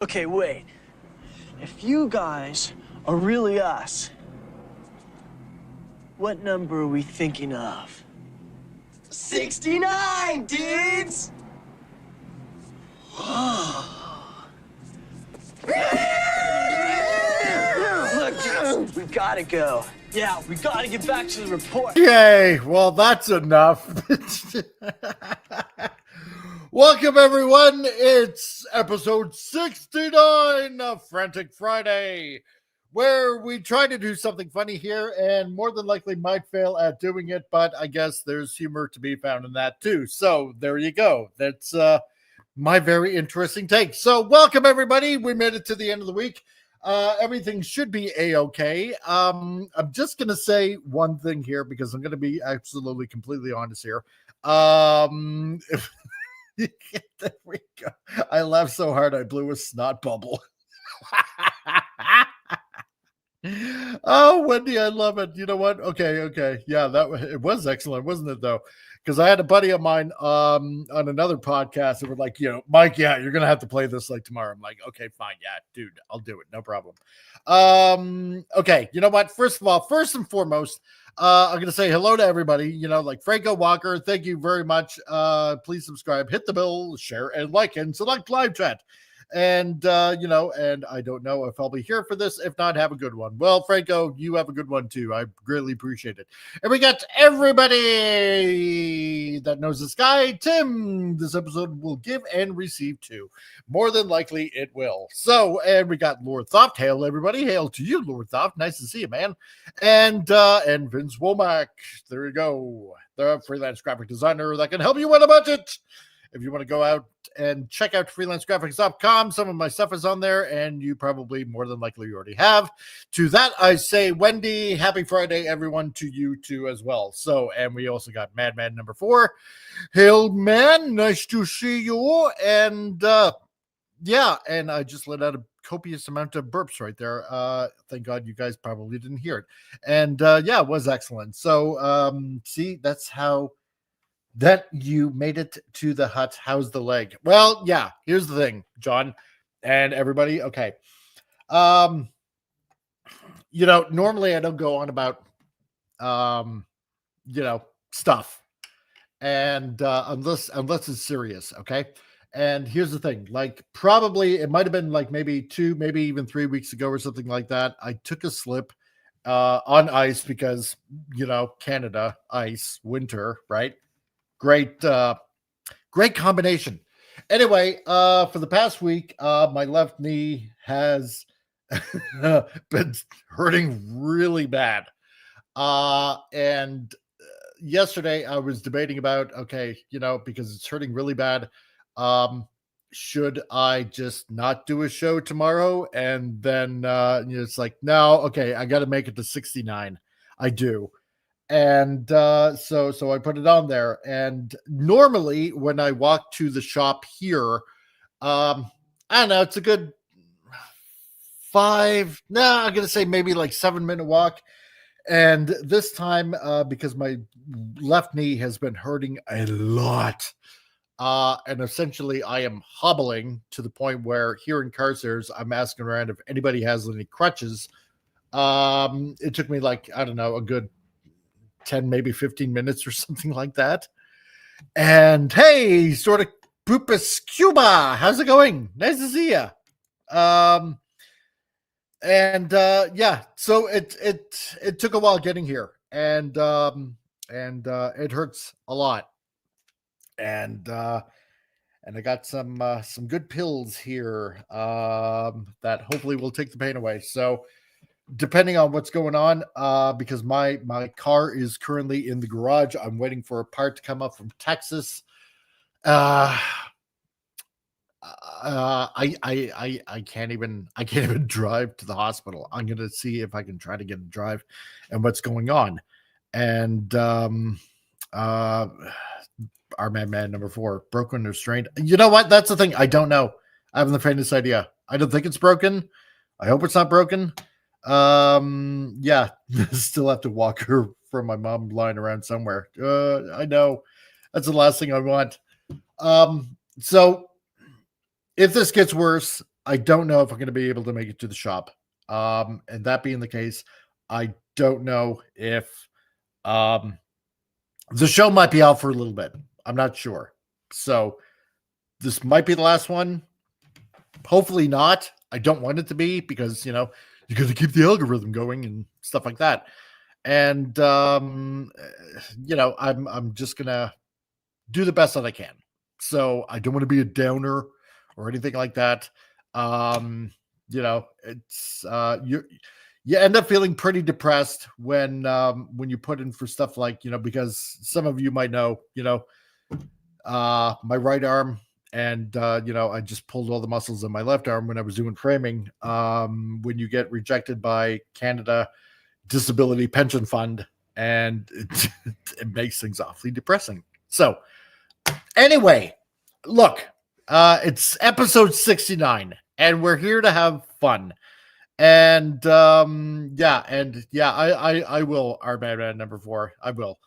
Okay, wait. If you guys are really us, what number are we thinking of? 69, dudes! Look, we gotta go. Yeah, we gotta get back to the report. Okay, well, that's enough. Welcome, everyone. It's episode 69 of Frantic Friday, where we try to do something funny here and more than likely might fail at doing it, but I guess there's humor to be found in that too. So there you go. That's my very interesting take. So welcome, everybody. We made it to the end of the week. Everything should be a-okay. I'm just going to say one thing here because I'm going to be absolutely completely honest here. There we go. I laughed so hard I blew a snot bubble. Oh, Wendy, I love it. You know what? Okay. Yeah, it was excellent, wasn't it, though? Because I had a buddy of mine on another podcast that were like, Mike, yeah, you're gonna have to play this like tomorrow. I'm like, okay, fine, yeah, dude, I'll do it, no problem. Okay, you know what? First and foremost, I'm gonna say hello to everybody. Like Franco Walker, thank you very much. Please subscribe, hit the bell, share, and like, and select live chat. And and I don't know if I'll be here for this. If not, have a good one. Well, Franco, you have a good one too. I greatly appreciate it. And we got everybody that knows this guy, Tim. This episode will give and receive too. More than likely it will. So, and we got Lord Thoft. Hail, everybody. Hail to you, Lord Thoft. Nice to see you, man. And Vince Womack. There you go. The freelance graphic designer that can help you on a budget. If you want to go out and check out freelancegraphics.com, some of my stuff is on there, and you probably more than likely already have. To that, I say, Wendy, happy Friday, everyone, to you too as well. So, and we also got Madman number 4. Hail, man, nice to see you. And yeah, and I just let out a copious amount of burps right there. Thank God you guys probably didn't hear it. And yeah, it was excellent. So, see, that's how that you made it to the hut. How's the leg? Well, yeah, here's the thing, John and everybody. Okay. Normally I don't go on about, stuff and, unless it's serious. Okay. And here's the thing, like probably it might've been like maybe 2, maybe even 3 weeks ago or something like that. I took a slip, on ice because, Canada, ice, winter, right? Great combination. Anyway, for the past week, my left knee has been hurting really bad. And yesterday I was debating about, okay, because it's hurting really bad, should I just not do a show tomorrow? And then it's like, no, okay, I got to make it to 69. I do. And so I put it on there. And normally when I walk to the shop here, I don't know, it's a good 5, I'm gonna say maybe like 7-minute walk. And this time, because my left knee has been hurting a lot, and essentially I am hobbling to the point where here in Carstairs, I'm asking around if anybody has any crutches. It took me like, I don't know, a good 10, maybe 15 minutes or something like that. And hey, sort of Poopus Cuba, how's it going? Nice to see you. Yeah, so it took a while getting here, and it hurts a lot. And I got some good pills here that hopefully will take the pain away. So depending on what's going on, because my car is currently in the garage. I'm waiting for a part to come up from Texas. I can't even drive to the hospital. I'm gonna see if I can try to get a drive and what's going on. And our madman number 4, broken or strained. You know what? That's the thing. I don't know. I haven't the faintest idea. I don't think it's broken. I hope it's not broken. Yeah, still have to walk her from my mom lying around somewhere. I know that's the last thing I want. So if this gets worse, I don't know if I'm going to be able to make it to the shop. And that being the case, I don't know if the show might be out for a little bit. I'm not sure. So this might be the last one. Hopefully not. I don't want it to be because, you got to keep the algorithm going and stuff like that. And, I'm just going to do the best that I can. So I don't want to be a downer or anything like that. It's you end up feeling pretty depressed when you put in for stuff like, because some of you might know, my right arm and I just pulled all the muscles in my left arm when I was doing framing. When you get rejected by Canada Disability Pension Fund, and it makes things awfully depressing. So anyway, look, it's episode 69 and we're here to have fun. And I will Armada number 4. I will.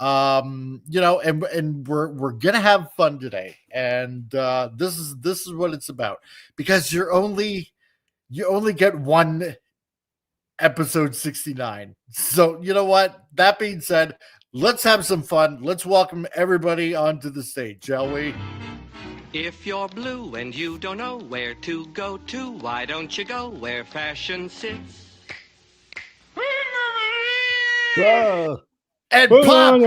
And we're gonna have fun today. And this is what it's about, because you only get one episode 69. So you know what? That being said, let's have some fun. Let's welcome everybody onto the stage, shall we? If you're blue and you don't know where to go to, why don't you go where fashion sits? And Pop!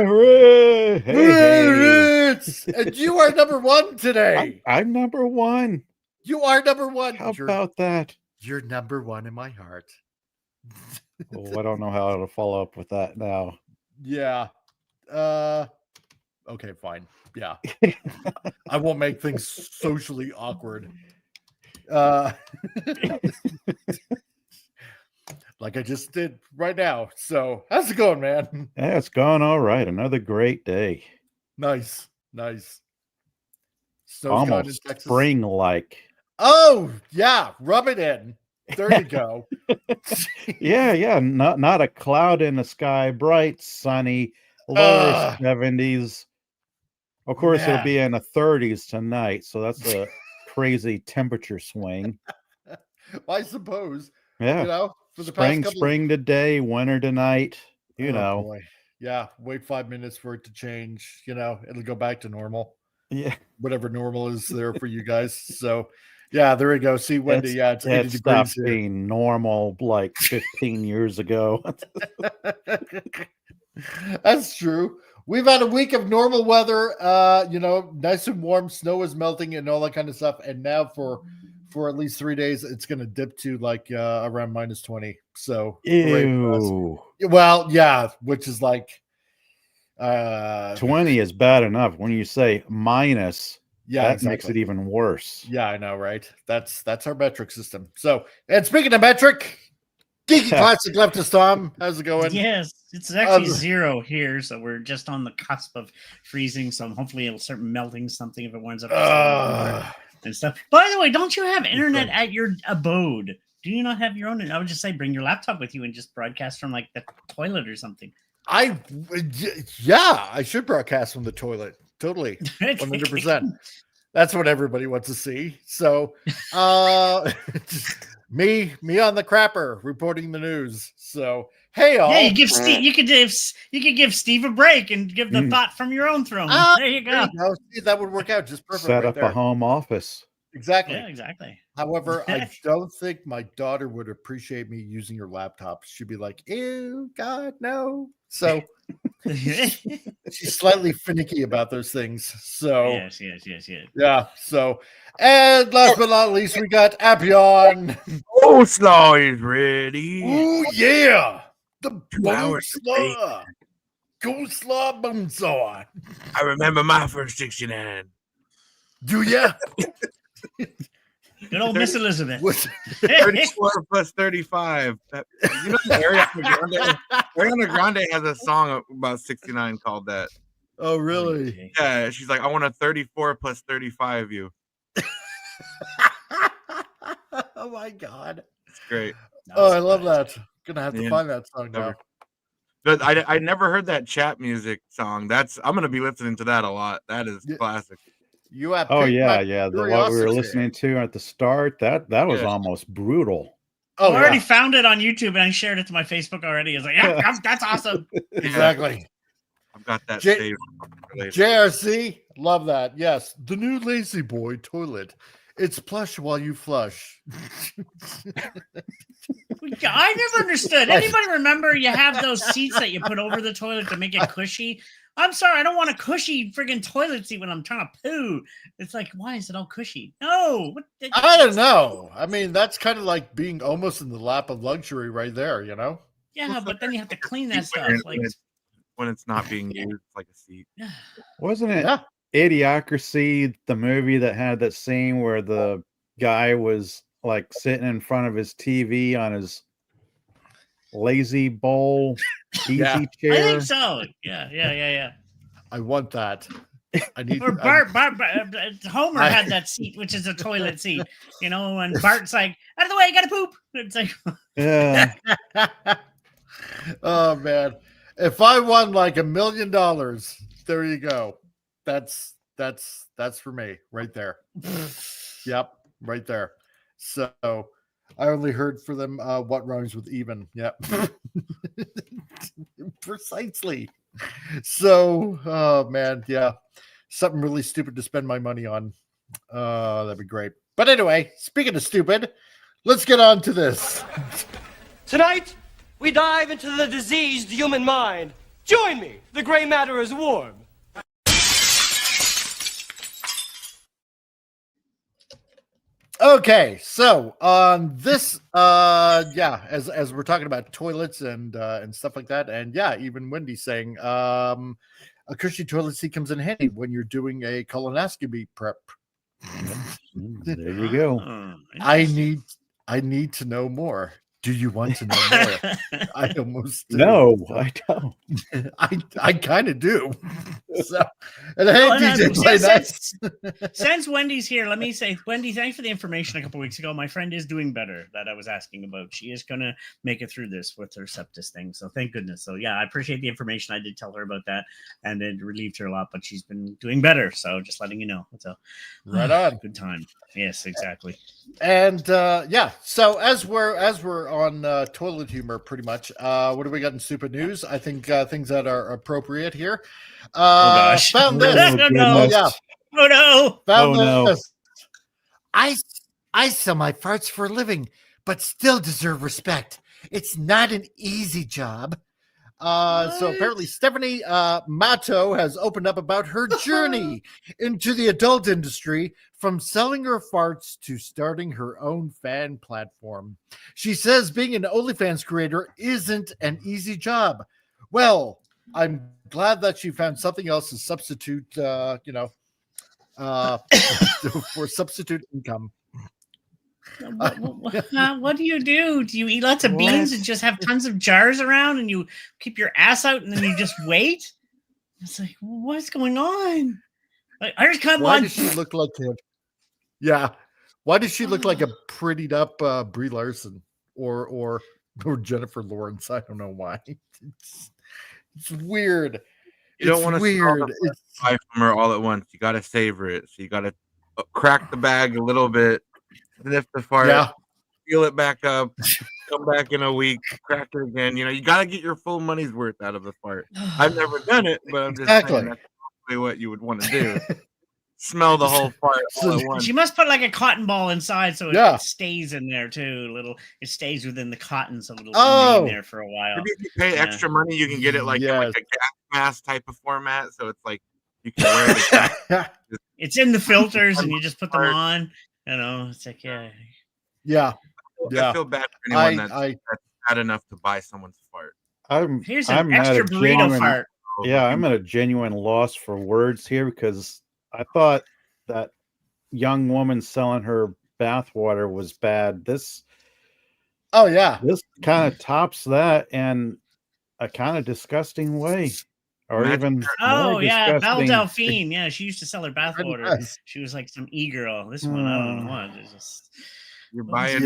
Hey. And you are number 1 today. I'm number 1. You are number 1. How about that? You're number 1 in my heart. Oh, I don't know how to follow up with that now. Yeah. Okay, fine. Yeah. I won't make things socially awkward. Like I just did right now. So how's it going, man? Yeah, it's going all right. Another great day. Nice. Snow's almost spring-like. Oh, yeah. Rub it in. There you go. Yeah. Not a cloud in the sky. Bright, sunny, lower 70s. Of course, it'll be in the 30s tonight. So that's a crazy temperature swing. I suppose. Yeah. For the spring today, winter tonight. Boy. Yeah. Wait 5 minutes for it to change. It'll go back to normal. Yeah. Whatever normal is there for you guys. So, yeah, there we go. See, Wendy, it's 80 degrees stopped here. Being normal like 15 years ago. That's true. We've had a week of normal weather, nice and warm, snow is melting and all that kind of stuff. And now for at least 3 days, it's going to dip to like around minus 20. So, ew. Well, yeah, which is like 20 is bad enough. When you say minus, that makes it even worse. Yeah, I know, right? That's our metric system. So, and speaking of metric, Geeky Classic Leftist Tom, how's it going? Yes, it's actually 0 here, so we're just on the cusp of freezing. So hopefully it'll start melting something if it winds up and stuff. By the way, don't you have internet at your abode? Do you not have your own? I would just say bring your laptop with you and just broadcast from like the toilet or something. I should broadcast from the toilet. Totally, 100%. That's what everybody wants to see. So, me on the crapper reporting the news. So, hey, all. Yeah, you could give Steve a break and give the thought from your own throne. There you go. See, that would work out just perfect. Set up a home office. Exactly. Yeah, exactly. However, I don't think my daughter would appreciate me using her laptop. She'd be like, "Ew, God, no." So she's slightly finicky about those things. So yes. Yeah. So, and last but not least, we got Appion. Coleslaw is ready. Oh yeah, the 2 hours straight. Coleslaw bunsaw. I remember my first 69. Do ya? Good old Miss Elizabeth. 34 plus 35. You know, Ariana Grande has a song about 69 called that. Oh, really? Yeah, she's like, I want a 34 plus 35 you. Oh my God. It's great. Oh, I love that. Gonna have to find that song now. But I never heard that chat music song. I'm gonna be listening to that a lot. That is classic. You have Oh piqued yeah, my yeah. What we were curiosity. listening to at the start, that was Yes. almost brutal. Oh, I already yeah, found it on YouTube and I shared it to my Facebook already. It's like, yeah, that's awesome. exactly. I've got that J- saved. for later. JRC, love that. Yes, the new Lazy Boy toilet. It's plush while you flush. I never understood. Anybody remember you have those seats that you put over the toilet to make it cushy? I'm sorry, I don't want a cushy friggin' toilet seat when I'm trying to poo. It's like, why is it all cushy? No. I don't know. I mean, that's kind of like being almost in the lap of luxury right there, you know? Yeah, but then you have to clean that stuff. When it's not being used, it's like a seat. Wasn't it Yeah. Idiocracy, the movie that had that scene where the guy was like sitting in front of his TV on his lazy bowl easy Yeah. chair? I think so. Yeah. I want that. I need Or Homer had that seat, which is a toilet seat, you know, and Bart's like, out of the way, I gotta poop. It's like, Yeah. Oh man. If I won like $1 million, there you go. That's for me right there. Yep, right there. So I only heard for them what rhymes with even. Yep. Precisely. So man, yeah. Something really stupid to spend my money on. That'd be great. But anyway, speaking of stupid, let's get on to this. Tonight, we dive into the diseased human mind. Join me. The gray matter is warm. Okay, so on this, as we're talking about toilets and stuff like that, and yeah, even Wendy's saying a cushy toilet seat comes in handy when you're doing a colonoscopy prep. There you go. I need to know more. Do you want to know more? I almost do. No, I don't. I kind of do. So, and hey, DJ, play that. Since Wendy's here, let me say, Wendy, thanks for the information a couple weeks ago. My friend is doing better that I was asking about. She is going to make it through this with her sepsis thing. So thank goodness. So yeah, I appreciate the information. I did tell her about that and it relieved her a lot, but she's been doing better. So just letting you know. So right on. Good time. Yes, exactly. And yeah, so as we're on toilet humor, pretty much. What do we got in stupid news? I think things that are appropriate here. Gosh. Found this. Oh, no. Oh yeah. Oh no. Found this. I sell my farts for a living, but still deserve respect. It's not an easy job. So apparently Stephanie Matto has opened up about her journey into the adult industry, from selling her farts to starting her own fan platform. She says being an OnlyFans creator isn't an easy job. Well, I'm glad that she found something else to substitute, for substitute income. What do you do? Do you eat lots of beans and just have tons of jars around and you keep your ass out and then you just wait? It's like, what's going on? Like, I just come Why on. does she look like him? Yeah. Why does she look like a prettied up Brie Larson or Jennifer Lawrence? I don't know why. It's weird. You don't want to buy from her all at once. You got to savor it. So you got to crack the bag a little bit, sniff the fart, seal it back up, come back in a week, crack it again. You know, you got to get your full money's worth out of the fart. I've never done it, but I'm just saying that's probably what you would want to do. Smell the whole fart all at once. She must put like a cotton ball inside so it stays in there too. It stays within the cotton, so it'll remain there for a while. Maybe if you pay extra money, you can get it like in like a gas mask type of format, so it's like you can wear it. It's in the filters, and you just put them on. You know, it's like yeah. I feel bad for anyone that's bad enough to buy someone's fart. Here's an extra burrito fart. Yeah, I'm at a genuine loss for words here, because I thought that young woman selling her bathwater was bad. This kind of tops that in a kind of disgusting way. Or even Belle Delphine. Yeah, she used to sell her bathwater. She was like some e-girl. This one, I don't know what. It's just you're buying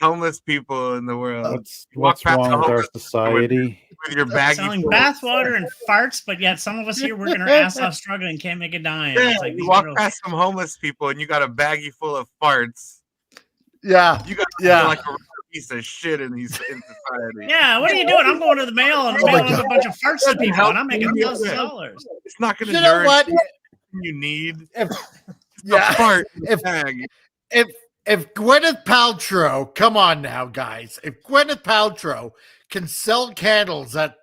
homeless people in the world. What's wrong with our society? With your baggy selling full- bathwater and farts, but yet some of us here working our ass off struggling and can't make a dime. Yeah, It's like you these walk girls- past some homeless people and you got a baggie full of farts. Yeah. You got Yeah. like a piece of shit in society. Yeah, what are you doing? I'm going to the mail and I'm Oh my mailing God. a bunch of farts to people, and I'm making Yeah. $1,000. It's not going to You know nourish what? you need. If, It's yeah. a fart in a If- bag. If Gwyneth Paltrow, come on now, guys. If Gwyneth Paltrow can sell candles that,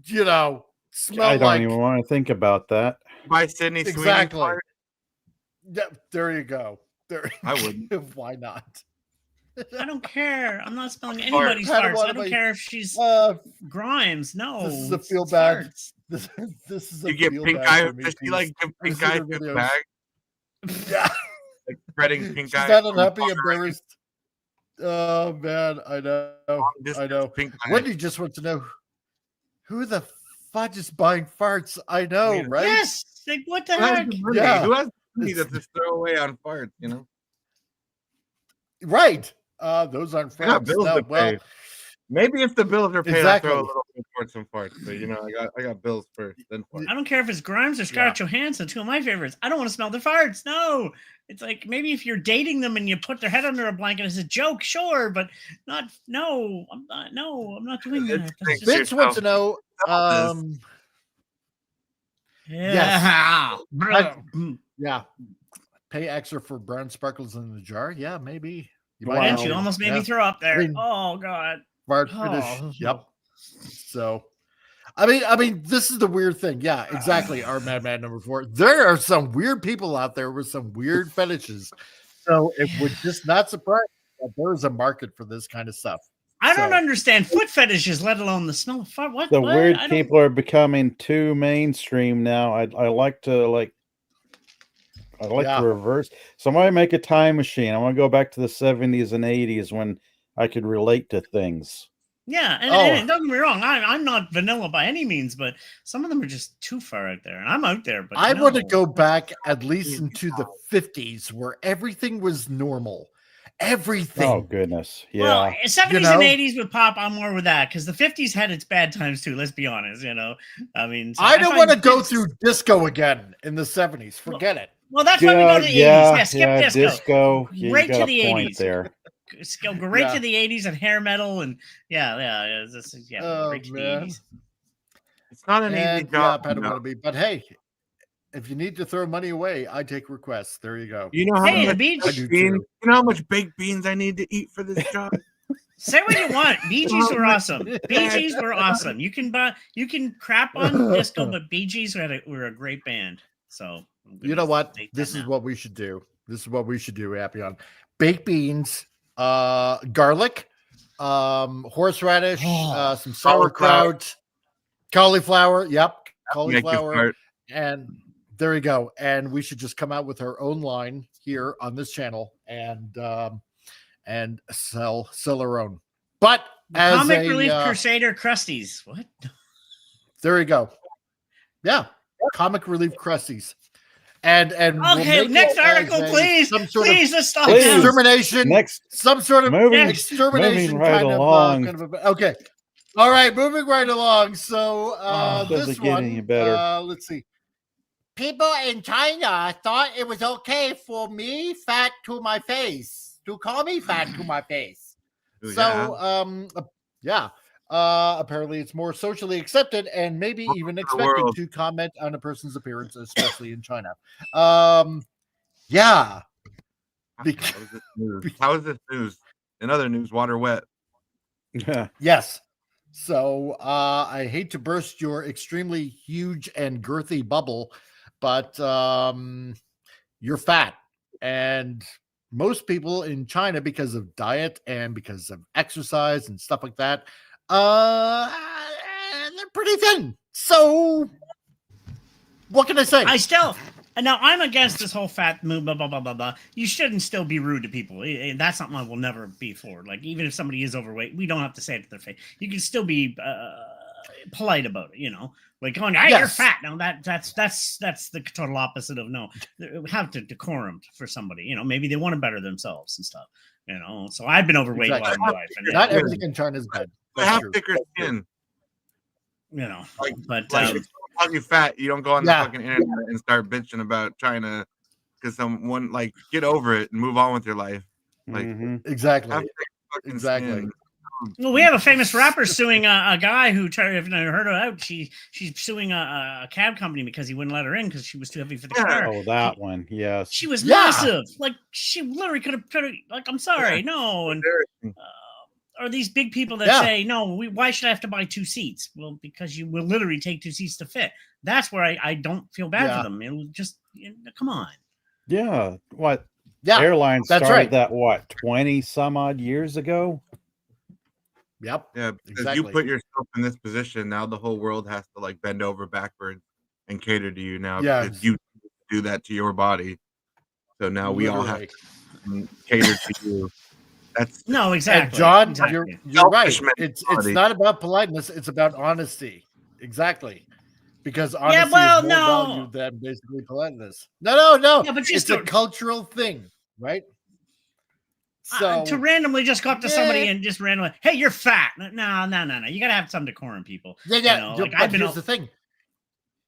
smell I don't like even want to think about that. By Sydney Sweeney. exactly. Fart. Yeah, there you go. There. I wouldn't. Why not? I don't care. I'm not smelling Fart. anybody's I don't farts. wanna I don't be- care if she's Grimes. No. This is a it's feel bad. farts. This is a You get feel pink bad eye. for me Does she piece. like give I've pink seen eye her in the videos. bag? Yeah, Like spreading pink she's eye. not from unhappy, far embarrassed. Oh man, I know. long I distance know. Pink eye. Wendy just wants to know who the fudge is buying farts. I know, Yeah. right? Yes. Like, what the Who has heck? the money? Yeah. Who has the money to It's- just throw away on farts? You know, Right. Those aren't I got farts. bills No, to pay. Maybe if the bills are paid, Exactly. I'll throw a little bit towards some farts. But I got bills first, then farts. I don't care if it's Grimes or Scarlett Johansson, two of my favorites. I don't want to smell their farts. No. It's like maybe if you're dating them and you put their head under a blanket as a joke, sure, but not. No, I'm not. No, I'm not doing that. That's just, Vince wants to know. yeah. Yeah. Pay extra for brown sparkles in the jar. Yeah, maybe. You Wow. And you almost made me throw up there. I mean- Oh God. Fart Oh. finish. Yep. So, I mean, this is the weird thing. Yeah, exactly. Our Madman number 4. There are some weird people out there with some weird fetishes. So it would just not surprise me that there is a market for this kind of stuff. I don't So- understand foot fetishes, let alone the smell of fart. What? The what? weird I don't- people are becoming too mainstream now. I like to Yeah. to reverse. Somebody make a time machine. I want to go back to the 70s and 80s when I could relate to things. Yeah, and don't get me wrong, I'm not vanilla by any means, but some of them are just too far out there, and I'm out there. But I no. want to go back at least into the 50s where everything was normal. Everything. Oh goodness, yeah. Well, 70s You know? and 80s with pop, I'm more with that because the 50s had its bad times too. Let's be honest, I mean, so I don't find want to go this- through disco again in the 70s. Forget it. Well, that's why we go to the 80s. Yeah, skip disco. disco. Yeah, Right you to got the a point 80s. there. Go right Yeah. to the 80s and hair metal and yeah. Oh, Right to the man. 80s. It's not an And easy job. I don't want to be. But hey, if you need to throw money away, I take requests. There you go. You know how Hey, the much beach. I do beans, too. you know how much baked beans I need to eat for this job? Say what you want. Bee Gees were awesome. Bee Gees were awesome. You can crap on disco, but Bee Gees were a great band. So You know what? Take that This is now. what we should do. This is what we should do, Appion. Baked beans, garlic, horseradish, some sauerkraut, cauliflower. Yep, Make you cauliflower. start. And there you go. And we should just come out with our own line here on this channel and sell our own. But as Comic a Relief Crusader Crusties. What? there you go. Yeah, Comic Relief Crusties. And we'll Okay, make next it as article, a- please. some sort Please, let's stop of Please. now. extermination. Next, Some sort of moving extermination right kind along. of okay. All right, moving right along. So doesn't this get one, any better. Let's see. People in China thought it was okay for me fat to my face to call me fat to my face. Ooh, So yeah. Apparently it's more socially accepted and maybe even the expected world. to comment on a person's appearance, especially in China. Yeah. How is this news? How is this news? In other news, water wet. Yes. So I hate to burst your extremely huge and girthy bubble, but you're fat. And most people in China, because of diet and because of exercise and stuff like that, they're pretty thin. So what can I say? Now I'm against this whole fat move, blah, blah, blah, blah, blah. You shouldn't still be rude to people. That's something I will never be for. Like, even if somebody is overweight, we don't have to say it to their face. You can still be polite about it, like going, "Hey, you're fat." No, that's the total opposite of no. Have to decorum for somebody, maybe they want to better themselves and stuff, So I've been overweight a lot of my life, and Not everything in China is bad. I have thicker skin. But if someone calls you fat, you don't go on the fucking internet and start bitching about China because someone get over it and move on with your life. Exactly. Skin. Well, we have a famous rapper suing a guy who tried. If you heard her out, she's suing a cab company because he wouldn't let her in because she was too heavy for the car. Oh, that one, yes. She was massive. Like she literally could have. Like, I'm sorry, no. And or these big people that say no. Why should I have to buy 2 seats? Well, because you will literally take 2 seats to fit. That's where I don't feel bad for them. It was just come on. Yeah. What? Yeah. Airlines that's started right. that 20 some odd years ago. Yep. Yeah, because you put yourself in this position, now the whole world has to bend over backwards and cater to you now because you do that to your body. So now we all have to cater to you. That's exactly. And John, exactly. you're right. It's not about politeness, it's about honesty. Exactly. Because honesty is more value than basically politeness. No. Yeah, but it's a cultural thing, right? So to randomly just go up to somebody and just randomly, hey, you're fat. No. You gotta have some decorum, people. Yeah. But here's the thing: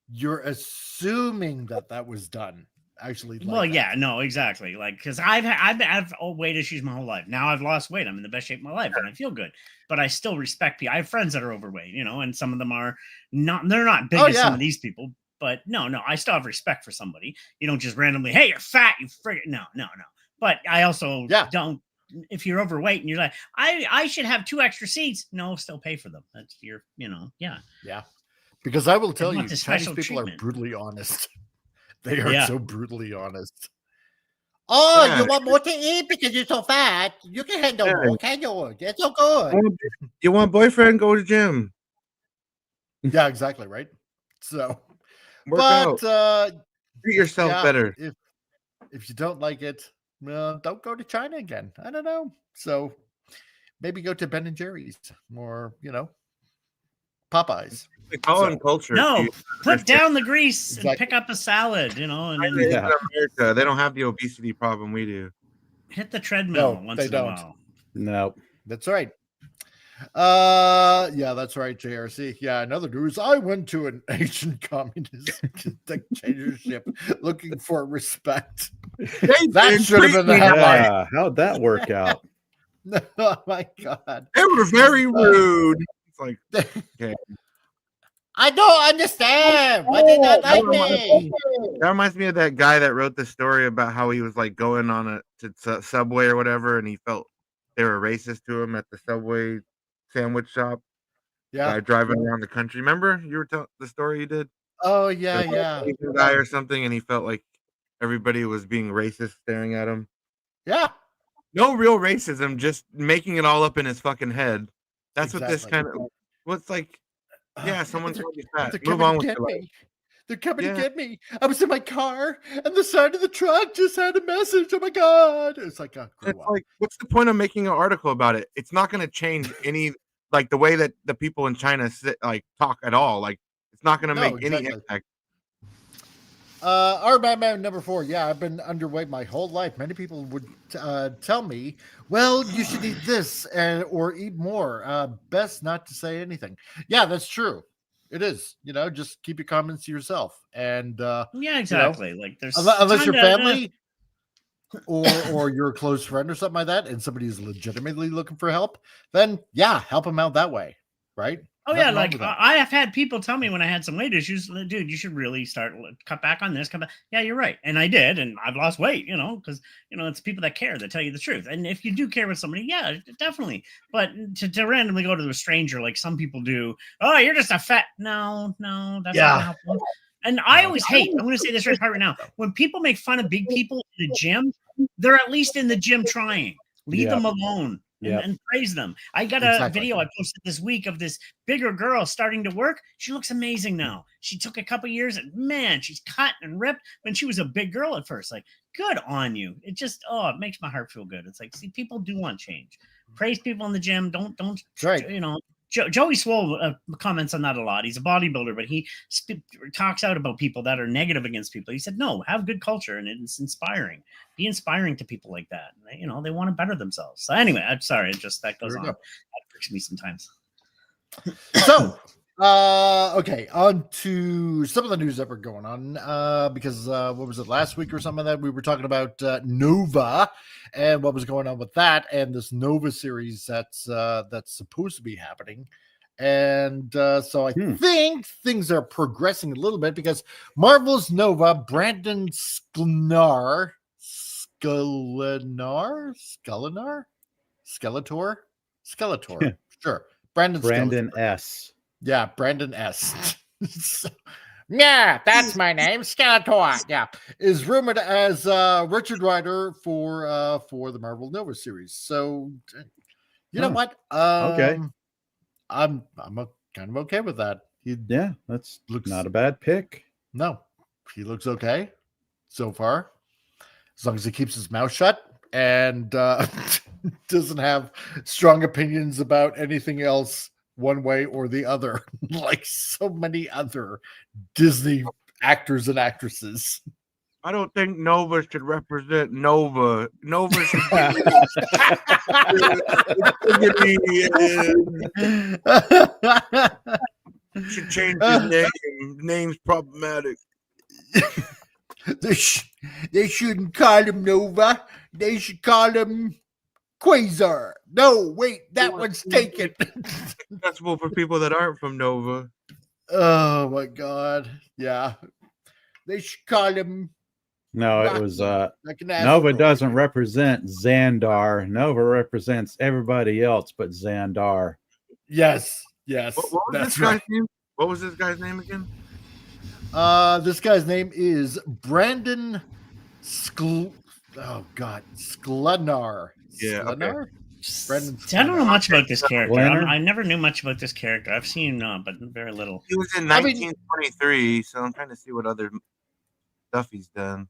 you're assuming that was done. Actually, exactly. Because I've had weight issues my whole life. Now I've lost weight. I'm in the best shape of my life, and I feel good. But I still respect people. I have friends that are overweight, and some of them are not. They're not big as some of these people. But no, I still have respect for somebody. You don't just randomly, hey, you're fat. You friggin' no. But I also don't. If you're overweight and you're like, I should have 2 extra seats. No, still pay for them. That's your, Yeah. Because I will tell you, Chinese people are treatment. brutally honest. They are so brutally honest. Oh, you want more to eat because you're so fat? You can handle more, can you? That's so good. You want boyfriend? Go to gym. Yeah, exactly, right? So, Work out. Treat yourself better. If you don't like it, don't go to China again. I don't know. So maybe go to Ben and Jerry's or, Popeyes. Culture. No, put down the grease and pick up a salad, and then America, they don't have the obesity problem we do. Hit the treadmill once in a while. No. That's right. That's right, JRC. Yeah, another news. I went to an Asian communist dictatorship looking for respect. That should have been the headline. Yeah, how'd that work out? Oh my God. They were very rude. It's like, okay. I don't understand. Why did not like me? That reminds me of that guy that wrote the story about how he was going on to Subway or whatever, and he felt they were racist to him at the Subway sandwich shop. Yeah, driving around the country. Remember you were telling the story you did? Oh yeah. Guy or something, and he felt like everybody was being racist, staring at him. Yeah. No real racism, just making it all up in his fucking head. That's what this kind of. What's like. Yeah, someone's going to be fat. Move on with your life. They're coming to get me. I was in my car, and the side of the truck just had a message. Oh my God! It's like, what's the point of making an article about it? It's not going to change any, the way that the people in China talk at all. It's not going to make any impact. Our Batman number 4. Yeah, I've been underweight my whole life. Many people would tell me, well, you should eat this or eat more. Best not to say anything. Yeah, that's true. It is. Just keep your comments to yourself. And yeah, exactly. There's unless your family or you're a close friend or something like that, and somebody is legitimately looking for help, then help them out that way, right? Oh yeah, I have had people tell me when I had some weight issues, dude, you should really cut back on this. Cut back. Yeah, you're right, and I did, and I've lost weight. Because it's people that care that tell you the truth. And if you do care with somebody, yeah, definitely. But to randomly go to a stranger like some people do, oh, you're just a fat. No, that's not helpful. And I always hate. I'm going to say this right now. When people make fun of big people in the gym, they're at least in the gym trying. Leave them alone. And praise them. I got a video I posted this week of this bigger girl starting to work. She looks amazing now. She took a couple years and man, she's cut and ripped when she was a big girl at first. Good on you. It just, it makes my heart feel good. It's see, people do want change. Praise people in the gym. Don't Joey Swole comments on that a lot. He's a bodybuilder, but he talks out about people that are negative against people. He said, no, have good culture, and it's inspiring. Be inspiring to people like that. They want to better themselves. So anyway, I'm sorry. That goes on. That irks me sometimes. So, okay, on to some of the news that were going on, because what was it, last week or something that we were talking about Nova and what was going on with that and this Nova series that's supposed to be happening. And so I think things are progressing a little bit because Marvel's Nova, Brandon Sklenar, Skeletor, sure. Brandon S. Yeah, Brandon S. Yeah, that's my name, Skeletor. Yeah, is rumored as Richard Rider for the Marvel Nova series. So, you know what? Okay, I'm kind of okay with that. That's not a bad pick. No, he looks okay so far, as long as he keeps his mouth shut and doesn't have strong opinions about anything else one way or the other, like so many other Disney actors and actresses. I don't think Nova should represent Nova. Nova should should change his name. Name's problematic. They shouldn't call him Nova. They should call him Quasar. No, wait, that one's taken. Accessible for people that aren't from Nova. Oh my God. Yeah. They should call him. No, it was Nova doesn't represent Xandar. Nova represents everybody else but Xandar. Yes. What was this guy's name? What was this guy's name again? This guy's name is Brandon Sklenar. Yeah. Sklenar? Brandon See, I don't know much about this character. Sklenar? I never knew much about this character. I've seen but very little. He was in 1923, so I'm trying to see what other stuff he's done.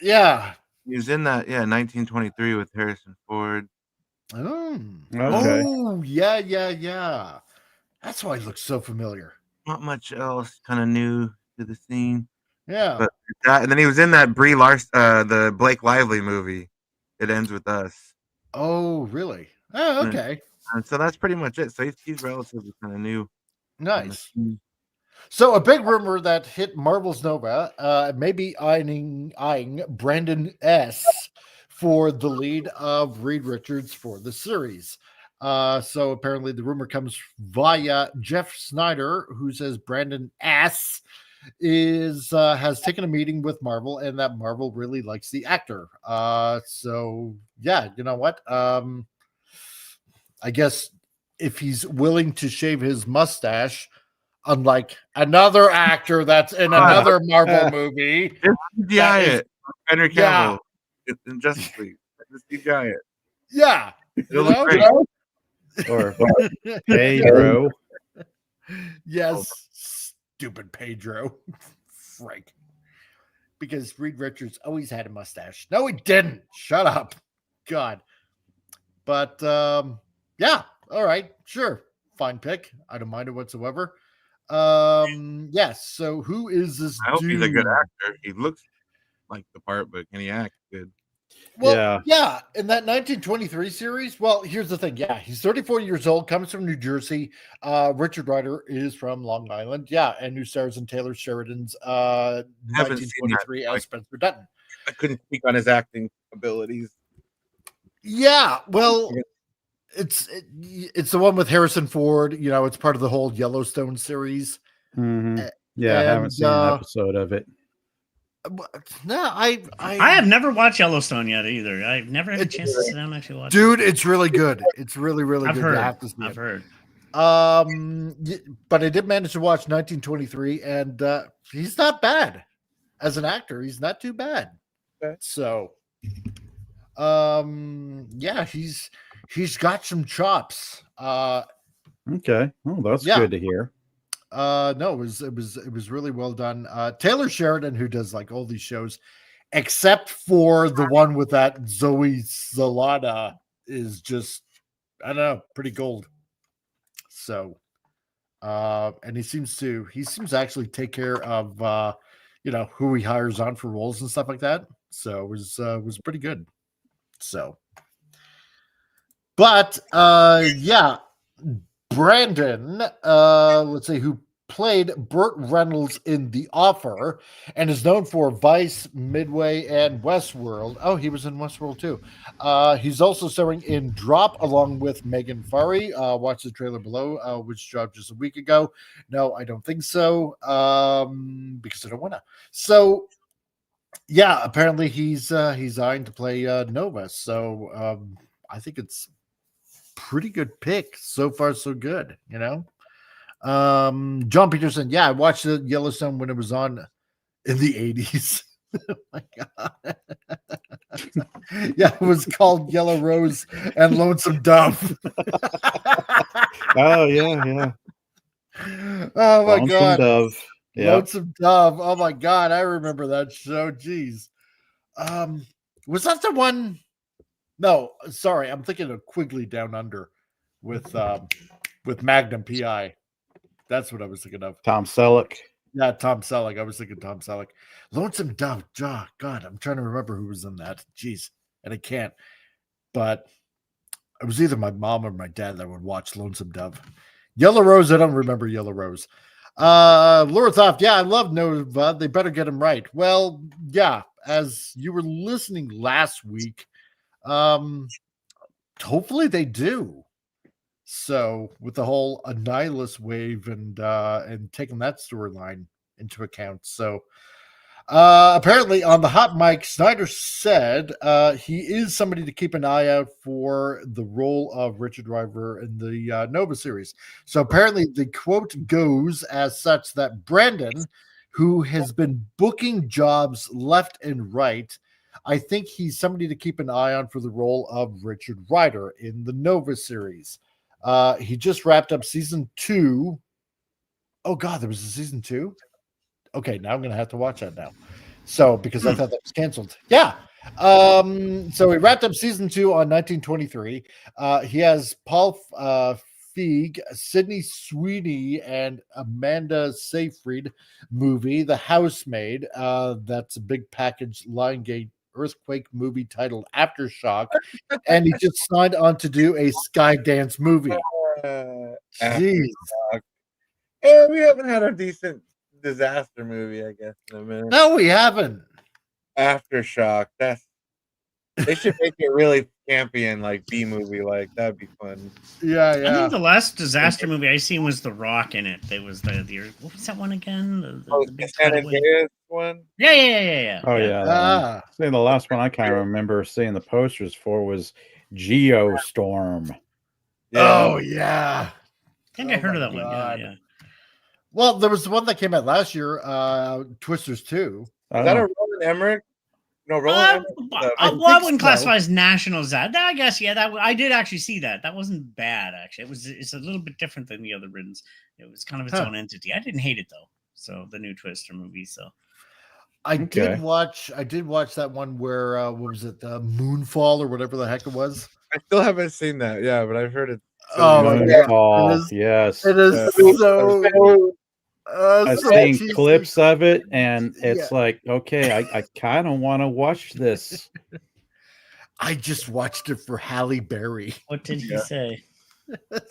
Yeah. He was in that, 1923 with Harrison Ford. Oh, Okay. Oh, yeah. That's why he looks so familiar. Not much else kind of new to the scene. Yeah. But that, and then he was in that Brie Larson, the Blake Lively movie. It Ends With Us. Oh, really? Oh, okay. And so that's pretty much it. So he's relatively kind of new. Nice. So a big rumor that hit Marvel's Nova, maybe eyeing Brandon S. for the lead of Reed Richards for the series. So apparently the rumor comes via Jeff Snyder, who says Brandon S. has taken a meeting with Marvel and that Marvel really likes the actor. So yeah, you know what? I guess if he's willing to shave his mustache, unlike another actor that's in another Marvel movie, CGI it. Henry Cavill. It's in Justice League. Just CGI it. Yeah. It'll look great. Or Pedro. Yes. Stupid Pedro. Frank. Because Reed Richards always had a mustache. No, he didn't. Shut up. God. But yeah. All right. Sure. Fine pick. I don't mind it whatsoever. Yes. So who is this I hope dude? he's a good actor. He looks like the part, but can he act good? Well, yeah, in that 1923 series. Well, here's the thing. Yeah, he's 34 years old, comes from New Jersey. Richard Rider is from Long Island. Yeah, and who stars in Taylor Sheridan's 1923 as Spencer Dutton. I couldn't speak on his acting abilities. Yeah, well, it's the one with Harrison Ford. You know, it's part of the whole Yellowstone series. Mm-hmm. Yeah, I haven't seen an episode of it. No, I have never watched Yellowstone yet either. I've never had a chance to sit down and actually watch it. Dude, it's really good. It's really, really good. I've heard. But I did manage to watch 1923, and he's not bad as an actor. He's not too bad. Okay. So, yeah, he's got some chops. Okay, well, that's good to hear. No, it was really well done. Taylor Sheridan, who does like all these shows, except for the one with that Zoe Salada, is just, I don't know, pretty gold. So, and he seems to actually take care of who he hires on for roles and stuff like that. So it was pretty good. So, but yeah, Brandon, let's see, who played Burt Reynolds in The Offer and is known for Vice, Midway, and Westworld. Oh, he was in Westworld too. He's also starring in Drop along with Megan Farley. Watch the trailer below, which dropped just a week ago. No, I don't think so, because I don't want to. So, yeah, apparently he's eyeing to play Nova. So I think it's pretty good pick so far. So good, John Peterson, yeah, I watched the Yellowstone when it was on in the 80s. Oh my god. Yeah, it was called Yellow Rose and Lonesome Dove. Oh yeah. Oh my Lonesome god. Dove. Yep. Lonesome Dove. Oh my god, I remember that show. Jeez. Was that the one? No, sorry, I'm thinking of Quigley Down Under with Magnum PI. That's what I was thinking of. Tom Selleck. Yeah, Tom Selleck. I was thinking Tom Selleck. Lonesome Dove. Oh, God, I'm trying to remember who was in that. Jeez, and I can't. But it was either my mom or my dad that would watch Lonesome Dove. Yellow Rose, I don't remember Yellow Rose. Laura Thoft, yeah, I love Nova. They better get him right. Well, yeah, as you were listening last week, hopefully they do. So with the whole Annihilus wave and taking that storyline into account. So apparently on the hot mic, Snyder said he is somebody to keep an eye out for the role of Richard River in the Nova series. So apparently the quote goes as such that Brandon, who has been booking jobs left and right, I think he's somebody to keep an eye on for the role of Richard Rider in the Nova series. He just wrapped up season 2. Oh God, there was a season 2. Okay, now I'm gonna have to watch that now. So because I thought that was canceled. Yeah. So he wrapped up season 2 on 1923. He has Paul Feig, Sydney Sweeney, and Amanda Seyfried movie, The Housemaid. That's a big package Lionsgate earthquake movie titled Aftershock, and he just signed on to do a Skydance movie. Jeez. Yeah, we haven't had a decent disaster movie, I guess, in a minute. No, we haven't. Aftershock. They should make it really campy and like B movie, like that'd be fun. Yeah. I think the last disaster movie I seen was The Rock in it. It was the what was that one again? The big San Andreas one. Yeah. Oh yeah. Saying the last one I kind of remember seeing the posters for was Geostorm. Yeah. Oh yeah. I think I heard of that one. Yeah. Well, there was the one that came out last year, Twisters 2. Is that a Roland Emmerich? No, Roland. I wouldn't classify as national as that. I guess, yeah. That I did actually see that. That wasn't bad, actually. It's a little bit different than the other Riddens. It was kind of its own entity. I didn't hate it though. So the new Twister movie. So I did watch that one where what was it, Moonfall or whatever the heck it was. I still haven't seen that. Yeah, but I've heard it. Moonfall. Yes, it is so. I've seen clips of it, and it's like, okay, I kind of want to watch this. I just watched it for Halle Berry. What did he say?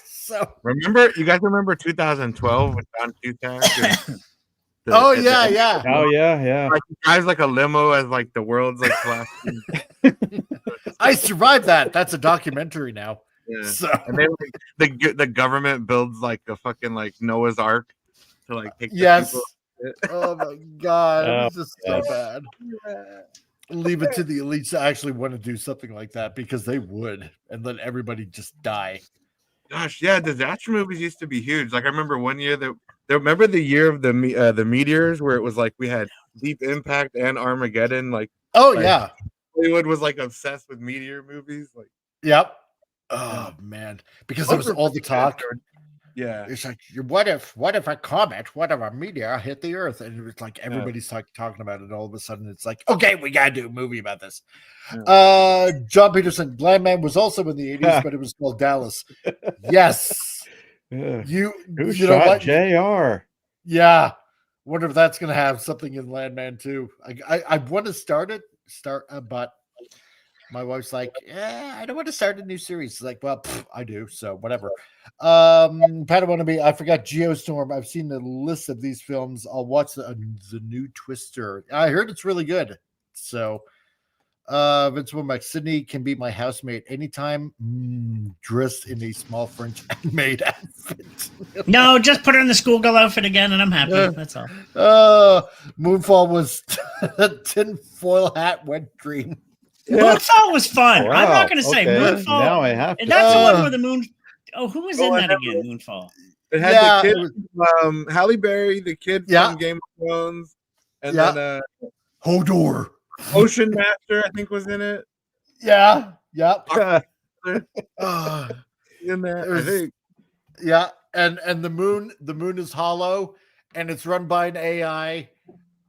So you guys remember 2012 with John Cusack? Oh yeah. Like he drives like a limo as like the world's like collapsing. I survived that. That's a documentary now. Yeah. So. And then the government builds like a fucking like Noah's Ark to like take people. Oh my god, it was just so bad. Leave it to the elites to actually want to do something like that because they would, and let everybody just die. Gosh, yeah, disaster movies used to be huge. Like I remember one year remember the year of the meteors where it was like we had Deep Impact and Armageddon. Like yeah, Hollywood was like obsessed with meteor movies. Like yep. Oh man, because there was all the talk. Yeah, it's like what if a comet, what if a meteor hit the Earth, and it was like everybody's talking about it. All of a sudden, it's like, okay, we gotta do a movie about this. Yeah. John Peterson, Glam Man was also in the 80s, but it was called Dallas. Yes. Yeah. You Who you know shot what? JR? Yeah. Wonder if that's gonna have something in Landman too. I want to but my wife's like, yeah, I don't want to start a new series. It's like, well, I do, so whatever. Padawannabe, I forgot Geostorm. I've seen the list of these films. I'll watch the new Twister. I heard it's really good. So Vince Womack, Sydney can be my housemate anytime, dressed in a small French maid outfit. No, just put her in the schoolgirl outfit again, and I'm happy. That's all. Moonfall was a tinfoil hat wet dream. Moonfall was fun. Wow, I'm not going to say okay. Moonfall. Now I have to. That's the one where the moon. Oh, who was in that again? Moonfall. It had the kid, Halle Berry, the kid from Game of Thrones, and then Hodor. Ocean Master, I think, was in it. Yeah. In there, I think. Yeah, and the moon is hollow, and it's run by an AI.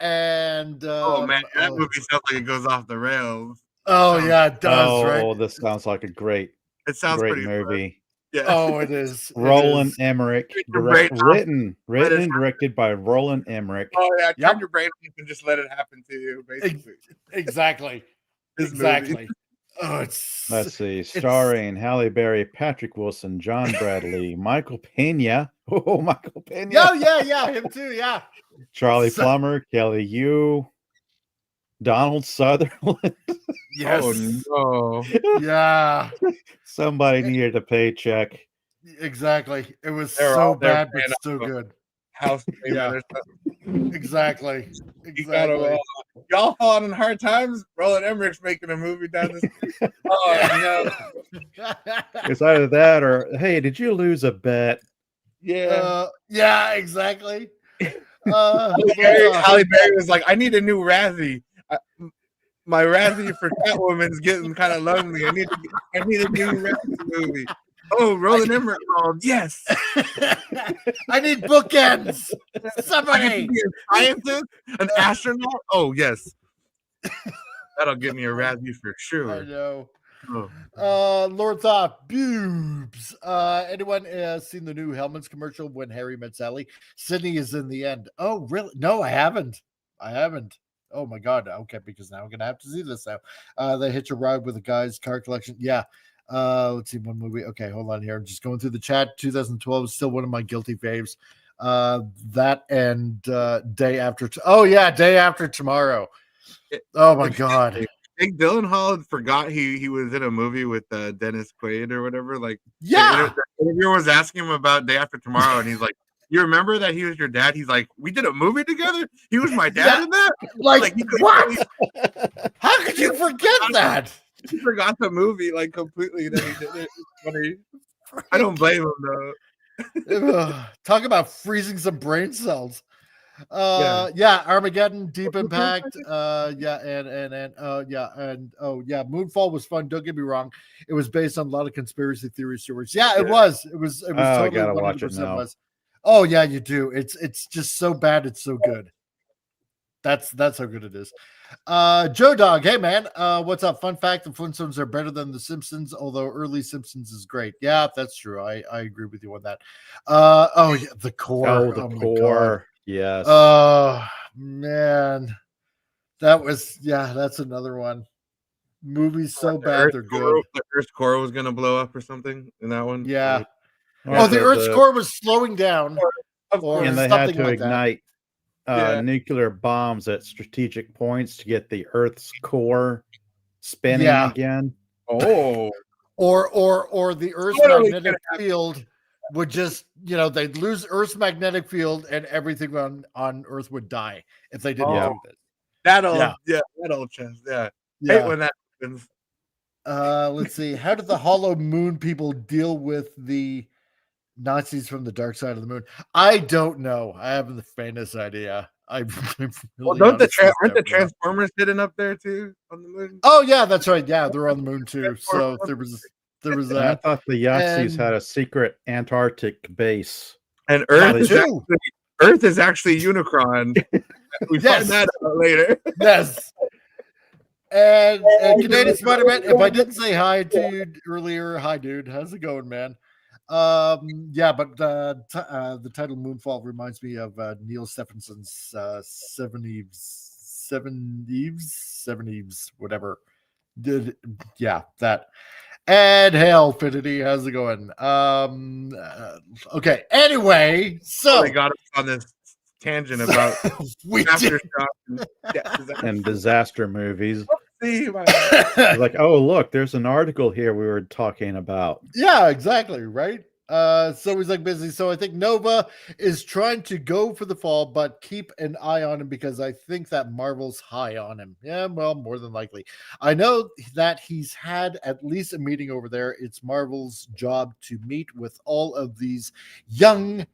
And oh man, that movie sounds like it goes off the rails. Oh yeah, it does. Right? Oh, this sounds like a great. It sounds great pretty movie. Fun. Yeah. Oh, it is. Roland Emmerich, written and directed by Roland Emmerich. Oh yeah, turn your brain off and just let it happen to you. Basically, exactly. Oh, let's see, starring Halle Berry, Patrick Wilson, John Bradley, Michael Pena. Oh, Michael Pena. Oh yeah, him too. Yeah. Charlie Plummer, Kelly Yu, Donald Sutherland. Yes. Oh no. Yeah. Somebody needed a paycheck. Exactly. It was so bad, but so good. House. Yeah. Exactly. Y'all falling in hard times. Roland Emmerich's making a movie down the street. Oh no. It's either that or, hey, did you lose a bet? Yeah. Yeah. Exactly. Halle Berry was like, I need a new Razzie. My Razzie for Catwoman's getting kind of lonely. I need a new Razzie movie. Oh, Roland Emmerich called. Yes. I need bookends. Somebody. I get to be a scientist, an astronaut. Oh, yes. That'll get me a Razzie for sure. I know. Lord Thought, boobs. Anyone seen the new Hellman's commercial, When Harry Met Sally? Sydney is in the end. Oh, really? No, I haven't. Oh my God. Okay, because now I'm gonna have to see this now. They hitch a ride with a guy's car collection. Yeah. Let's see one movie. Okay, hold on here. I'm just going through the chat. 2012 is still one of my guilty faves. That and Day After. Day After Tomorrow. Oh my God. I think Gyllenhaal forgot he was in a movie with Dennis Quaid or whatever. Like, yeah, the interviewer was asking him about Day After Tomorrow, and he's like, "You remember that he was your dad?" He's like, "We did a movie together. He was my dad in that." Like what? How could you forget that? He forgot the movie like completely. That he did it. It's funny. I don't blame him though. Talk about freezing some brain cells. Armageddon, Deep Impact, Moonfall was fun. Don't get me wrong, it was based on a lot of conspiracy theory stories. It was totally. I gotta watch it now. Oh yeah, you do. It's just so bad, it's so good. That's how good it is. Joe Dog, hey man, what's up? Fun fact: the Flintstones are better than the Simpsons, although early Simpsons is great. Yeah, that's true. I agree with you on that. The Core. Oh, the Core. Yes. Oh man, that's another one. Movies so bad they're good. The Earth's core was gonna blow up or something in that one. Yeah. The Earth's core was slowing down, and they had to ignite nuclear bombs at strategic points to get the Earth's core spinning again. Oh, or the Earth's magnetic field would just, they'd lose Earth's magnetic field and everything on Earth would die if they didn't do this. That old chest. Yeah. Hate when that happens. Let's see. How did the Hollow Moon people deal with the Nazis from the dark side of the moon? I don't know. I haven't the faintest idea. Aren't the Transformers hidden up there too on the moon? Oh yeah, that's right. Yeah, they're on the moon too. So there was that. I thought the Yahtzees had a secret Antarctic base. And Earth is actually Unicron. We find that out later. Yes. And Canadian Spider-Man, if I didn't say hi to you earlier, hi dude, how's it going, man? Yeah, but the title Moonfall reminds me of Neil Stephenson's Seven Eves, whatever. Yeah, that. And hell, Finity, how's it going? Okay. Anyway, so They got us on this tangent about we aftershock did. and disaster movies. See, Like, oh, look, there's an article here we were talking about. Yeah, exactly. Right. So he's like busy. So I think Nova is trying to go for the fall, but keep an eye on him because I think that Marvel's high on him. Yeah, well, more than likely. I know that he's had at least a meeting over there. It's Marvel's job to meet with all of these young,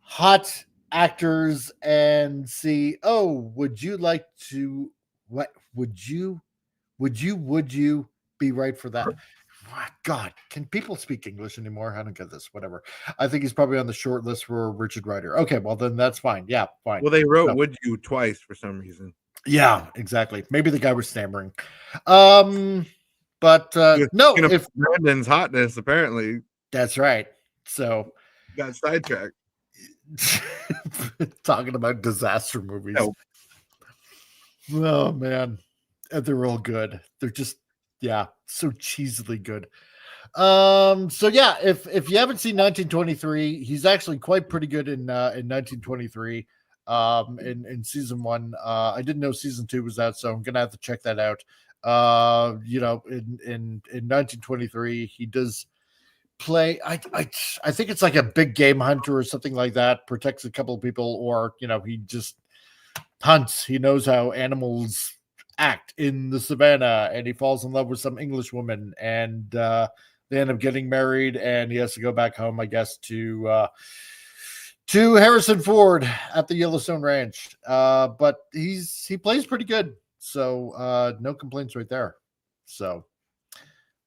hot actors and see, oh, would you like to, what would you be right for that? God, can people speak English anymore? I don't get this. Whatever. I think he's probably on the short list for Richard Rider. Okay, well then that's fine. Yeah, fine. Well, they wrote No. "would you" twice for some reason. Yeah, exactly. Maybe the guy was stammering. But no, if Brandon's hotness, apparently that's right. So got sidetracked. talking about disaster movies. No. Oh man, and they're all good. They're just so cheesily good. So yeah, if you haven't seen 1923, he's actually quite pretty good in 1923. In season 1. I didn't know season 2 was out, so I'm gonna have to check that out. In 1923, he does play. I think it's like a big game hunter or something like that. Protects a couple of people, or he just hunts. He knows how animals act in the savannah, and he falls in love with some English woman, and they end up getting married, and he has to go back home, I guess, to Harrison Ford at the Yellowstone Ranch. But he plays pretty good, so no complaints right there. So,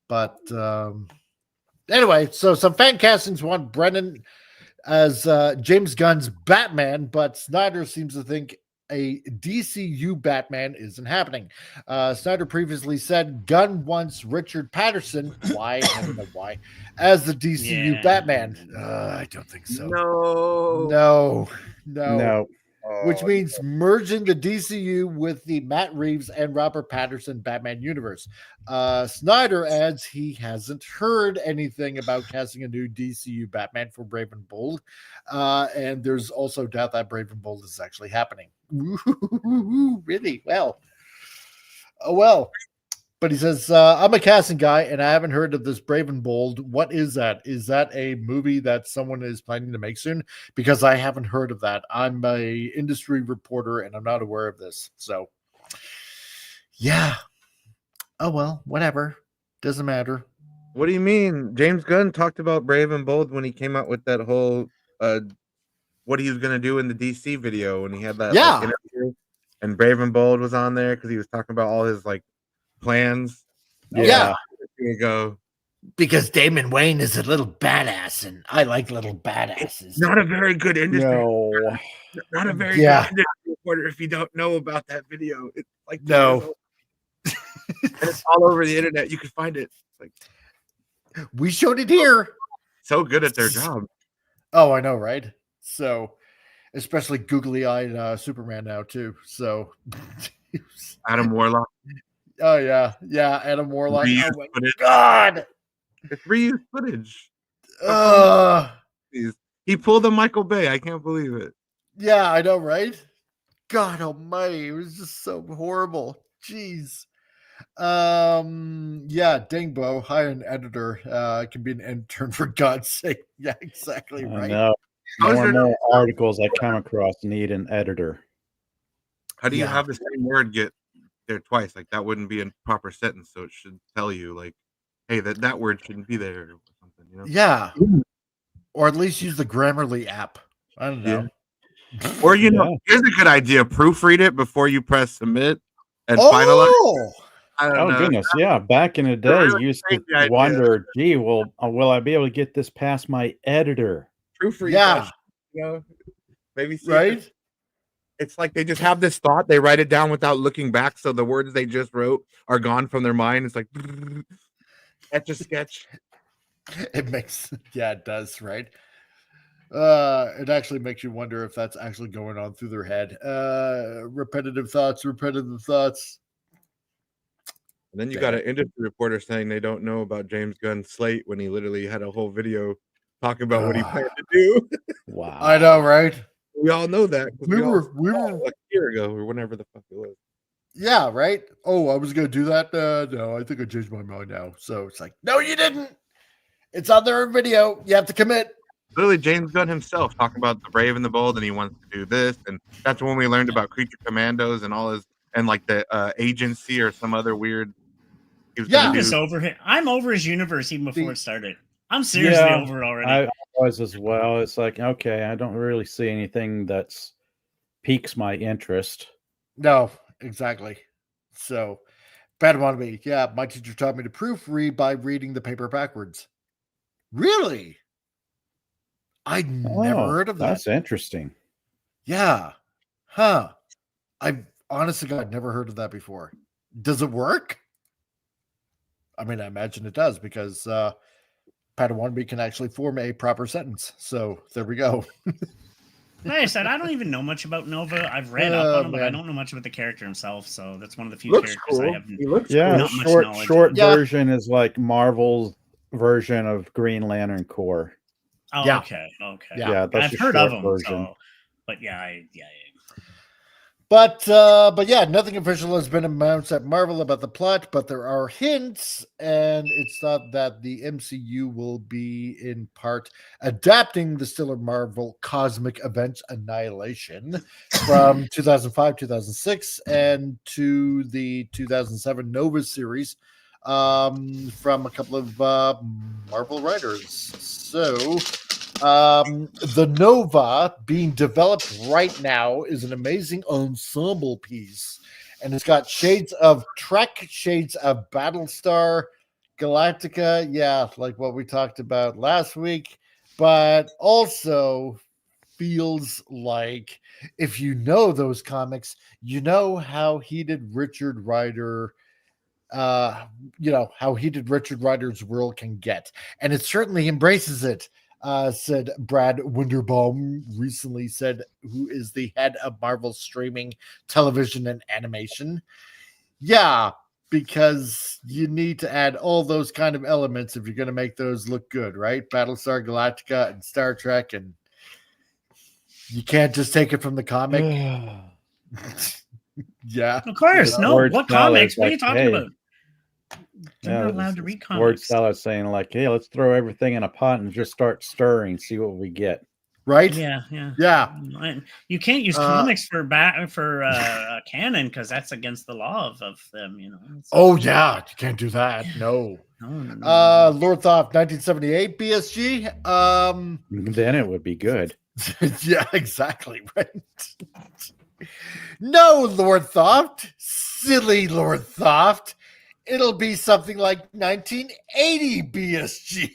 but anyway, so some fan castings want Brennan as James Gunn's Batman, but Snyder seems to think a DCU Batman isn't happening. Snyder previously said Gunn wants Richard Patterson, why, I don't know why, as the DCU Batman. I don't think so. No. Which means merging the DCU with the Matt Reeves and Robert Patterson Batman universe. Snyder adds he hasn't heard anything about casting a new DCU Batman for Brave and Bold. And there's also doubt that Brave and Bold is actually happening. Really? Well. Oh, well. But he says, I'm a casting guy, and I haven't heard of this Brave and Bold. What is that? Is that a movie that someone is planning to make soon? Because I haven't heard of that. I'm a industry reporter, and I'm not aware of this. So, yeah. Oh, well, whatever. Doesn't matter. What do you mean? James Gunn talked about Brave and Bold when he came out with that whole what he was going to do in the DC video, when he had that interview, and Brave and Bold was on there because he was talking about all his plans. Yeah. Here you go. Because Damon Wayne is a little badass, and I like little badasses. Not a very good industry. No. Not a very good industry reporter if you don't know about that video. It's like No. And it's all over the internet. You can find it. We showed it here. So good at their job. Oh, I know, right? So, especially googly-eyed Superman now too. So, Adam Warlock. Oh yeah, Adam Warlock. Reused Oh my footage. God, it's reused footage. He pulled a Michael Bay. I can't believe it. Yeah, I know, right? God Almighty, it was just so horrible. Jeez. Yeah, Dingbo, hire an editor. Can be an intern for God's sake. Yeah, exactly right. No. More and more articles I come across need an editor. How do you have the same word get there twice? That wouldn't be a proper sentence, so it should tell you hey, that word shouldn't be there or something. Yeah, or at least use the Grammarly app. I don't know. Yeah. Or here's a good idea: proofread it before you press submit and finalize. I don't know. Goodness, yeah. Back in the day, you used to wonder, gee, will I be able to get this past my editor? Proofread. Yeah. Maybe right. It's like they just have this thought, they write it down without looking back, so the words they just wrote are gone from their mind. It's like etch a sketch. It makes, yeah, it does, right? It actually makes you wonder if that's actually going on through their head. Repetitive thoughts. And then you got an industry reporter saying they don't know about James Gunn's slate when he literally had a whole video talking about what he planned to do. Wow. I know, right? We all know that. We were like a year ago or whenever the fuck it was. Yeah, right. Oh, I was gonna do that. No, I think I changed my mind now. So it's like, no, you didn't. It's on there in video. You have to commit. Literally, James Gunn himself talking about the Brave and the Bold, and he wants to do this, and that's when we learned about Creature Commandos and all his, and like the agency or some other weird. I'm just over him. I'm over his universe even before it started. I'm seriously over it already. I was as well. It's like, okay, I don't really see anything that's piques my interest. No, exactly. So, bad one to me. Yeah, my teacher taught me to proofread by reading the paper backwards. Really? I'd never heard of that. That's interesting. Yeah. Huh. I've honestly, God, never heard of that before. Does it work? I mean, I imagine it does because Padawan can actually form a proper sentence. So there we go. Like I said, I don't even know much about Nova. I've read up on him, but I don't know much about the character himself. So that's one of the few characters I have. Short version is like Marvel's version of Green Lantern Corps. Oh, yeah. Okay. Yeah, that's I've heard of him. Version. So, but yeah. But yeah, nothing official has been announced at Marvel about the plot, but there are hints, and it's thought that the MCU will be in part adapting the stellar Marvel cosmic event Annihilation from 2005-2006 and to the 2007 Nova series from a couple of Marvel writers. So the Nova being developed right now is an amazing ensemble piece, and it's got shades of Trek, shades of Battlestar Galactica, yeah, like what we talked about last week, but also feels like, if you know those comics, you know how heated Richard Rider how heated Richard Rider's world can get, and it certainly embraces it. Said Brad Winderbaum recently said, who is the head of Marvel streaming television and animation. Yeah, because you need to add all those kind of elements if you're going to make those look good, right? Battlestar Galactica and Star Trek, and you can't just take it from the comic. Yeah. Of course. No, what comics? What are you talking about? They're not allowed to read comics. Word salad saying like, hey, let's throw everything in a pot and just start stirring, see what we get. Right? Yeah. You can't use comics for canon because that's against the law of them, So, oh yeah, you can't do that. No. Lord Thoth, 1978 BSG. Then it would be good. Yeah, exactly. Right. No, Lord Thoth, silly Lord Thoth. It'll be something like 1980 BSG.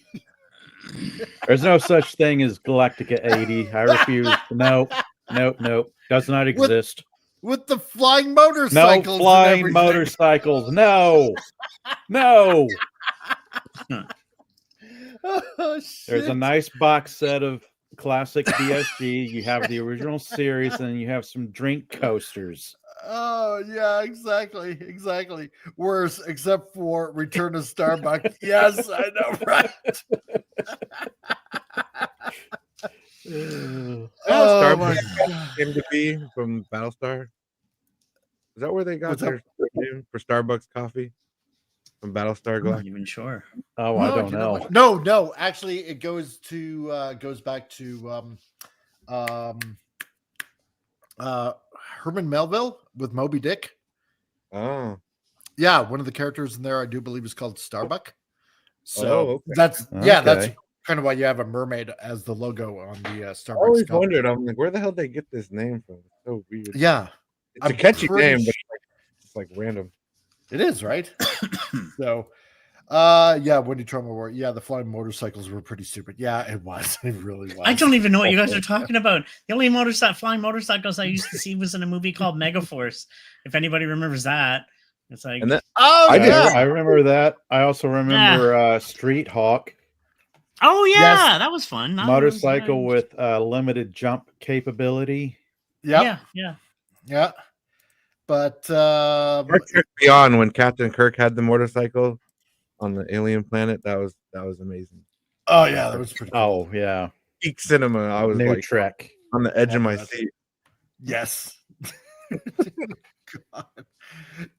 There's no such thing as Galactica 80. I refuse. Nope. Does not exist. With the flying motorcycles. No flying motorcycles. No. Oh, there's a nice box set of classic BSG. You have the original series, and you have some drink coasters. Oh yeah, exactly. Worse, except for Return to Starbucks. Yes, I know, right? Starbucks came to be from Battlestar. Is that where they got their name for Starbucks coffee? From Battlestar Galactica? I'm not even sure. Oh, I don't know. No. Actually, it goes back to Herman Melville with Moby Dick. Oh, yeah, one of the characters in there I do believe is called Starbuck. So okay. that's kind of why you have a mermaid as the logo on the Starbucks. I always wondered, I'm like, where the hell did they get this name from? It's so weird. Yeah, it's a catchy name, but it's like random. It is, right? So Wendy Trumbo were, the flying motorcycles were pretty stupid. Yeah, it was. It really was. I don't even know what you guys are talking about. The only flying motorcycles I used to see was in a movie called Megaforce. If anybody remembers that. It's like, I remember that. I also remember Street Hawk. Oh yeah, Yes. that was fun. Motorcycle with limited jump capability. Yep. Yeah. Yeah. But Star Trek Beyond, when Captain Kirk had the motorcycle on the alien planet, that was amazing. oh yeah, that was pretty cool. Oh yeah, Peak cinema. I was New like Trek. on the edge of my seat. Yes. God.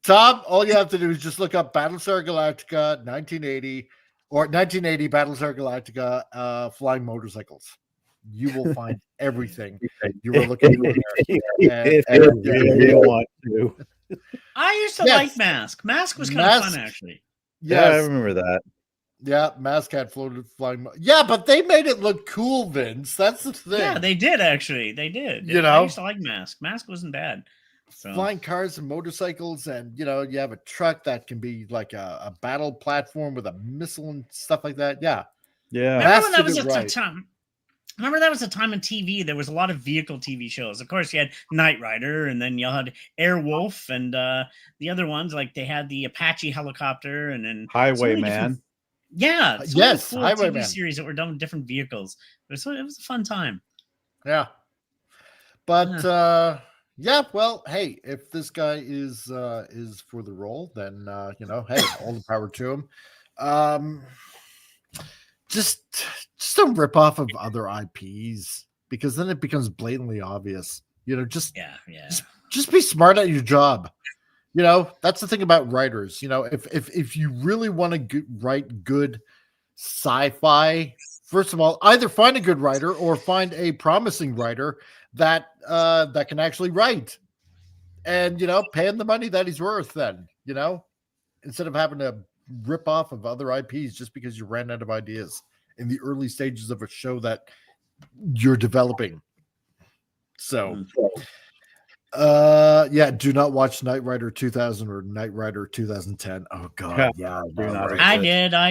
Tom, all you have to do is just look up Battlestar Galactica 1980 or 1980 Battlestar Galactica flying motorcycles. You will find everything you were looking for there. If you want to. I used to Yes. like Mask. Mask was kind of fun, actually. Yeah, I Yes. remember that. Yeah, Mask had floated flying. Yeah, but they made it look cool, Vince. That's the thing. Yeah, they did actually. They did. You I know? used to like Mask. Mask wasn't bad. So. Flying cars and motorcycles, and you have a truck that can be like a battle platform with a missile and stuff like that. Yeah. Yeah. Remember when that Mask was did it a right. time? Remember that was a time on TV. There was a lot of vehicle TV shows. Of course, you had Knight Rider, and then you had Airwolf, and the other ones like they had the Apache helicopter, and then Highwayman. Yeah, yes, cool Highwayman. TV series that were done with different vehicles. It was a fun time. Yeah. But yeah, well, hey, if this guy is for the role, then hey, all the power to him. Just don't rip off of other IPs, because then it becomes blatantly obvious. Just be smart at your job. That's the thing about writers. If you really want to write good sci-fi, first of all, either find a good writer or find a promising writer that can actually write, and pay him the money that he's worth. Then instead of having to rip off of other IPs just because you ran out of ideas in the early stages of a show that you're developing. So do not watch Knight Rider 2000 or Knight Rider 2010. Oh god, yeah, I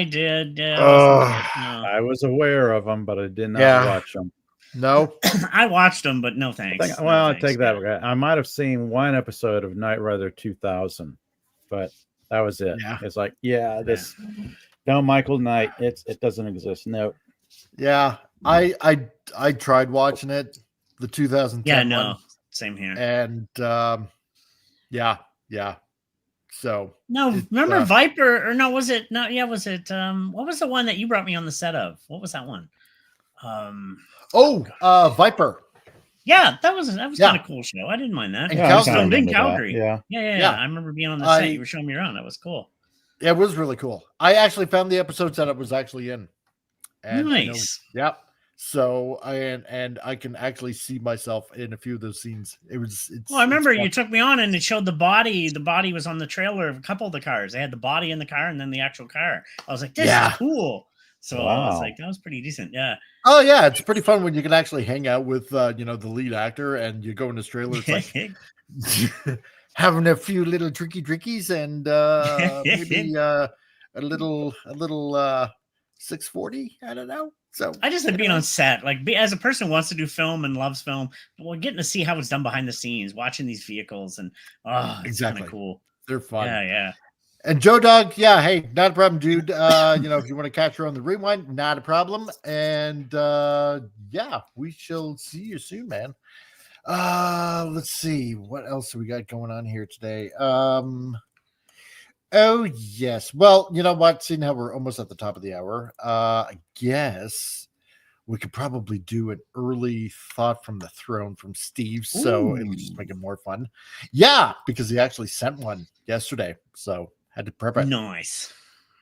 did. I was aware of them, but I did not watch them. No, I watched them, but no thanks. I take that back. I might have seen one episode of Knight Rider 2000, but that was it. Yeah. It's like, no Michael Knight. It doesn't exist. No. Yeah, I tried watching it, the 2010. Yeah, no, one, same here. and yeah. So no, remember Viper or no? Was it no? Yeah, was it? What was the one that you brought me on the set of? What was that one? Viper. Yeah, that was kind of cool show. I didn't mind that. And Calgary. Calgary. Calgary. Yeah. I remember being on the set. You were showing me around. That was cool. Yeah, it was really cool. I actually found the episodes that it was actually in. And nice. Yep. So I can actually see myself in a few of those scenes. I remember you took me on and it showed the body. The body was on the trailer of a couple of the cars. They had the body in the car and then the actual car. I was like, this is cool. So I was like, that was pretty decent. Yeah. Oh yeah, it's pretty fun when you can actually hang out with the lead actor and you go in his trailer. It's like having a few little drinkies and maybe a little 640. I don't know. So I just like being on set, like as a person who wants to do film and loves film, well, getting to see how it's done behind the scenes, watching these vehicles, and it's kind of cool. They're fun. Yeah. And Joe Dog, hey, not a problem, dude. If you want to catch her on the rewind, not a problem. And we shall see you soon, man. Let's see what else we got going on here today. Oh yes. Well, you know what? Seeing how we're almost at the top of the hour, I guess we could probably do an early thought from the throne from Steve, so it'll just make it more fun. Yeah, because he actually sent one yesterday, so had to prep it. Nice.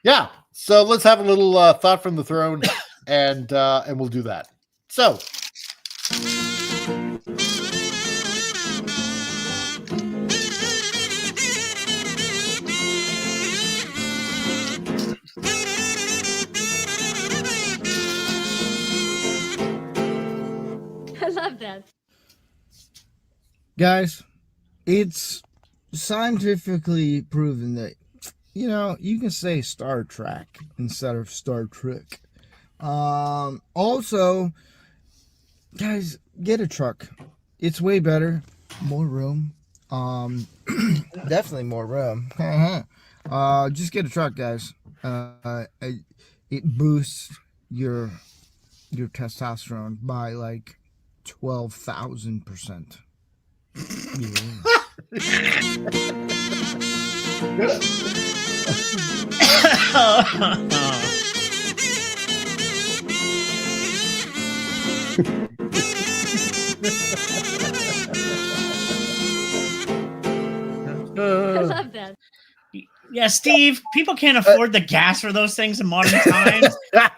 Yeah. So let's have a little thought from the throne, and we'll do that. So. I love that. Guys, it's scientifically proven that, you can say Star Trek instead of Star Trek. Also, guys, get a truck. It's way better. More room. Definitely more room. Just get a truck, guys. It boosts your testosterone by like 12,000%. I love that. Yeah, Steve, people can't afford the gas for those things in modern times.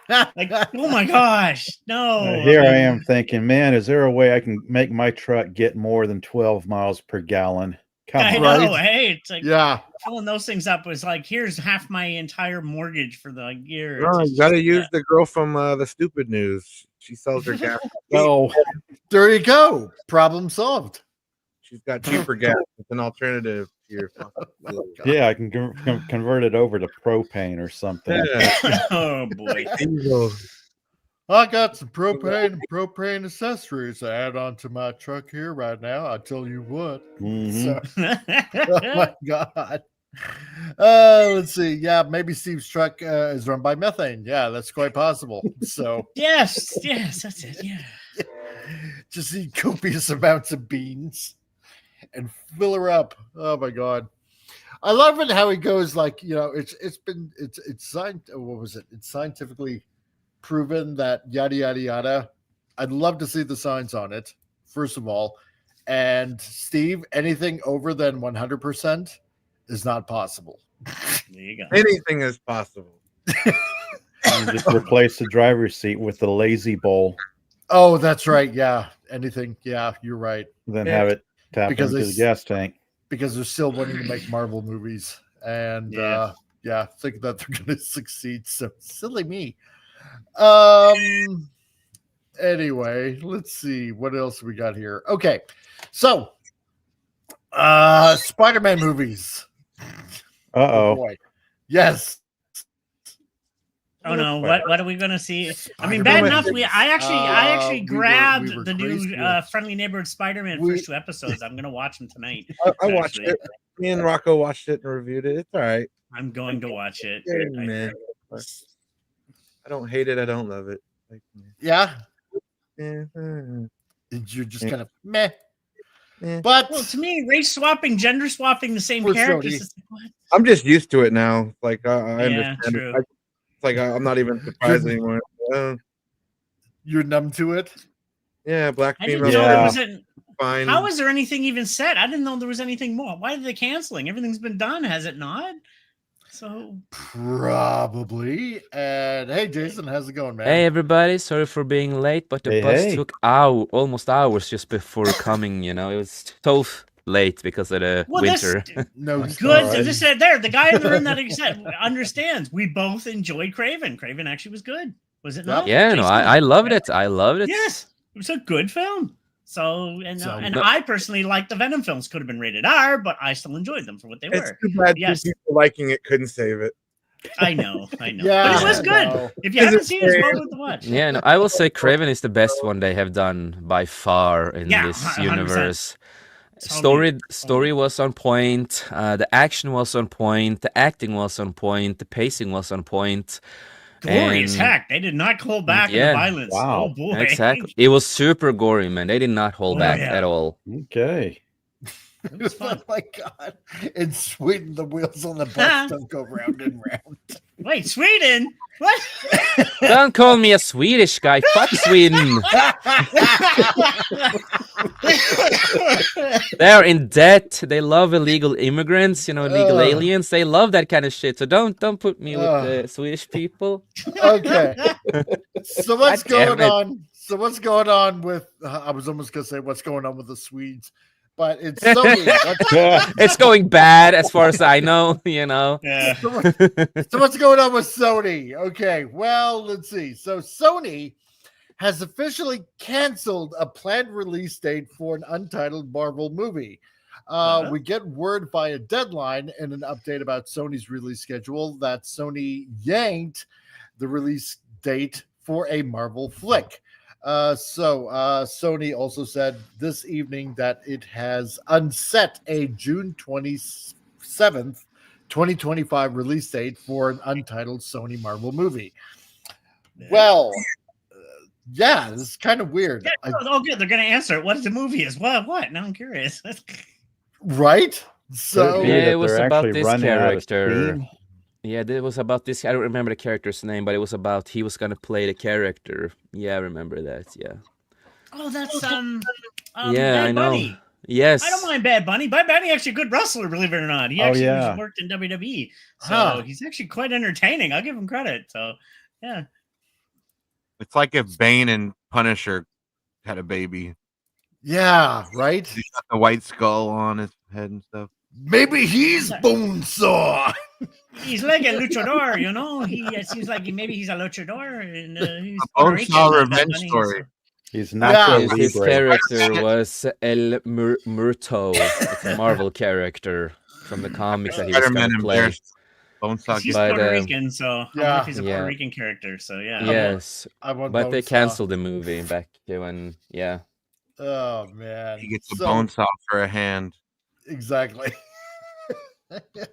Like, oh my gosh, no. Here I am thinking, man, is there a way I can make my truck get more than 12 miles per gallon? I know, hey, it's like filling those things up was like, here's half my entire mortgage for the year. No, you gotta use the girl from the Stupid News. She sells her gas. Oh, there you go. Problem solved. She's got cheaper gas. It's an alternative to your. Yeah, I can convert it over to propane or something. Yeah. Oh boy. I got some propane accessories to add onto my truck here right now. I tell you what. So, oh my god. Let's see. Yeah, maybe Steve's truck is run by methane. Yeah, that's quite possible. So yes, that's it. Yeah. Just eat copious amounts of beans and fill her up. Oh my god. I love it how he goes like, it's scientifically proven that yada yada yada. I'd love to see the signs on it, first of all. And Steve, anything over than 100% is not possible. There you go. Anything is possible. You just replace the driver's seat with the lazy bowl. Oh, that's right. Yeah. Anything. Yeah, you're right. Then have it tap into the gas tank. Because they're still wanting to make Marvel movies. And think that they're going to succeed. So silly me. Anyway, let's see what else we got here. Okay. So, Spider-Man movies. Oh boy. Yes. Oh no! What are we gonna see? I mean, bad enough. I actually grabbed the new Friendly Neighborhood Spider-Man first 2 episodes. I'm gonna watch them tonight. I watched it. Me and Rocco watched it and reviewed it. It's all right. I'm going to watch it. Man. I don't hate it. I don't love it. Yeah. Mm-hmm. You're just kind of meh. But to me, race swapping, gender swapping the same characters. I'm just used to it now. Like I understand. True. Like I'm not even surprised anymore. You're numb to it. Yeah, black female. Fine. How is there anything even said? I didn't know there was anything more. Why are they canceling? Everything's been done, has it not? So probably. And hey, Jason, how's it going, man? Hey, everybody. Sorry for being late, but the bus took almost hours just before coming. It was so late because of the winter. Good. This there. The guy in the room that understands. We both enjoyed Craven. Craven actually was good. Was it not? Yeah, I loved it. I loved it. Yes, it was a good film. So I personally like the Venom films. Could have been rated R, but I still enjoyed them for what they were. It's too bad people liking it couldn't save it. I know. Yeah, but it was good. If you haven't seen it, it's well worth the watch. Yeah, no, I will say Craven is the best one they have done by far in this 100%. universe. Story was on point. The action was on point. The acting was on point. The pacing was on point. Gory as heck. They did not hold back in the violence. Wow. Oh boy. Exactly. It was super gory, man. They did not hold back at all. Okay. It was fun. Oh my god. In Sweden, the wheels on the bus don't go round and round. Wait, Sweden? What? Don't call me a Swedish guy. Fuck Sweden. They're in debt. They love illegal immigrants, illegal aliens. They love that kind of shit. So don't put me with the Swedish people. Okay. So what's going on? So what's going on with? I was almost gonna say what's going on with the Swedes, but it's Sony. It's going bad as far as I know. Yeah. So what's going on with Sony? Okay. Well, let's see. So Sony has officially canceled a planned release date for an untitled Marvel movie. We get word via Deadline and an update about Sony's release schedule that Sony yanked the release date for a Marvel flick. Sony also said this evening that it has unset a June 27th, 2025 release date for an untitled Sony Marvel movie. Well, yeah, this is kind of weird. Yeah, good. They're going to answer it. What the movie is? What? Now I'm curious. Right? So yeah, it was they're about actually this running out of character. steam. Yeah, it was about this. I don't remember the character's name, but it was about he was gonna play the character. Yeah, I remember that. Yeah. Oh, that's Yeah, Bad I know. Bunny. Yes. I don't mind Bad Bunny. Bad Bunny actually a good wrestler, believe it or not. He actually worked in WWE, so he's actually quite entertaining. I'll give him credit. So, yeah. It's like if Bane and Punisher had a baby. Yeah, right. He's got the white skull on his head and stuff. Maybe he's Bonesaw. He's like a luchador, you know. He seems like maybe he's a luchador, and he's Bonesaw revenge story. So. He's not. His character was El Murto. It's a Marvel character from the comics that he was going to play. He's Puerto Rican, so he's a Puerto Rican character. So yeah. Yes, but they canceled the movie back when. Yeah. Oh man, he gets a bone saw for a hand. Exactly.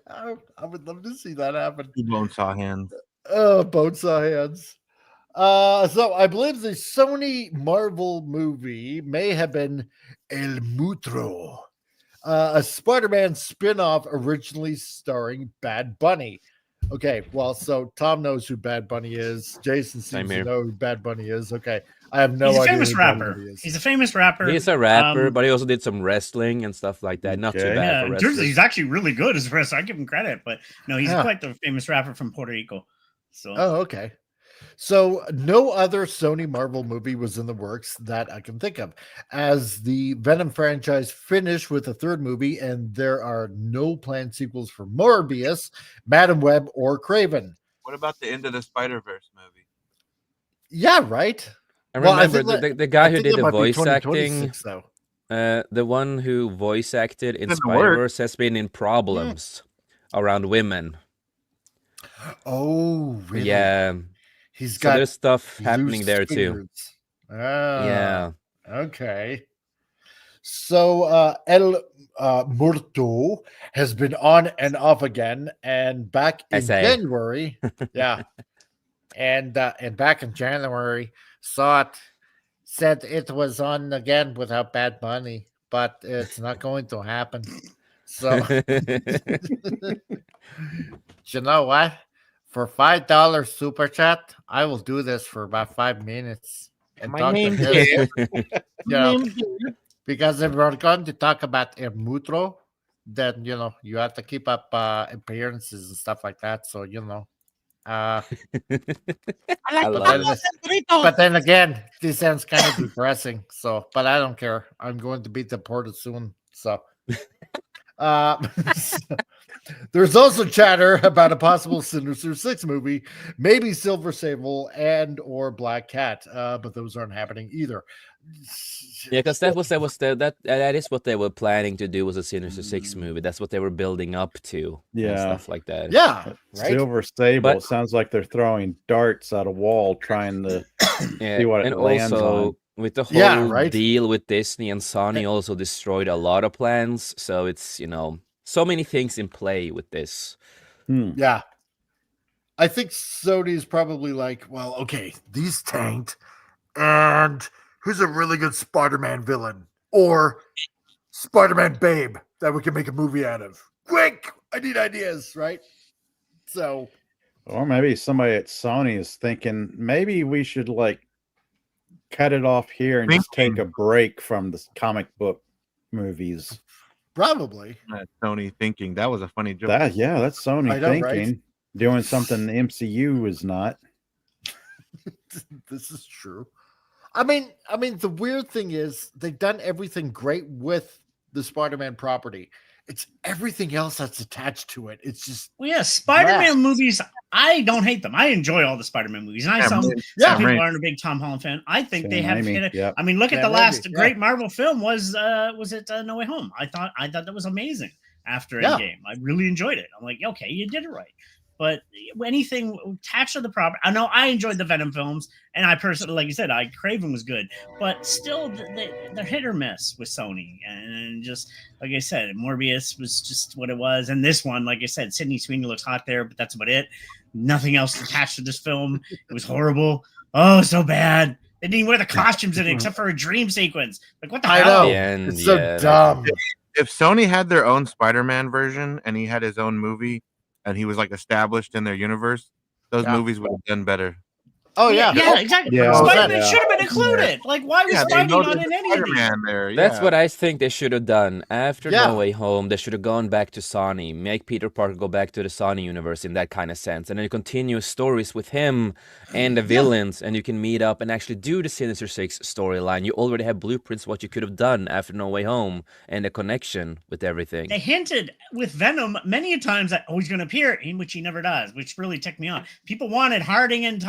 I would love to see that happen. Bone saw hands. Bone saw hands. So I believe the Sony Marvel movie may have been El Mutro, a Spider-Man spin-off originally starring Bad Bunny. Okay, well, so Tom knows who Bad Bunny is. Jason seems to know who Bad Bunny is. Okay, I have no idea. He's a famous rapper. He's a famous rapper. He's a rapper, but he also did some wrestling and stuff like that. Not too bad for wrestling. He's actually really good as a wrestler. I give him credit, but no, he's quite the famous rapper from Puerto Rico. So. Oh, okay. So no other Sony Marvel movie was in the works that I can think of, as the Venom franchise finished with a third movie, and there are no planned sequels for Morbius, Madam Web, or Kraven. What about the end of the Spider-Verse movie? Yeah, right. I remember the guy who did the voice acting. The one who voice acted in Spider-Verse has been in problems around women. Oh, really? Yeah. There's stuff happening there too. Yeah. Okay. So El Murto has been on and off again, and back in January. Yeah. And back in January, said it was on again without Bad Bunny, but it's not going to happen. So you know what? For $5 super chat, I will do this for about 5 minutes and talk to him. Because if we're going to talk about El Mutro, then you have to keep up appearances and stuff like that. So but then again, this sounds kind of depressing. So, but I don't care. I'm going to be deported soon. So. There's also chatter about a possible Sinister Six movie, maybe Silver Sable and or Black Cat, but those aren't happening either. Yeah, because that is what they were planning to do, was a Sinister Six movie. That's what they were building up to. Yeah, stuff like that. Yeah, right? Silver Sable. It sounds like they're throwing darts at a wall trying to see what it lands on. With the whole deal with Disney and Sony also destroyed a lot of plans. So it's, so many things in play with this. Yeah. I think Sony's probably like, well, okay, these tanked. And who's a really good Spider-Man villain? Or Spider-Man babe that we can make a movie out of? Quick! I need ideas, right? So. Or maybe somebody at Sony is thinking, maybe we should cut it off here and just take a break from the comic book movies. Probably. Sony thinking. That was a funny joke. That's Sony thinking. Right? Doing something the MCU is not. This is true. I mean, the weird thing is they've done everything great with the Spider-Man property. It's everything else that's attached to it. It's just Spider-Man movies. I don't hate them. I enjoy all the Spider-Man movies. And some people aren't a big Tom Holland fan. I think they have hit it. Yep. I mean, look at the last great Marvel film was it No Way Home? I thought that was amazing after Endgame. I really enjoyed it. I'm like, okay, you did it right. But anything attached to the property, I know I enjoyed the Venom films, and I personally, like you said, Kraven was good, but still, they're hit or miss with Sony. And just like I said, Morbius was just what it was, and this one, like I said, Sydney Sweeney looks hot there, but that's about it. nothing else attached to this film. It was horrible. Oh, so bad. They didn't even wear the costumes in it except for a dream sequence. Like, what the hell? It's so dumb. If Sony had their own Spider-Man version and he had his own movie and he was like established in their universe, those movies would have done better. Oh yeah, exactly. Yeah. Spider-Man should have been included. Like, why was Spidey not in any of these? There. That's what I think they should have done. After Yeah. No Way Home, they should have gone back to Sony, make Peter Parker go back to the Sony universe in that kind of sense, and then you continue stories with him and the villains, and you can meet up and actually do the Sinister Six storyline. You already have blueprints what you could have done after No Way Home and the connection with everything. They hinted with Venom many a times that he's going to appear, in which he never does, which really ticked me off. People wanted Harding and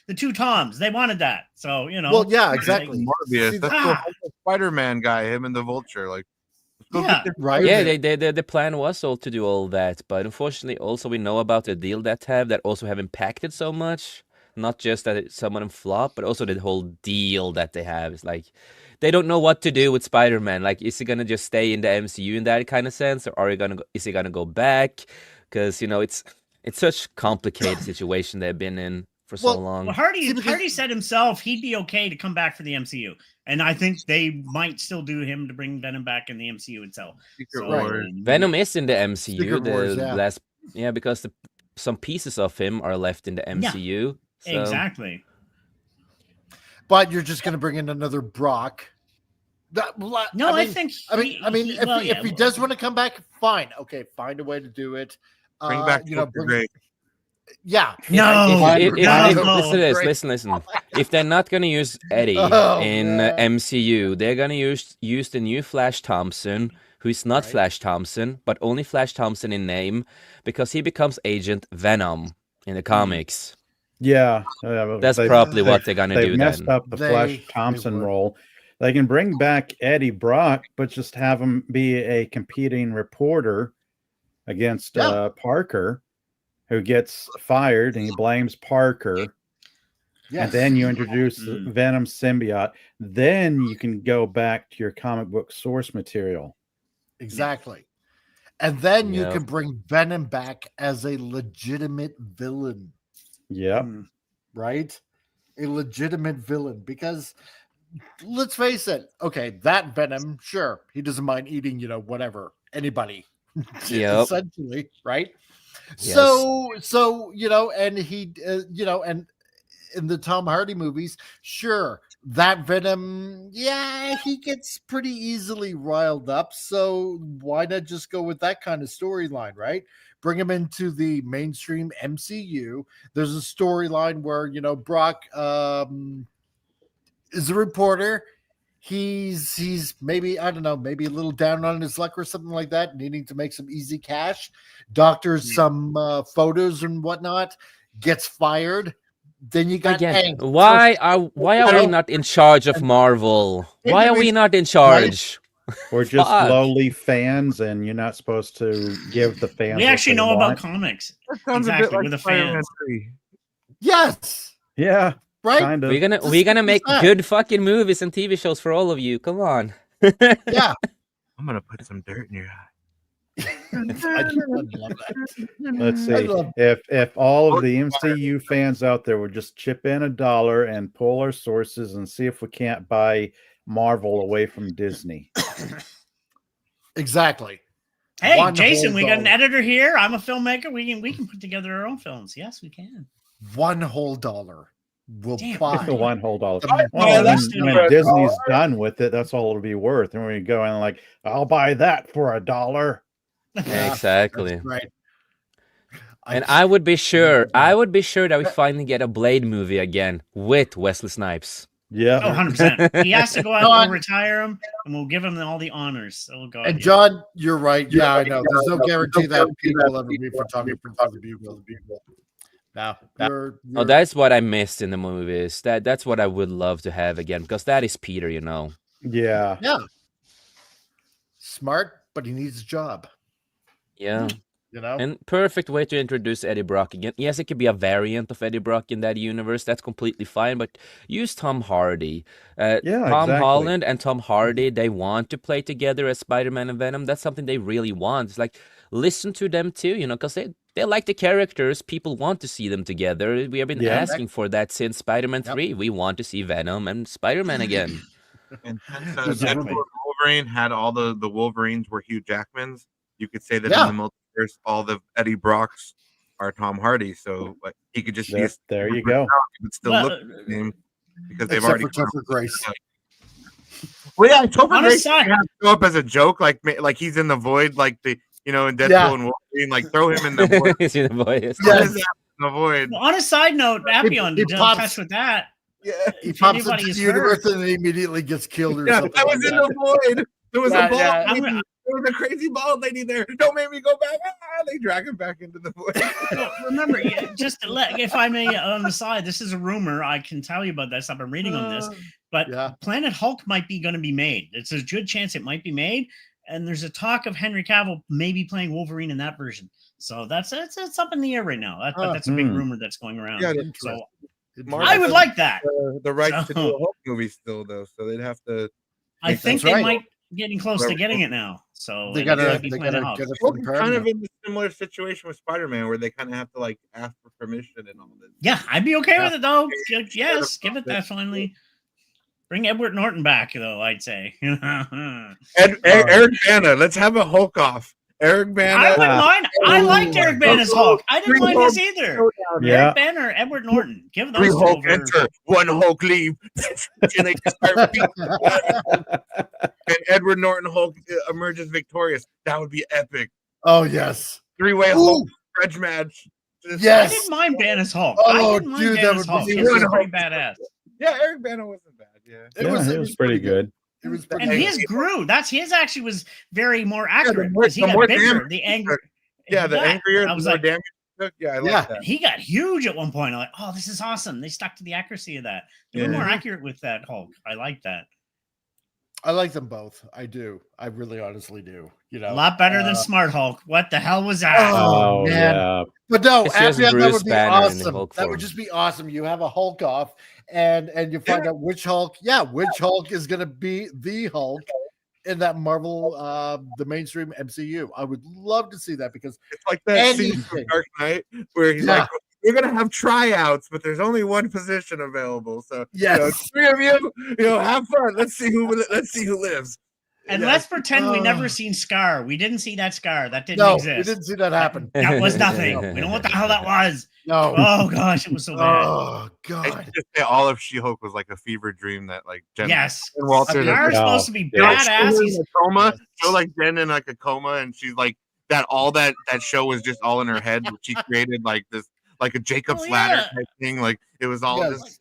the two Toms. They wanted that. So, you know. Well, yeah, exactly. Morbius. That's the whole Spider-Man guy, him and the Vulture. Like, right. Yeah, the plan was all to do all that, but unfortunately, also we know about the deal that also have impacted so much. Not just that some of them flop, but also the whole deal that they have. It's like they don't know what to do with Spider-Man. Like, is he gonna just stay in the MCU in that kind of sense, or is he gonna go back? Because it's such complicated situation they've been in for so long. Well, Hardy said himself he'd be okay to come back for the MCU, and I think they might still do him to bring Venom back in the MCU itself. Venom is in the MCU. Secret Wars, because some pieces of him are left in the MCU. So. Exactly. But you're just going to bring in another Brock. I think. If he does want to come back, fine. Okay, find a way to do it. Bring back great. Yeah. Listen. If they're not going to use Eddie in MCU, they're going to use the new Flash Thompson, who is not Flash Thompson, but only Flash Thompson in name, because he becomes Agent Venom in the comics. Yeah. That's probably what they're going to do. They messed up the Flash Thompson role. They can bring back Eddie Brock, but just have him be a competing reporter against Parker, who gets fired, and he blames Parker. Yes. And then you introduce the Venom symbiote. Then you can go back to your comic book source material. Exactly. And then you can bring Venom back as a legitimate villain. Yeah. Right? A legitimate villain. Because let's face it, okay, that Venom, sure, he doesn't mind eating, whatever, anybody. Essentially, right? Yes. So and he and in the Tom Hardy movies, sure, that Venom, he gets pretty easily riled up. So why not just go with that kind of storyline, right? Bring him into the mainstream MCU. There's a storyline where Brock is a reporter. He's maybe, I don't know, maybe a little down on his luck or something like that, needing to make some easy cash, doctors some photos and whatnot, gets fired. Then you got why are we not in charge of Marvel? Why are we not in charge? We're just lowly fans, and you're not supposed to give the fans. We actually know about comics. Exactly, with the fans. Yes. Yeah. Right. Kind of. We're gonna make good fucking movies and TV shows for all of you. Come on. Yeah. I'm gonna put some dirt in your eye. Let's see. If all of the MCU fans out there would just chip in $1 and pull our sources and see if we can't buy Marvel away from Disney. Exactly. Hey, Jason, we got an editor here. I'm a filmmaker. We can put together our own films. Yes, we can. $1 will buy the $1. Well, when Disney's done with it, that's all it'll be worth. And we go in like, I'll buy that for $1. Exactly. Right. And I would be sure that we finally get a Blade movie again with Wesley Snipes. Yeah. Oh, 100%. He has to go out and retire him, and we'll give him all the honors. Oh, God. And John, you're right. Yeah, I know. There's no guarantee that people will ever be photographer for the Bugle. Now, oh, that's what I missed in the movies. That's what I would love to have again, because that is Peter, Yeah. Yeah. Smart, but he needs a job. Yeah. And perfect way to introduce Eddie Brock again. Yes, it could be a variant of Eddie Brock in that universe. That's completely fine, but use Tom Hardy. Tom Holland and Tom Hardy, they want to play together as Spider-Man and Venom. That's something they really want. It's like, listen to them too, because they like the characters. People want to see them together. We have been asking for that since Spider-Man 3. We want to see Venom and Spider-Man again. And since Deadpool and Wolverine had all the Wolverines were Hugh Jackmans, you could say that in the multiverse, all the Eddie Brocks are Tom Hardy. So like he could just be there you go. But still look the same because they've Except already for Topher Grace. Well, yeah, Topher Grace can show up as a joke, like he's in the void, like the in Deadpool and Wolverine, like throw him in the void. He's in the void. In the void. Well, on a side note, Appion, he don't touch with that. Yeah, he pops into the universe and then he immediately gets killed or something. I was in the void. There was a bald lady. There was a crazy bald lady there. Don't make me go back. They drag him back into the void. Well, remember, just to if I may, on the side, this is a rumor. I can tell you about this. I've been reading on this, but Planet Hulk might be going to be made. It's a good chance it might be made, and there's a talk of Henry Cavill maybe playing Wolverine in that version. So it's up in the air right now. That's a big rumor that's going around. Yeah, so I would like that. The rights to do a Hulk movie still, though, so they'd have to. I think they might getting close to getting it now. So they gotta get it from kind of in a similar situation with Spider-Man, where they kind of have to like ask for permission and all this. Yeah, I'd be okay with it though. Yes, give it that finally. Bring Edward Norton back, though. I'd say. Eric Bana, let's have a Hulk off. Eric Bana. I wouldn't mind. I liked Eric Bana's Hulk. I didn't mind his either. Eric Bana or Edward Norton. Give those 3 Hulk enter, 1 Hulk leave. And they just start and Edward Norton Hulk emerges victorious. That would be epic. Oh yes. 3-way Hulk grudge match. Yes. I didn't mind Bana's Hulk. Oh, I didn't mind dude, Bana's that would be Hulk. He was pretty badass. Yeah, Eric Bana wasn't bad. Yeah, it was pretty good. It was and his grew. That's his actually was very more accurate because he got bigger. The anger. Yeah, the angrier, the more damage he took. Yeah, I like that. He got huge at one point. I'm like, oh, this is awesome. They stuck to the accuracy of that. They were more accurate with that Hulk. I like that. I like them both. I do. I really honestly do. You know, a lot better than Smart Hulk. What the hell was that? Oh man. Yeah. But no, that would be awesome. That would just be awesome. You have a Hulk off and you find out which Hulk, which Hulk is gonna be the Hulk in that Marvel the mainstream MCU. I would love to see that because it's like that scene from Dark Knight where he's like, you're gonna have tryouts, but there's only one position available. So 3 of you, have fun. Let's see who lives. And let's pretend we never seen Scar. We didn't see that Scar. That didn't exist. We didn't see that happen. That was nothing. We don't know what the hell that was. No. Oh gosh, it was so bad. Oh god. I just say all of She-Hulk was like a fever dream that like Jen Walter. Scar's supposed to be badass. He's in a coma. So like Jen in like a coma, and she's like that. All that show was just all in her head. She created like this. Like a Jacob's ladder type thing. Like it was all just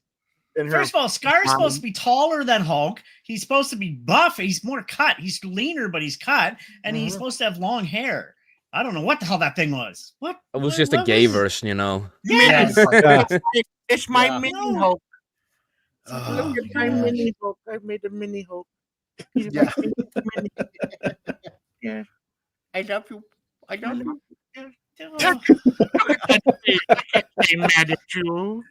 First of all, Scar's supposed to be taller than Hulk. He's supposed to be buff. He's more cut. He's leaner, but he's cut. And he's supposed to have long hair. I don't know what the hell that thing was. What? It was just a gay version, you know. Yes. It's my mini Hulk. Look at my mini Hulk. I made a mini Hulk. Yeah. I love you. I love you. I can't be mad at you.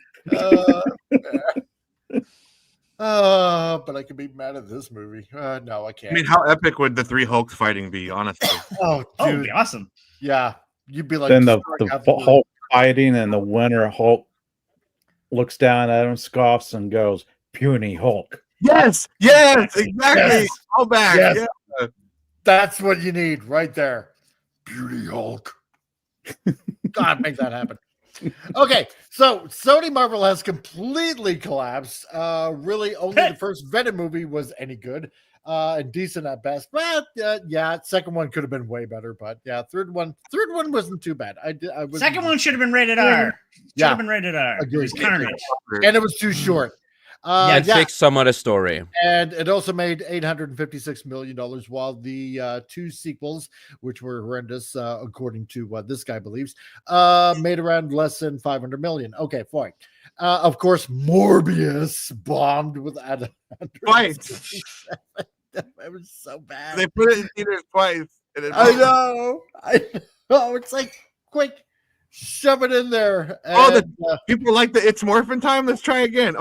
But I can be mad at this movie. No, I can't. I mean, how epic would the 3 Hulks fighting be, honestly? Oh, dude. It'd be awesome. Yeah. You'd be like, then the Hulk fighting, and the winner Hulk looks down at him, scoffs, and goes, "Puny Hulk." Yes, exactly. Yes. All back. Yes. Yeah. That's what you need right there. Puny Hulk. God, make that happen. Okay, so Sony Marvel has completely collapsed. Really, only the first Venom movie was any good, and decent at best. But second one could have been way better. But third one wasn't too bad. Second one should have been rated R. Should have been rated R. It was Carnage, and it was too short. Fix some of the story. And it also made $856 million, while the 2 sequels, which were horrendous, according to what this guy believes, made around less than $500 million. Okay, fine. Of course, Morbius bombed with twice. It was so bad. They put it in theaters twice. I know. It's like, quick. Shove it in there. And, people like It's Morphin Time. Let's try again.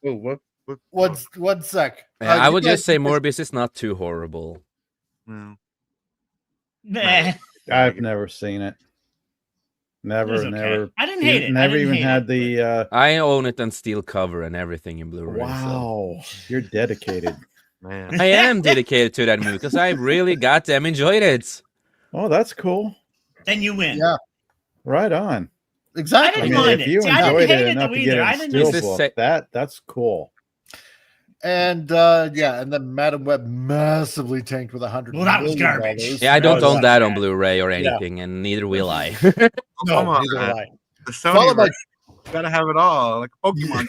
What? One sec. I would just say Morbius is not too horrible. No. I've never seen it. Never, okay. never. I didn't hate it. Never even had the. I own it on steel cover and everything in Blu-ray. Wow, you're dedicated, man. I am dedicated to that movie because I really got them enjoyed it. Oh, that's cool. Then you win. Yeah. Right on. Exactly. I didn't mind if you it. See, I didn't enjoyed hate it it enough though to either. get I a didn't steelbook, that's cool. And and then Madam Web massively tanked with $100 Well, that was million. garbage. Yeah, I don't That was own that on bad. Blu-ray or anything, and neither will I. No, Come on, neither will I. The Sony Followed by version, you gotta have it all, like Pokemon.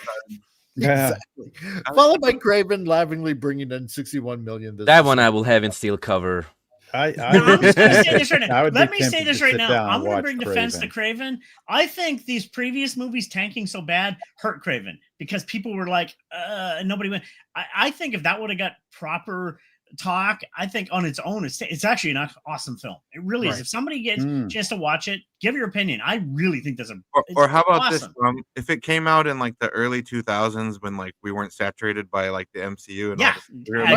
Yeah. exactly. Followed by Craven laughingly bringing in $61 million. That one I will have in steel cover. I'm just going to say this right I now. would Let be me say tempted this to right sit now. down and I'm going to watch bring defense to Craven. Craven. I think these previous movies tanking so bad hurt Craven because people were like, and nobody went. I think if that would have got proper talk, I think on its own, it's actually an awesome film. It really is. If somebody gets a chance to watch it, give your opinion. I really think that's Or how about awesome. this? If it came out in like the early 2000s when like we weren't saturated by like the MCU and all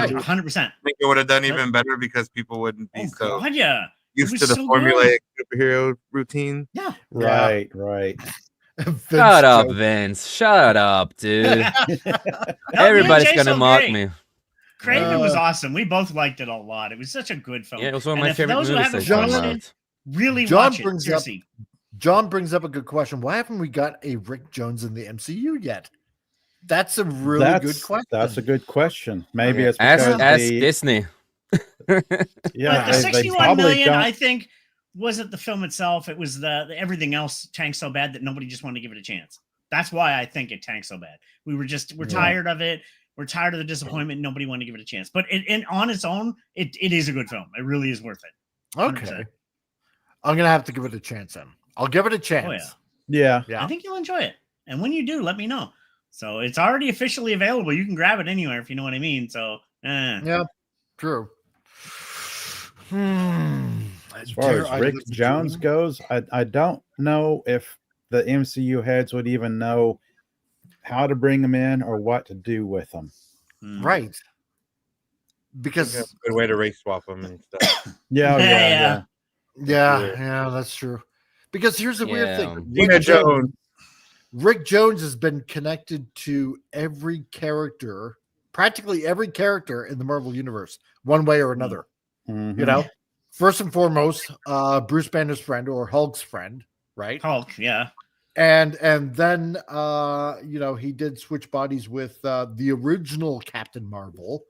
this, 100%. I think it would have done even better because people wouldn't be so God, yeah. used was to the so formulaic superhero routine. Yeah. Right. Shut up, Vince. Shut up, dude. Everybody's gonna mock me. Craven was awesome. We both liked it a lot. It was such a good film. Yeah, it was one of And my if favorite those who movies haven't that watched came it, out. really John watch it. brings Seriously. John brings up a good question. Why haven't we got a Rick Jones in the MCU yet? That's a really good question. That's a good question. Maybe it's because ask Disney. Yeah, But the 61 million, I think, wasn't the film itself. It was the everything else tanked so bad that nobody just wanted to give it a chance. That's why I think it tanked so bad. We're tired of it. We're tired of the disappointment. Nobody wanted to give it a chance. But on its own, it is a good film. It really is worth it. 100%. Okay. I'm going to have to give it a chance then. I'll give it a chance. Oh, yeah. Yeah. I think you'll enjoy it. And when you do, let me know. So it's already officially available. You can grab it anywhere if you know what I mean. So, yeah, true. As far as Rick Jones goes, I don't know if the MCU heads would even know how to bring him in or what to do with him. Right. Because a good way to race swap them and stuff. Yeah, that's true. Because here's the weird thing. Rick Jones has been connected to every character, practically every character in the Marvel Universe, one way or another. Mm-hmm. You know, first and foremost, Bruce Banner's friend or Hulk's friend, right? Hulk, yeah. And then he did switch bodies with the original Captain Marvel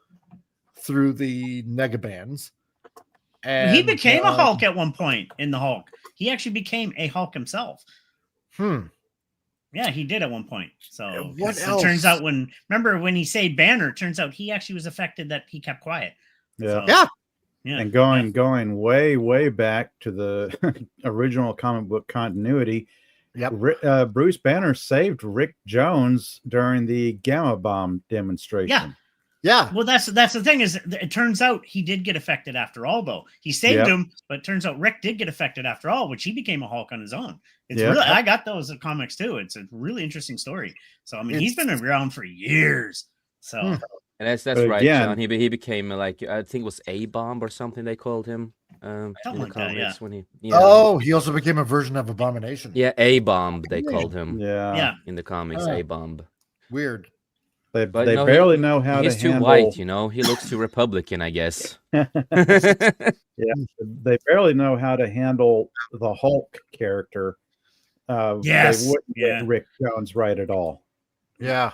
through the Negabands. And he became a Hulk at one point in the Hulk. He actually became a Hulk himself. Yeah, he did at one point. So what else? It turns out when he said Banner, it turns out he actually was affected that he kept quiet. Yeah. So, And going way back to the original comic book continuity. Yep. Bruce Banner saved Rick Jones during the Gamma Bomb demonstration. Yeah. Well, that's the thing is it turns out he did get affected after all, though. He saved him, but it turns out Rick did get affected after all, which he became a Hulk on his own. It's really, I got those comics too. It's a really interesting story. So I mean, he's been around for years. So and that's right, John. He became like I think it was A-Bomb or something they called him. Something like that, yeah. When he also became a version of Abomination. Yeah, A-Bomb they called him. Yeah. In the comics, A-Bomb. Weird. They barely know how to handle. He's too white, you know. He looks too Republican, I guess. Yeah, they barely know how to handle the Hulk character. Yes, they wouldn't get Rick Jones right at all. Yeah,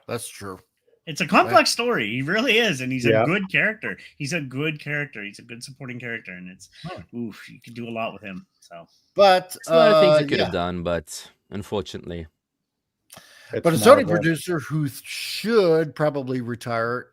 that's true. It's a complex story. He really is, and he's a good character. He's a good character. He's a good supporting character, and it's you can do a lot with him. So, but a lot of things he could have done, but unfortunately. But a Sony producer who should probably retire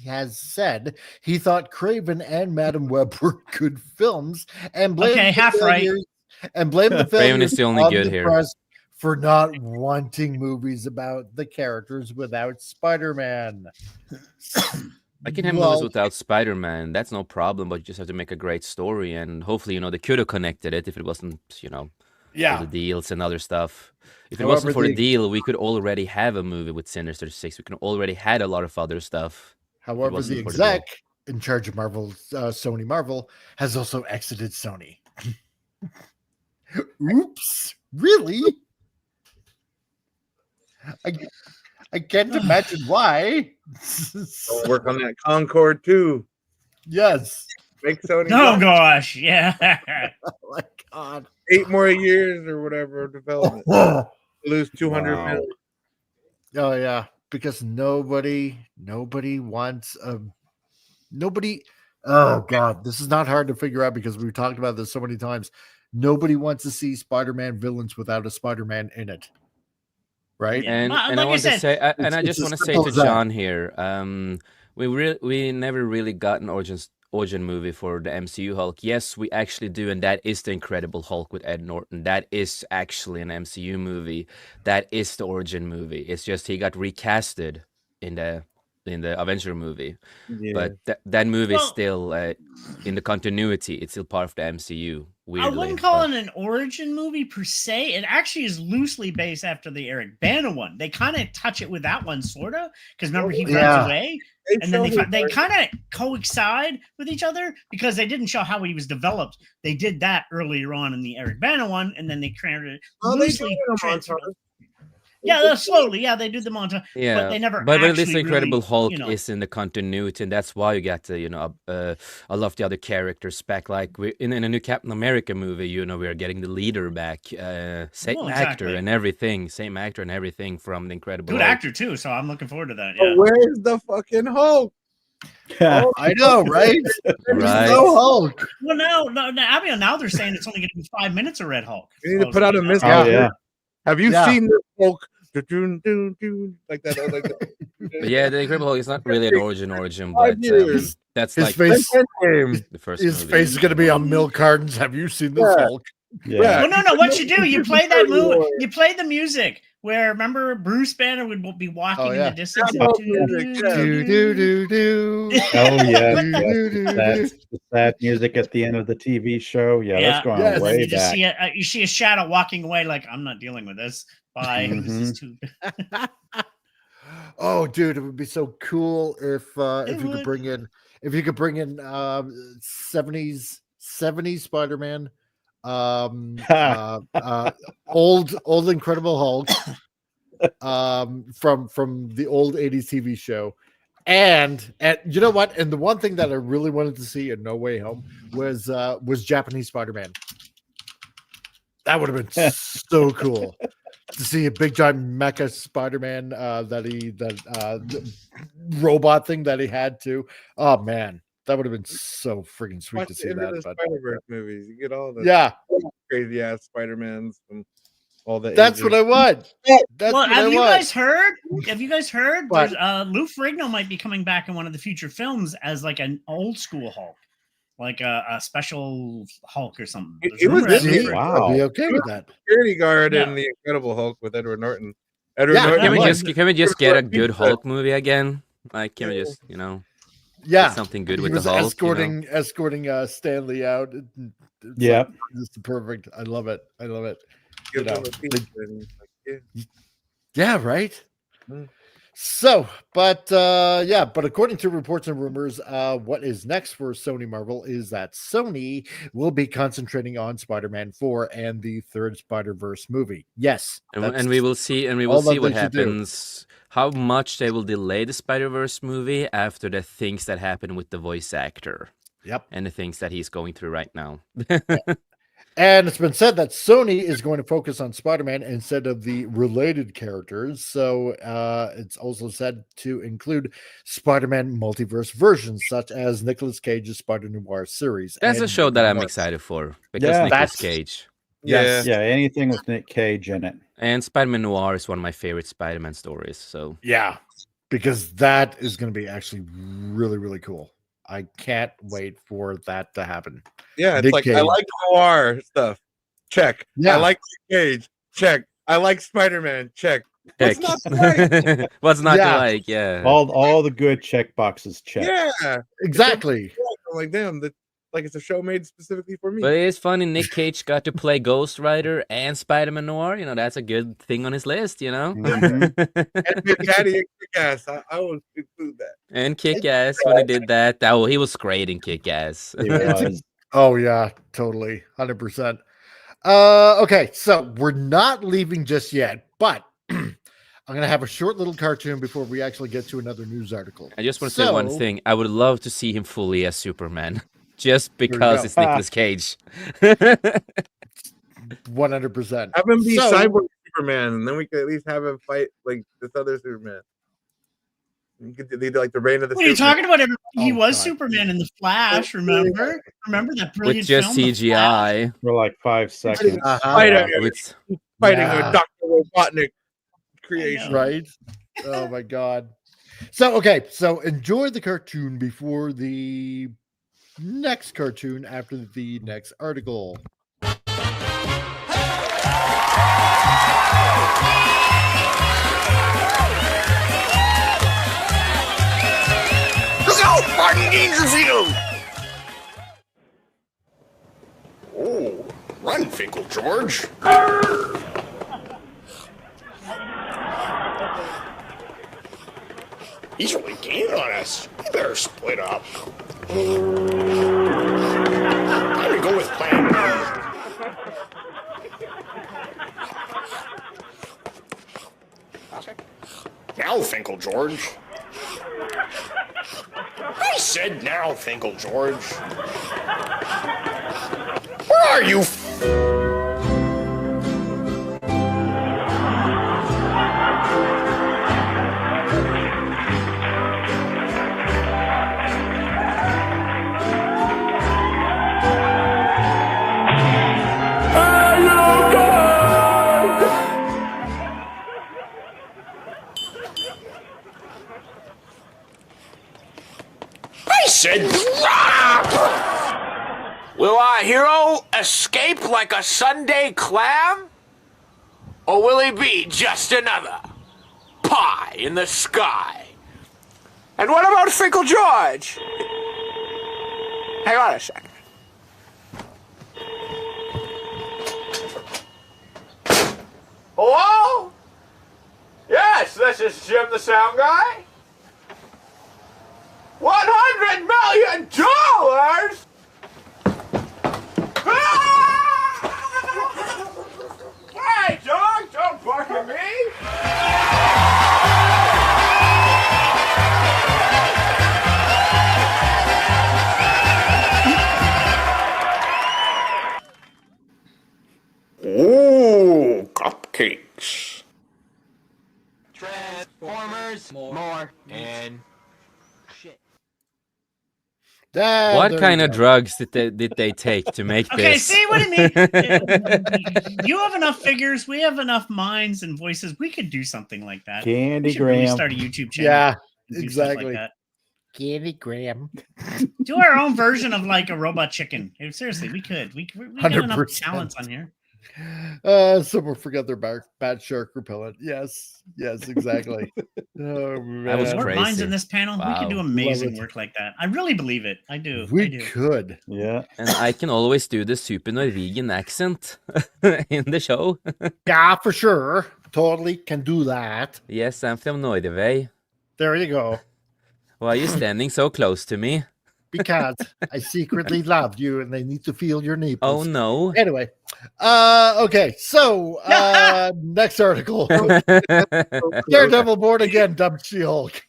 has said he thought Craven and Madam Web were good films and blamed the Craven is the only good the here press for not wanting movies about the characters without Spider-Man. I can have movies without Spider-Man. That's no problem, but you just have to make a great story, and hopefully, they could have connected it if it wasn't, for the deals and other stuff. If it wasn't for the deal, we could already have a movie with Sinister Six. We could already had a lot of other stuff. However, the exec in charge of Marvel, Sony Marvel, has also exited Sony. Oops, really? I can't imagine why. I'll work on that Concord too. Yes. Make Sony. Oh gosh, yeah. Oh my God. 8 more years or whatever of development. Lose 200 million. Oh yeah, because nobody wants nobody. Oh God, this is not hard to figure out because we've talked about this so many times. Nobody wants to see Spider-Man villains without a Spider-Man in it, right? Yeah. And Like I I want to said, say, and I it's just as want to say simple to as that. John here, we never really got an origin movie for the MCU Hulk. Yes, we actually do, and that is the Incredible Hulk with Ed Norton. That is actually an MCU movie. That is the origin movie. It's just he got recasted in the Avenger movie. Yeah. But that movie is Well- still in the continuity. It's still part of the MCU. Weirdly, I wouldn't call but- it an origin movie per se. It actually is loosely based after the Eric Bana one. They kind of touch it with that one, sort of, because remember he runs Yeah. away, and then they kind of coincide with each other because they didn't show how he was developed. They did that earlier on in the Eric Bana one, and then they created loosely transferred. Yeah, slowly. Yeah, they do the montage. Yeah, but they never. But at least actually the Incredible really, Hulk you know, is in the continuity, and that's why you get a lot of the other characters back. Like in a new Captain America movie, we are getting the leader back, same Well, actor exactly. and everything, from the Incredible good Hulk. actor too. So I'm looking forward to that. But Yeah. where's the fucking Hulk? I know, right? There's Right. no Hulk. Well, now they're saying it's only going to be 5 minutes of Red Hulk. We need to put out a Supposedly. mystery. Oh yeah. Have you Yeah. seen the Hulk? Like that. Like that. But yeah, the Incredible Hulk is not really an origin, 5 but years. that's His like face, the first his movie. face is going to be on milk cartons. Have you seen this Yeah. Hulk? Yeah. Well, no. What you do, you play that movie. You play the music where remember Bruce Banner would be walking Oh, in yeah. the distance. Yeah, music, yeah. Do do do do. Oh yeah. What the- That's the sad music at the end of the TV show. Yeah, that's going Yes. And then way you just back. you see a shadow walking away, like I'm not dealing with this. Bye. This is too. Oh, dude, it would be so cool if It you could would. bring in 70s Spider-Man, old Incredible Hulk, from the old 80s TV show. And you know what? And the one thing that I really wanted to see in No Way Home was Japanese Spider-Man. That would have been so cool to see a big giant mecha Spider-Man the robot thing that he had too. Oh man, that would have been so freaking sweet Watch to the see end of that. the But Spider-Verse movies. You get all the yeah, crazy ass Spider-Mans from all the. that's what I want. That's Well, what I have you want. guys heard? Have you guys heard? What? There's Lou Ferrigno might be coming back in one of the future films as like an old school Hulk, like a special Hulk or something. There's It was rumor that Lou busy. Ferrigno- Wow. I'd be okay with that. security guard Yeah. in the Incredible Hulk with Edward Norton. Edward Yeah, Norton. Can we was. just get a good Hulk movie again? Like, can we just Yeah, get something good he with was the Hulk? escorting Stanley out. It's Yeah. like, this is perfect. I love it. Give you know, them a piece and, like, yeah. Yeah, right. Mm. So, but according to reports and rumors, what is next for Sony Marvel is that Sony will be concentrating on Spider-Man 4 and the third Spider-Verse movie. Yes, And we will see all that what they should do. happens. How much they will delay the Spider-Verse movie after the things that happen with the voice actor. Yep. And the things that he's going through right now. And it's been said that Sony is going to focus on Spider-Man instead of the related characters. So it's also said to include Spider-Man multiverse versions, such as Nicolas Cage's Spider-Noir series. That's a and show that I'm more. excited for because Yeah. Nicolas That's- Cage Yes. Yeah, anything with Nick Cage in it. and Spider-Man Noir is one of my favorite Spider-Man stories. So Yeah, because that is going to be actually really, really cool. I can't wait for that to happen. Yeah, it's Nick like I Cage. like noir stuff. Check. Yeah. I like Nick Cage. Check. I like Spider-Man. Check. What's heck. not to like? What's not Yeah. to like? Yeah. All the good check boxes checked. Yeah. Exactly. I'm like, damn, like it's a show made specifically for me. But it's funny, Nick Cage got to play Ghost Rider and Spider-Man Noir. That's a good thing on his list, Mhm. And Big Daddy and Kick-Ass. I will include that. And Kick-Ass, when he did that, he was great in Kick-Ass. He was. Oh yeah, totally, 100%. Okay, so we're not leaving just yet, but I'm going to have a short little cartoon before we actually get to another news article. I just want to say one thing. I would love to see him fully as Superman, just you because go. it's Nicolas Cage. 100%. Have him be Cyborg Superman, and then we could at least have him fight like this other Superman. You could do like the reign of the. What are you talking about? He was God. Superman in the Flash. Remember? Remember that brilliant With just film, The Flash? CGI. For like 5 seconds. Fighting Yeah. a Dr. Robotnik creation. Right? Oh my God. So, okay. So enjoy the cartoon before the next cartoon after the next article. Look out! Martin Dangerfield! Oh, run, Finkel George. He's really gaining on us. We better split up. I'm gonna go with plan B. Now, Finkel George. I said now, Finkel George. Where are you? I said drop! Will our hero escape like a Sunday clam? Or will he be just another pie in the sky? And what about Finkel George? Hang on a second. Hello? Yes, this is Jim the Sound Guy. $100 million? Hey, dog, don't bark at me. Ooh, cupcakes. Transformers, more, and What kind of drugs did they take to make Okay, this? see what I mean? You have enough figures. We have enough minds and voices. We could do something like that. Candy We should really Graham. start a YouTube channel. Yeah, and do stuff exactly. Like that. Candy Graham. Do our own version of like a robot chicken. Hey, seriously, we could. We got enough 100%. talents on here. Someone forgot their bad shark repellent. Yes, exactly. Oh man, That was More crazy. minds in this panel. We Wow. could do Love amazing it. work like that. I really believe it. I do. We I do. could. Yeah. And I can always do the super Norwegian accent in the show. Yeah, for sure. Totally can do that. Yes, I'm from Norway. There you go. Why are you standing so close to me? Because I secretly loved you and they need to feel your nipples. Oh no. Anyway, okay, so next article. Daredevil born again, dubbed She-Hulk.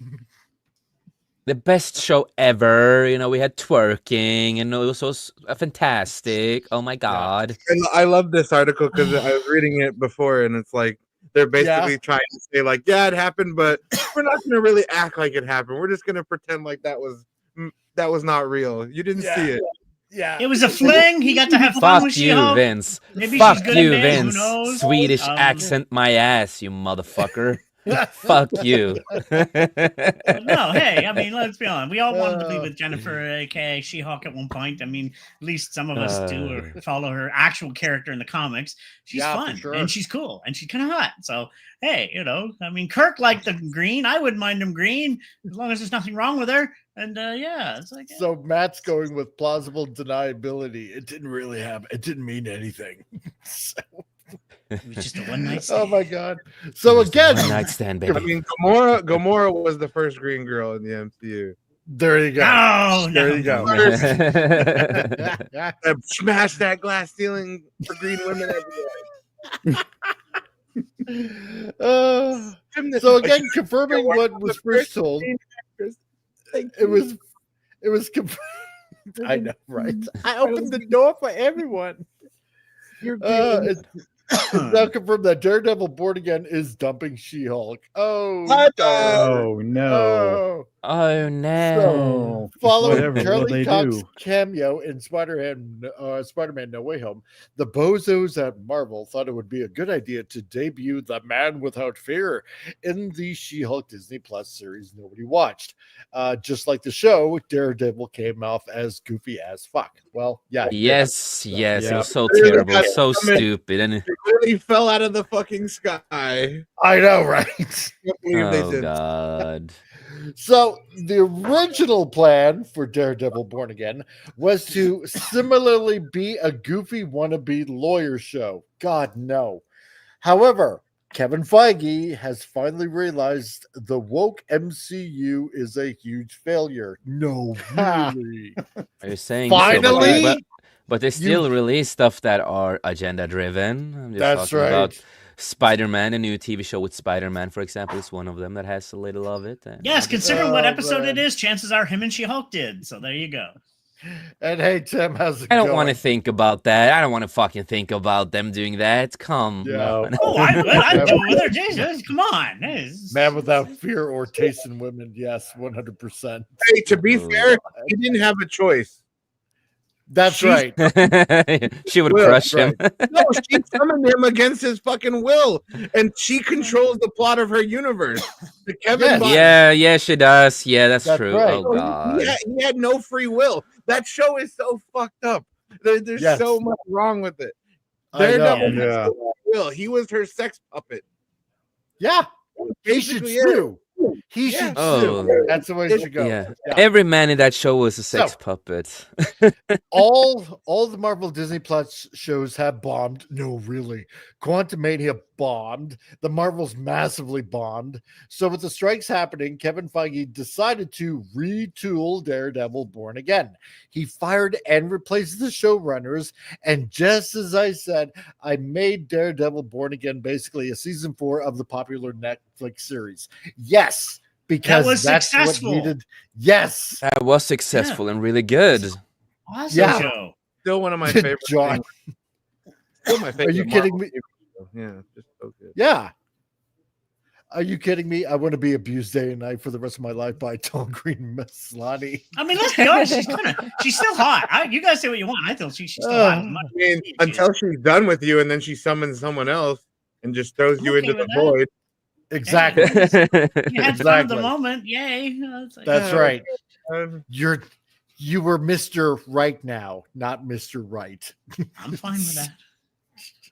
The best show ever. You know, we had twerking and it was so fantastic. Oh my god. I love this article because I was reading it before, and it's like they're basically trying to say like, yeah, it happened, but we're not going to really act like it happened. We're just going to pretend like that was not real. You didn't see it. Yeah, It was a fling. He got to have fun Fuck with you, She-Hulk. Vince. Maybe Fuck she's good you, at bed, who Vince. knows? Swedish accent my ass, you motherfucker. Fuck you. No, hey, I mean, let's be honest. We all wanted to be with Jennifer, aka She-Hulk, at one point. I mean, at least some of us do or follow her actual character in the comics. She's Yeah, for fun sure. and she's cool and she's kind of hot. So, hey, you know, I mean, Kirk liked the green. I wouldn't mind him green as long as there's nothing wrong with her. And yeah, it's like So Matt's going with plausible deniability. It didn't really happen. It didn't mean anything. So, it was just a one night stand. oh my god. So again, One night stand, I baby. mean, Gamora was the first green girl in the MCU. There you go. Oh, There no. you go. Smash that glass ceiling for green women everywhere. So again, confirming what was first told, it was I know, right? I opened the door for everyone. It's now confirmed that Daredevil Born Again is dumping She-Hulk. Oh, Oh no! Oh no! So, following Whatever will Charlie they Cox's do? cameo in Spider-Man No Way Home, the bozos at Marvel thought it would be a good idea to debut the Man Without Fear in the She-Hulk Disney Plus series nobody watched. Just like the show, Daredevil came off as goofy as fuck. Well, yeah. Yes, yes, it Yeah. was so terrible, so stupid, and It really fell out of the fucking sky. I know, right? oh god. So the original plan for Daredevil Born Again was to similarly be a goofy wannabe lawyer show. God, no. However, Kevin Feige has finally realized the woke MCU is a huge failure. No, really. Are you saying Finally? So, but they still release stuff that are agenda driven. I'm just That's talking right. about Spider-Man, a new TV show with Spider-Man, for example, is one of them that has a little of it. And Yes, considering what episode man. it is, chances are him and She-Hulk did. So there you go. And hey, Tim, how's it I don't going? want to think about that. I don't want to fucking think about them doing that. Come on. Oh, I would. I'd do it with her. Jesus, come on. Man Without Fear or Taste in Women. Yes, 100%. Hey, to be fair, he didn't have a choice. That's right. She would crush him. No, she summoned him against his fucking will, and she controls the plot of her universe. The Kevin Bond- Yeah, she does. Yeah, that's true. right. Oh god. He had no free will. That show is so fucked up. There's Yes. so much wrong with it. I know. Daredevil has no will. He was her sex puppet. Yeah. He should Basically, sue. He should sue. That's the way it should go. Yeah. Every man in that show was a sex puppet. all the Marvel Disney Plus shows have bombed. No, really. Quantumania bombed. The Marvels massively bombed. So with the strikes happening, Kevin Feige decided to retool Daredevil Born Again. He fired and replaced the showrunners. And just as I said, I made Daredevil Born Again basically a season 4 of the popular Netflix series. Yes, because was that's successful. what needed. Yes. That was successful and really good. Awesome Yeah. show. Still one of my favorite John. things. Still my favorite. Are you kidding me? Yeah, just so good. Yeah. Are you kidding me? I want to be abused day and night for the rest of my life by Tall Green Maslany. I mean, let's be honest. She's still hot. You guys say what you want. I think she's still hot. I mean, until she's done with you, and then she summons someone else and just throws you into the void. Exactly. You had fun at the moment. Yay. That's right. You were Mr. Right now, not Mr. Right. I'm fine with that.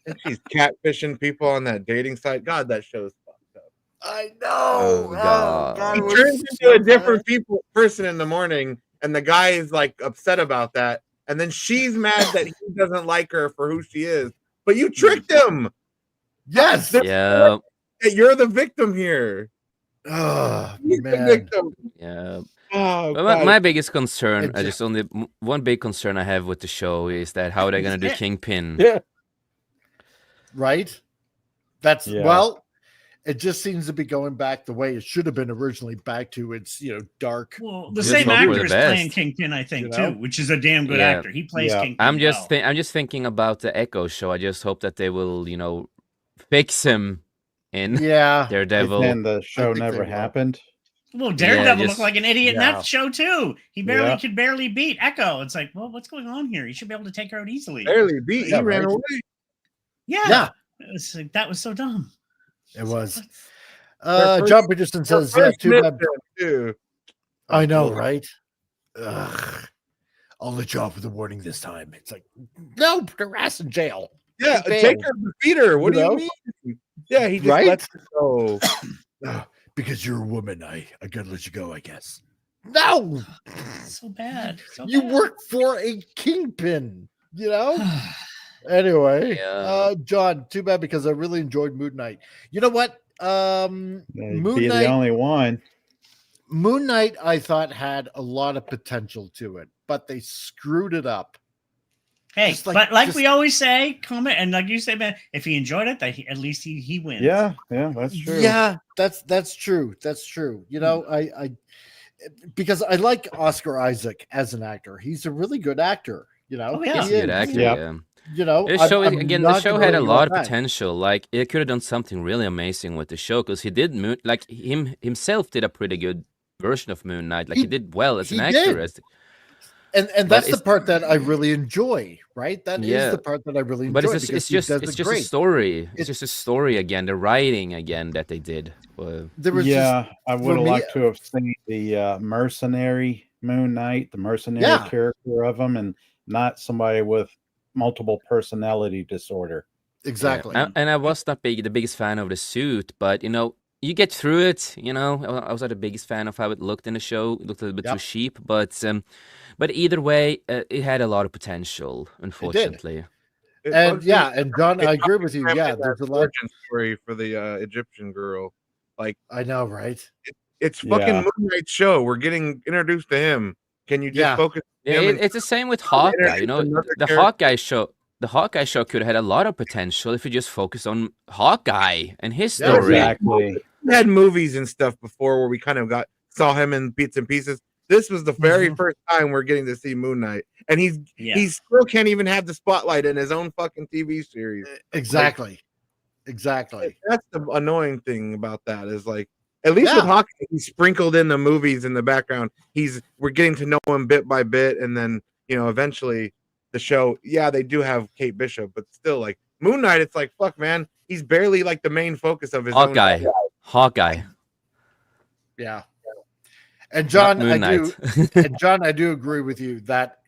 And she's catfishing people on that dating site. God, that show's fucked up. I know. Oh, God. He turns into a different person in the morning, and the guy is like upset about that. And then she's mad that he doesn't like her for who she is. But you tricked him. Yes. Yeah. You're the victim here. Oh, He's the man. victim. Yeah. Oh, But my biggest concern, one big concern I have with the show is that how are they going to do Kingpin? Yeah. Right? That's Yeah. well, it just seems to be going back the way it should have been originally, back to its dark. Well, the Just same hope for actor the is best. playing Kingpin, I think, You know? too, which is a damn good Yeah. actor. He plays Yeah. Kingpin. I'm just well. I'm just thinking about the Echo show. I just hope that they will, fix him in Yeah. Daredevil. And the show think never they will. happened. Well, Daredevil just- looked like an idiot in Yeah. that show, too. He could barely beat Echo. It's like, well, what's going on here? He should be able to take her out easily. Barely beat. Yeah, He ran right. away. Yeah. It was like, that was so dumb. It was. Her John Peterson says, yeah, First too bad. midterm, too. I know, right? Ugh. I'll let you off with a warning this time. It's like, no, put her ass in jail. Yeah, He take failed. her to beat her. What do You you know? mean? Yeah, he just Right? lets her go. Because you're a woman, I gotta let you go, I guess. No, So bad. So you bad. work for a kingpin, Anyway, Yeah. John, too bad because I really enjoyed Moon Knight. You know what? You'd Moon be Knight. the only one. Moon Knight, I thought, had a lot of potential to it, but they screwed it up. Hey, but like we always say, comment, and like you say, man, if he enjoyed it, at least he wins. Yeah, that's true. Yeah, that's true. That's true. You know, I because I like Oscar Isaac as an actor. He's a really good actor. You know, he's a good actor. Yeah. You know, the show I'm the show had a lot of that. potential. Like it could have done something really amazing with the show because he did himself did a pretty good version of Moon Knight. Like he did well as an actor. And that's the part that I really enjoy, right? That is the part that I really enjoy. But it's just a story. It's just a story again. The writing again that they did. I would have liked to have seen the mercenary Moon Knight, the mercenary character of him, and not somebody with multiple personality disorder. Exactly. Yeah. And I was not the biggest fan of the suit, but you know, you get through it. You know, I was not the biggest fan of how it looked in the show. It looked a little bit too cheap, but either way, it had a lot of potential, unfortunately. And John, I agree with you. Yeah, there's a lot story for the Egyptian girl. Like I know, right? It's fucking Moon Knight show. We're getting introduced to him. Can you just focus? Yeah, it's the same with Hawkeye. You know, the Hawkeye show. The Hawkeye show could have had a lot of potential if you just focused on Hawkeye and his story. Exactly. We had movies and stuff before where we kind of saw him in bits and pieces. This was the very first time we're getting to see Moon Knight, and he still can't even have the spotlight in his own fucking TV series. Exactly. Exactly. That's the annoying thing about that is like, at least with Hawkeye, he's sprinkled in the movies in the background. We're getting to know him bit by bit, and then eventually the show. Yeah, they do have Kate Bishop, but still, like Moon Knight, it's like fuck, man. He's barely like the main focus of his Hawkeye. Yeah. And John, I do agree with you that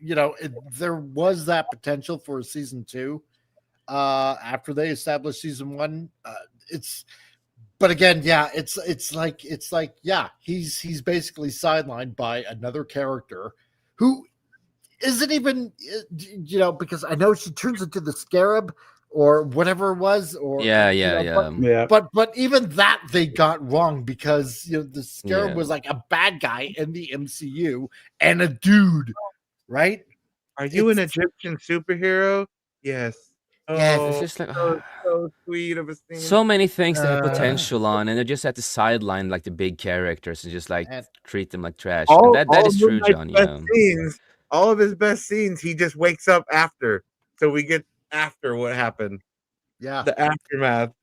there was that potential for a season 2 after they established season 1. But again, it's like he's basically sidelined by another character who isn't even because I know she turns into the Scarab or whatever it was, or But even that they got wrong because the Scarab was like a bad guy in the MCU and a dude, right? Are you an Egyptian superhero? Yes. Yes, it's just like so sweet of a scene. So many things that have potential on, and they just have to sideline like the big characters and just like treat them like trash. That is true, John. All of his best scenes, he just wakes up after, so we get after what happened. Yeah, the aftermath.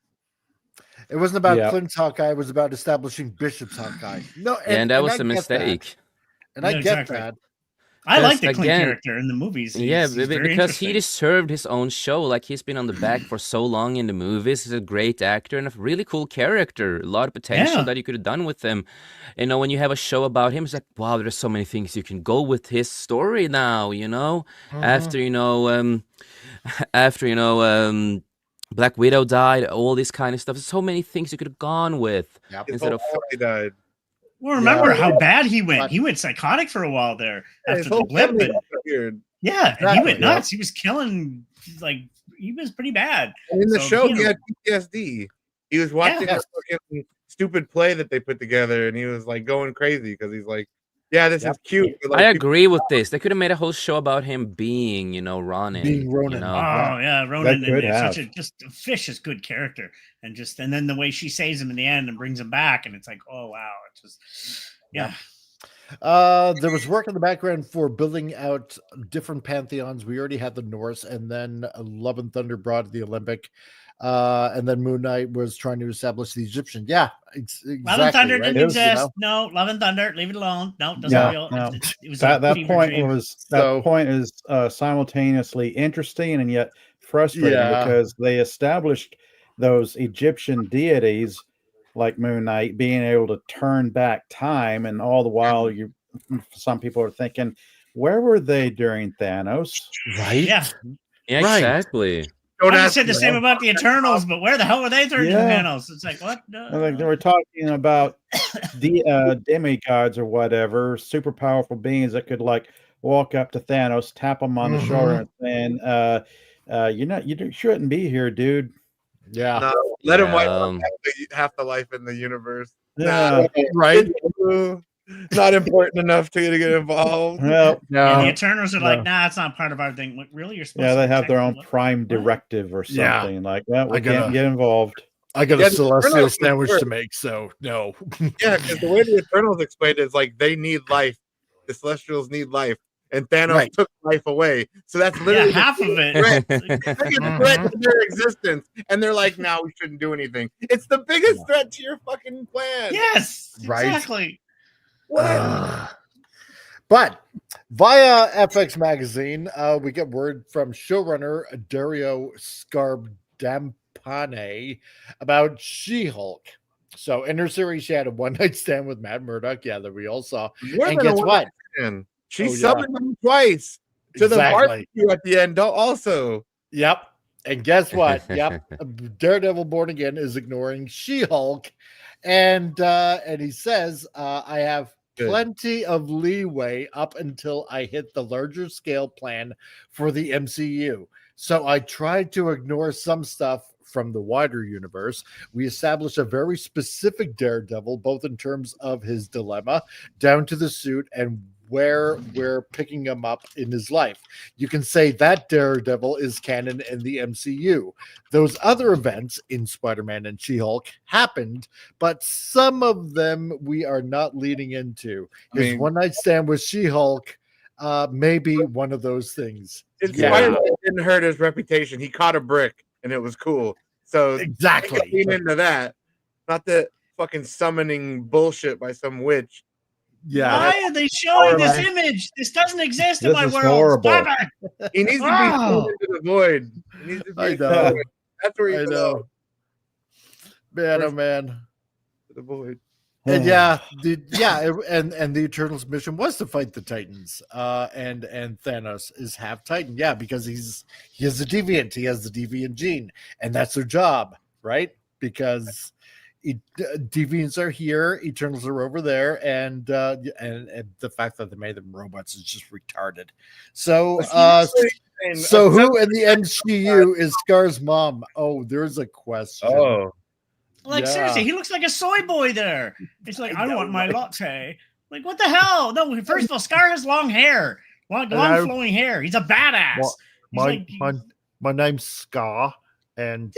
It wasn't about Clint's Hawkeye; it was about establishing Bishop's Hawkeye. No, and that was a mistake. And I get that. I like the Clint character in the movies. Because he deserved his own show. Like he's been on the back for so long in the movies. He's a great actor and a really cool character. A lot of potential that you could have done with him. When you have a show about him, it's like, wow, there's so many things you can go with his story now. After Black Widow died, all this kind of stuff. There's so many things you could have gone with instead of he died. Well, remember how bad he went. He went psychotic for a while there after the blip. And he went nuts. He was killing, he was pretty bad. And in the show, he had PTSD. He was watching this fucking stupid play that they put together, and he was like going crazy because he's like, this is cute. But, I agree with this. They could have made a whole show about him being, Ronin. Being Ronin. Oh, yeah, Ronin. Such a fish is good character. And then the way she saves him in the end and brings him back, and it's like, oh, wow. It's just, there was work in the background for building out different pantheons. We already had the Norse, and then Love and Thunder brought the Olympic. And then Moon Knight was trying to establish the Egyptian. Yeah, exactly. Love and Thunder didn't exist. No, Love and Thunder, leave it alone. No, it doesn't real. No. It was that point is simultaneously interesting and yet frustrating because they established those Egyptian deities like Moon Knight being able to turn back time, and all the while some people are thinking, where were they during Thanos? Right? Yeah, exactly. I said the same about the Eternals, but where the hell were they during Thanos? It's like, what? Like they were talking about demigods or whatever, super powerful beings that could walk up to Thanos, tap him on the shoulder, and you shouldn't be here, dude. Yeah, let him wipe out half the life in the universe. Yeah, right. not important enough to get involved. Well, And the No, Eternals are like, nah, it's not part of our thing. Like, really? You're supposed yeah, to they have their protect own the lo- prime What? directive or Yeah. something like that. We I gotta- can't get involved. I got Yeah, a the celestial Eternals sandwich were- to make, so no. Yeah, because the way the Eternals explained it is like they need life. The Celestials need life. And Thanos Right. took life away. So that's Yeah, literally half of it. threat. The biggest threat to their existence. And they're like, no, we shouldn't do anything. It's the biggest threat to your fucking plan. Yes, Right. exactly. But via FX Magazine, we get word from showrunner Dario Scardampane about She-Hulk. So in her series, she had a one-night stand with Matt Murdock. Yeah, that we all saw. More And than a guess what? one-night She Oh, yeah. summoned them twice to the Exactly. barbecue at the end. Also, Yep. And guess what? Yep. Daredevil Born Again is ignoring She-Hulk. And he says, I have Good. plenty of leeway up until I hit the larger scale plan for the MCU. So I tried to ignore some stuff from the wider universe. We established a very specific Daredevil, both in terms of his dilemma, down to the suit, and where we're picking him up in his life. You can say that Daredevil is canon in the MCU. Those other events in Spider-Man and She-Hulk happened, but some of them we are not leading into. His one-night stand with She-Hulk may be one of those things. Spider-Man didn't hurt his reputation. He caught a brick, and it was cool. So Exactly. lean into that, not the fucking summoning bullshit by some witch. Yeah. Why are they showing this image? This doesn't exist in This my is world. horrible. Stop it. He needs to be Wow. thrown into the void. He needs to be I thrown. know. That's where he I belongs, know. Man, oh man. to the void. And and the Eternals' mission was to fight the Titans. And Thanos is half Titan, because he is a deviant. He has the deviant gene, and that's their job, right? Because deviants are here, Eternals are over there, and the fact that they made them robots is just retarded. So so who in the MCU is Scar's mom? Oh, there's a question. Oh. Like, Yeah. seriously, he looks like a soy boy there. It's like, I want my latte. Like, what the hell? No, first of all, Scar has long hair, long flowing hair. He's a badass. My name's Scar, and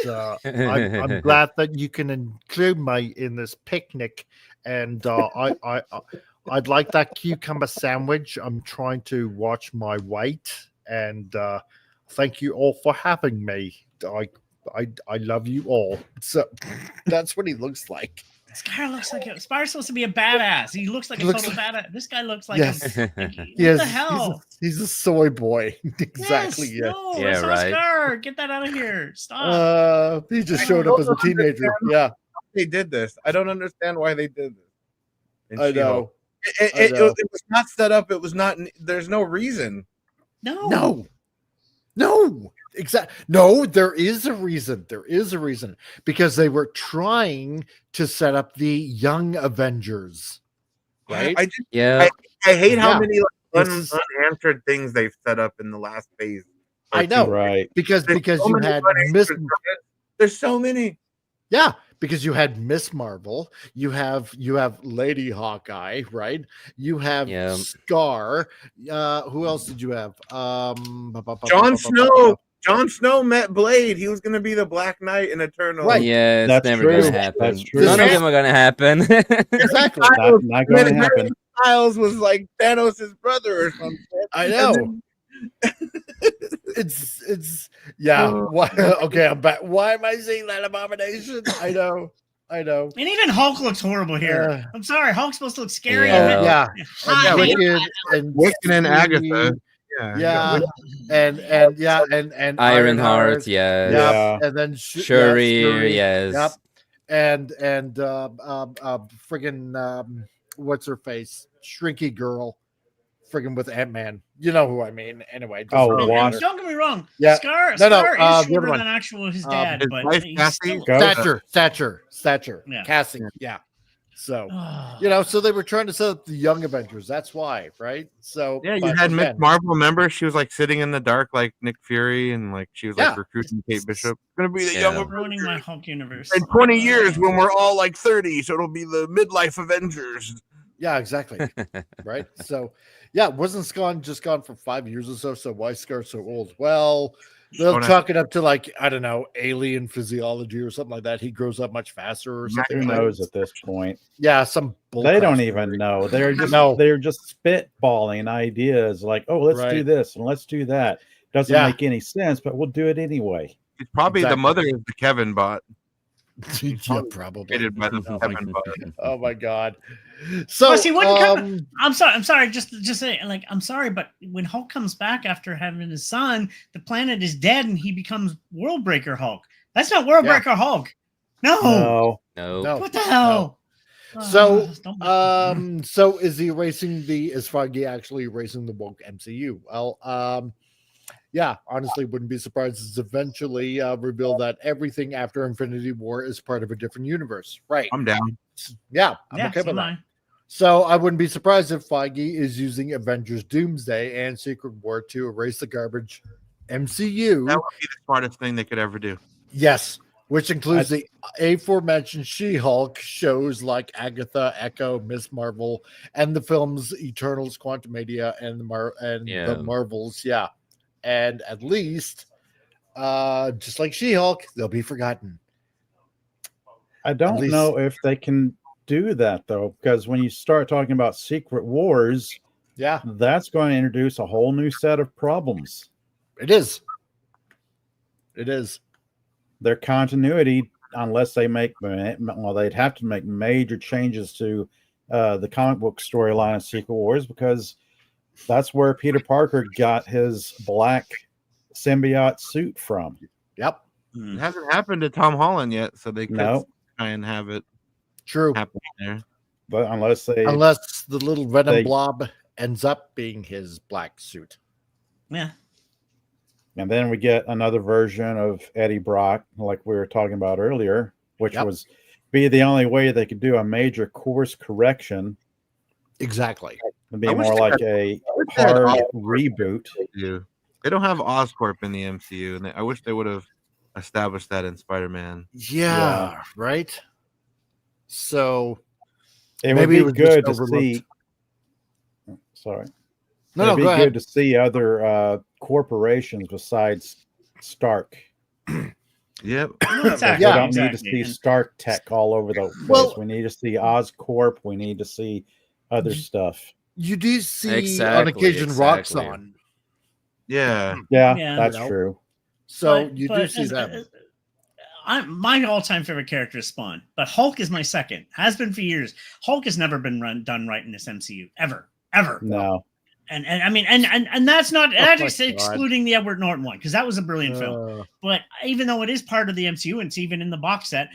I'm glad that you can include me in this picnic. And I'd like that cucumber sandwich. I'm trying to watch my weight, and thank you all for having me. I love you all. So that's what he looks like. Scar looks like Scar's supposed to be a badass. He looks like a total badass. This guy looks like Yes. what Yes, the hell? He's a soy boy. Exactly. Yes, no, Yeah, it's not right. Scar. Get that out of here. Stop. He just showed up as a teenager. Yeah, They did this. I don't understand why they did this. in I She-Hulk. know. It I know. was not set up. It was not. There's no reason. No. No. Exactly. No, there is a reason. There is a reason because they were trying to set up the Young Avengers, right? I just, Yeah. I hate how Yeah. many It's- unanswered things they've set up in the last phase. I know, Right. because There's so you many had unanswered threads. There's so many. Yeah, because you had Miss Marvel, you have Lady Hawkeye, right? You have Yeah. Scar. Who else did you have? Jon Snow. Jon Snow met Blade. He was going to be the Black Knight in Eternal. Right. Yeah, it's That's never true. gonna happen. That's true. None of them are gonna happen. Exactly. Not going to happen. Styles was like Thanos' brother or something. I know. It's yeah. Why, okay, I'm back. Why am I saying that abomination? I know. And even Hulk looks horrible here. I'm sorry, Hulk's supposed to look scary. Yeah. Yeah. Hot. Wicked and Wiccan and Stevie. Agatha. Yeah, and Ironheart, yes. Yep. And then Shuri, yes. Yep. And friggin' what's her face? Shrinky girl, friggin' with Ant-Man. You know who I mean. Anyway. Oh, doesn't wow. matter. Don't get me wrong. Yeah. Scar No, is the other shorter one. than actual his dad, his but wife, he's Cassie? still... Stature. Yeah. Cassie. Yeah. So so they were trying to set up the Young Avengers. That's why, right? So Yeah, you but had Miss again, Marvel. Remember, she was like sitting in the dark like Nick Fury, and like she was like Yeah. recruiting Kate Bishop. It's gonna be the Yeah. young ruining my Avengers Hulk universe. in 20 years when we're all like 30, so it'll be the midlife Avengers. Yeah, exactly. Right. So, yeah, wasn't Scott just gone for 5 years or so? So why Scar so old? Well, they'll Don't chalk it up to like, I don't know, alien physiology or something like that. He grows up much faster or something. Who like knows that. at this point? Yeah, some They don't bullcrap even story. know. No. They're just spitballing ideas like, oh, let's do Right. this and let's do that. Doesn't Yeah. make any sense, but we'll do it anyway. It's probably the Exactly. mother of the Kevin bot. Yeah, probably. Created by the Kevin bot. Oh my god. So Well, see, I'm sorry. Just say, like, I'm sorry, but when Hulk comes back after having his son, the planet is dead, and he becomes World Breaker Hulk. That's not World Breaker Hulk. No. No. What the hell? So, Don't- so is he erasing is Feige actually erasing the woke MCU? Well, yeah, honestly, wouldn't be surprised it's eventually revealed that everything after Infinity War is part of a different universe. Right. I'm down. Yeah, I'm Yeah, okay so with am that. I. So I wouldn't be surprised if Feige is using Avengers Doomsday and Secret War to erase the garbage MCU. That would be the smartest thing they could ever do. Yes, which includes the aforementioned She-Hulk shows like Agatha, Echo, Miss Marvel, and the films Eternals, Quantumania, and the Marvels. Yeah, and at least, just like She-Hulk, they'll be forgotten. I don't know if they can do that though, because when you start talking about Secret Wars, yeah, that's going to introduce a whole new set of problems. It is. It is. Their continuity, unless they they'd have to make major changes to the comic book storyline of Secret Wars, because that's where Peter Parker got his black symbiote suit from. Yep. It hasn't happened to Tom Holland yet, so they could try and have it happen there. But unless the little Venom they- blob ends up being his black suit. Yeah. And then we get another version of Eddie Brock, like we were talking about earlier, which was be the only way they could do a major course correction. Exactly. It'd be I wish more they like had- a I wish they had hard Oscorp. reboot. They don't have Oscorp in the MCU, and I wish they would have established that in Spider-Man. Yeah, right. So It maybe would it be was good just to overlooked. see. Sorry. No, It'd be go good ahead. to see other corporations besides Stark. Yep. We don't need to see Stark Tech all over the place. Well- We need to see Oscorp. We need to see other stuff. You do see on Exactly, occasion exactly. Roxxon. Yeah. Yeah. That's You know? true. So But- you do but see that. my all-time favorite character is Spawn, but Hulk is my second. Has been for years. Hulk has never been done right in this MCU ever. No. And I mean, and that's not Oh my just God. excluding the Edward Norton one, because that was a brilliant film. But even though it is part of the MCU and it's even in the box set,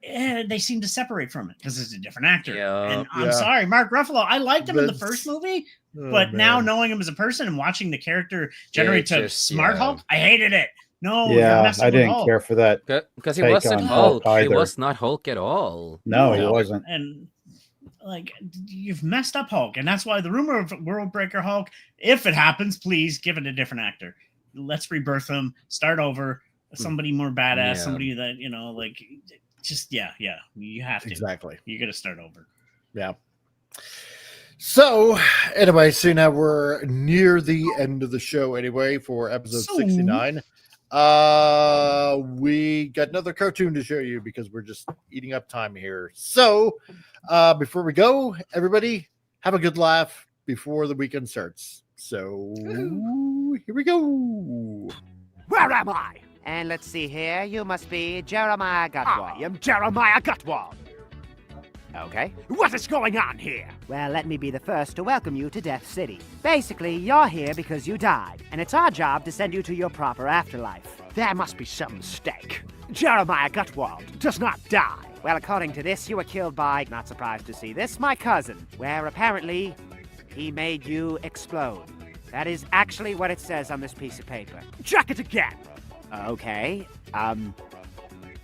they seem to separate from it because it's a different actor. And I'm sorry, Mark Ruffalo. I liked him in the first movie, but now knowing him as a person and watching the character generate to Smart Hulk, I hated it. No, you're Yeah, messing I with didn't Hulk. care for that. Because he take wasn't on Hulk. He either. was not Hulk at all. No, he wasn't. And like, you've messed up Hulk, and that's why the rumor of World Breaker Hulk, if it happens, please give it a different actor. Let's rebirth him, start over, somebody more badass, Yeah. somebody that like, just you have to. Exactly. You got to start over. Yeah. So anyway, so now we're near the end of the show anyway for episode 69. We got another cartoon to show you because we're just eating up time here. So before we go, everybody have a good laugh before the weekend starts. So here we go. Where am I? And let's see here. You must be Jeremiah Gutwald. I am Jeremiah Gutwald. Okay. What is going on here? Well, let me be the first to welcome you to Death City. Basically, you're here because you died, and it's our job to send you to your proper afterlife. There must be some mistake. Jeremiah Gutwald does not die. Well, according to this, you were killed by, not surprised to see this, my cousin, where apparently he made you explode. That is actually what it says on this piece of paper. Check it again. Okay.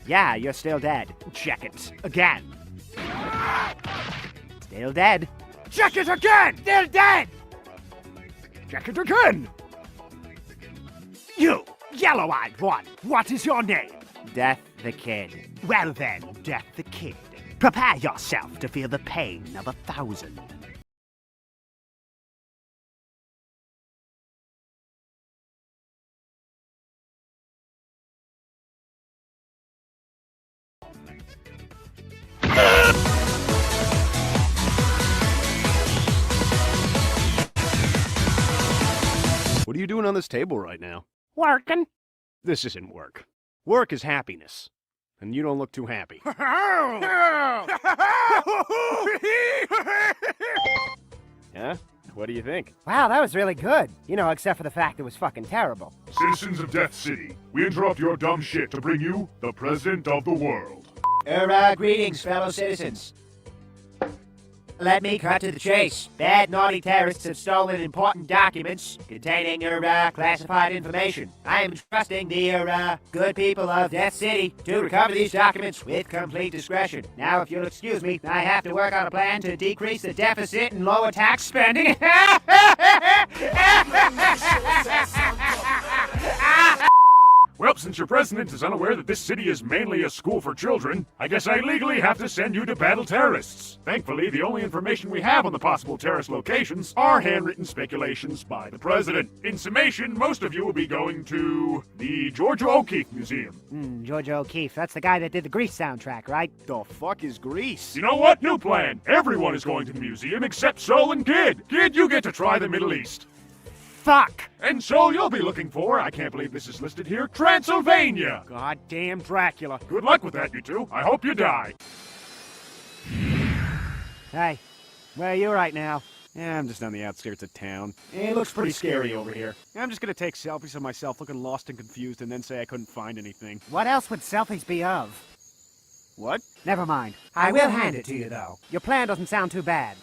Yeah, you're still dead. Check it again. Still dead. Check it again! Still dead! Check it again! You, yellow-eyed one, what is your name? Death the Kid. Well then, Death the Kid, prepare yourself to feel the pain of 1,000. you doing on this table right now? Working. This isn't work. Work is happiness. And you don't look too happy. Yeah? What do you think? Wow, that was really good. You know, except for the fact it was fucking terrible. Citizens of Death City, we interrupt your dumb shit to bring you the President of the World. Greetings, fellow citizens. Let me cut to the chase. Bad, naughty terrorists have stolen important documents containing classified information. I am trusting the good people of Death City to recover these documents with complete discretion. Now, if you'll excuse me, I have to work on a plan to decrease the deficit and lower tax spending. Well, since your president is unaware that this city is mainly a school for children, I guess I legally have to send you to battle terrorists. Thankfully, the only information we have on the possible terrorist locations are handwritten speculations by the president. In summation, most of you will be going to the Georgia O'Keeffe Museum. Georgia O'Keeffe, that's the guy that did the Grease soundtrack, right? The fuck is Grease? You know what? New plan. Everyone is going to the museum except Sol and Kid. Kid, you get to try the Middle East. Fuck! And so you'll be looking for, I can't believe this is listed here, Transylvania! Goddamn Dracula. Good luck with that, you two. I hope you die. Hey, where are you right now? Yeah, I'm just on the outskirts of town. It looks pretty scary over here. I'm just gonna take selfies of myself looking lost and confused and then say I couldn't find anything. What else would selfies be of? What? Never mind. I will hand it to you, though. Your plan doesn't sound too bad.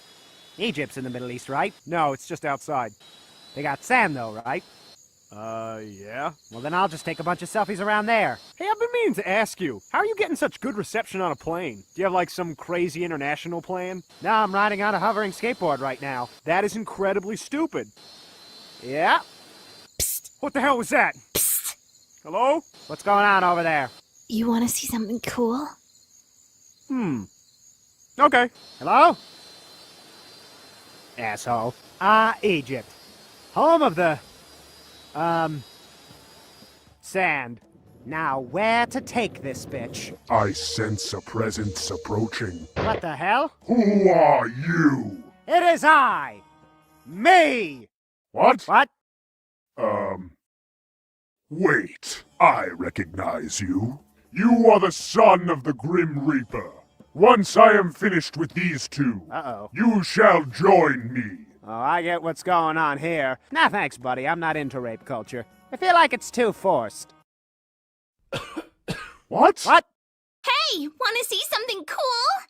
Egypt's in the Middle East, right? No, it's just outside. They got sand, though, right? Yeah. Well, then I'll just take a bunch of selfies around there. Hey, I've been meaning to ask you, how are you getting such good reception on a plane? Do you have, like, some crazy international plan? No, I'm riding on a hovering skateboard right now. That is incredibly stupid. Yeah? Psst. What the hell was that? Psst. Hello? What's going on over there? You want to see something cool? Okay. Hello? Asshole. Egypt. Home of the, sand. Now, where to take this bitch? I sense a presence approaching. What the hell? Who are you? It is I! Me! What? What? Wait. I recognize you. You are the son of the Grim Reaper. Once I am finished with these two, you shall join me. Oh, I get what's going on here. Nah, thanks, buddy. I'm not into rape culture. I feel like it's too forced. What? What? Hey, want to see something cool?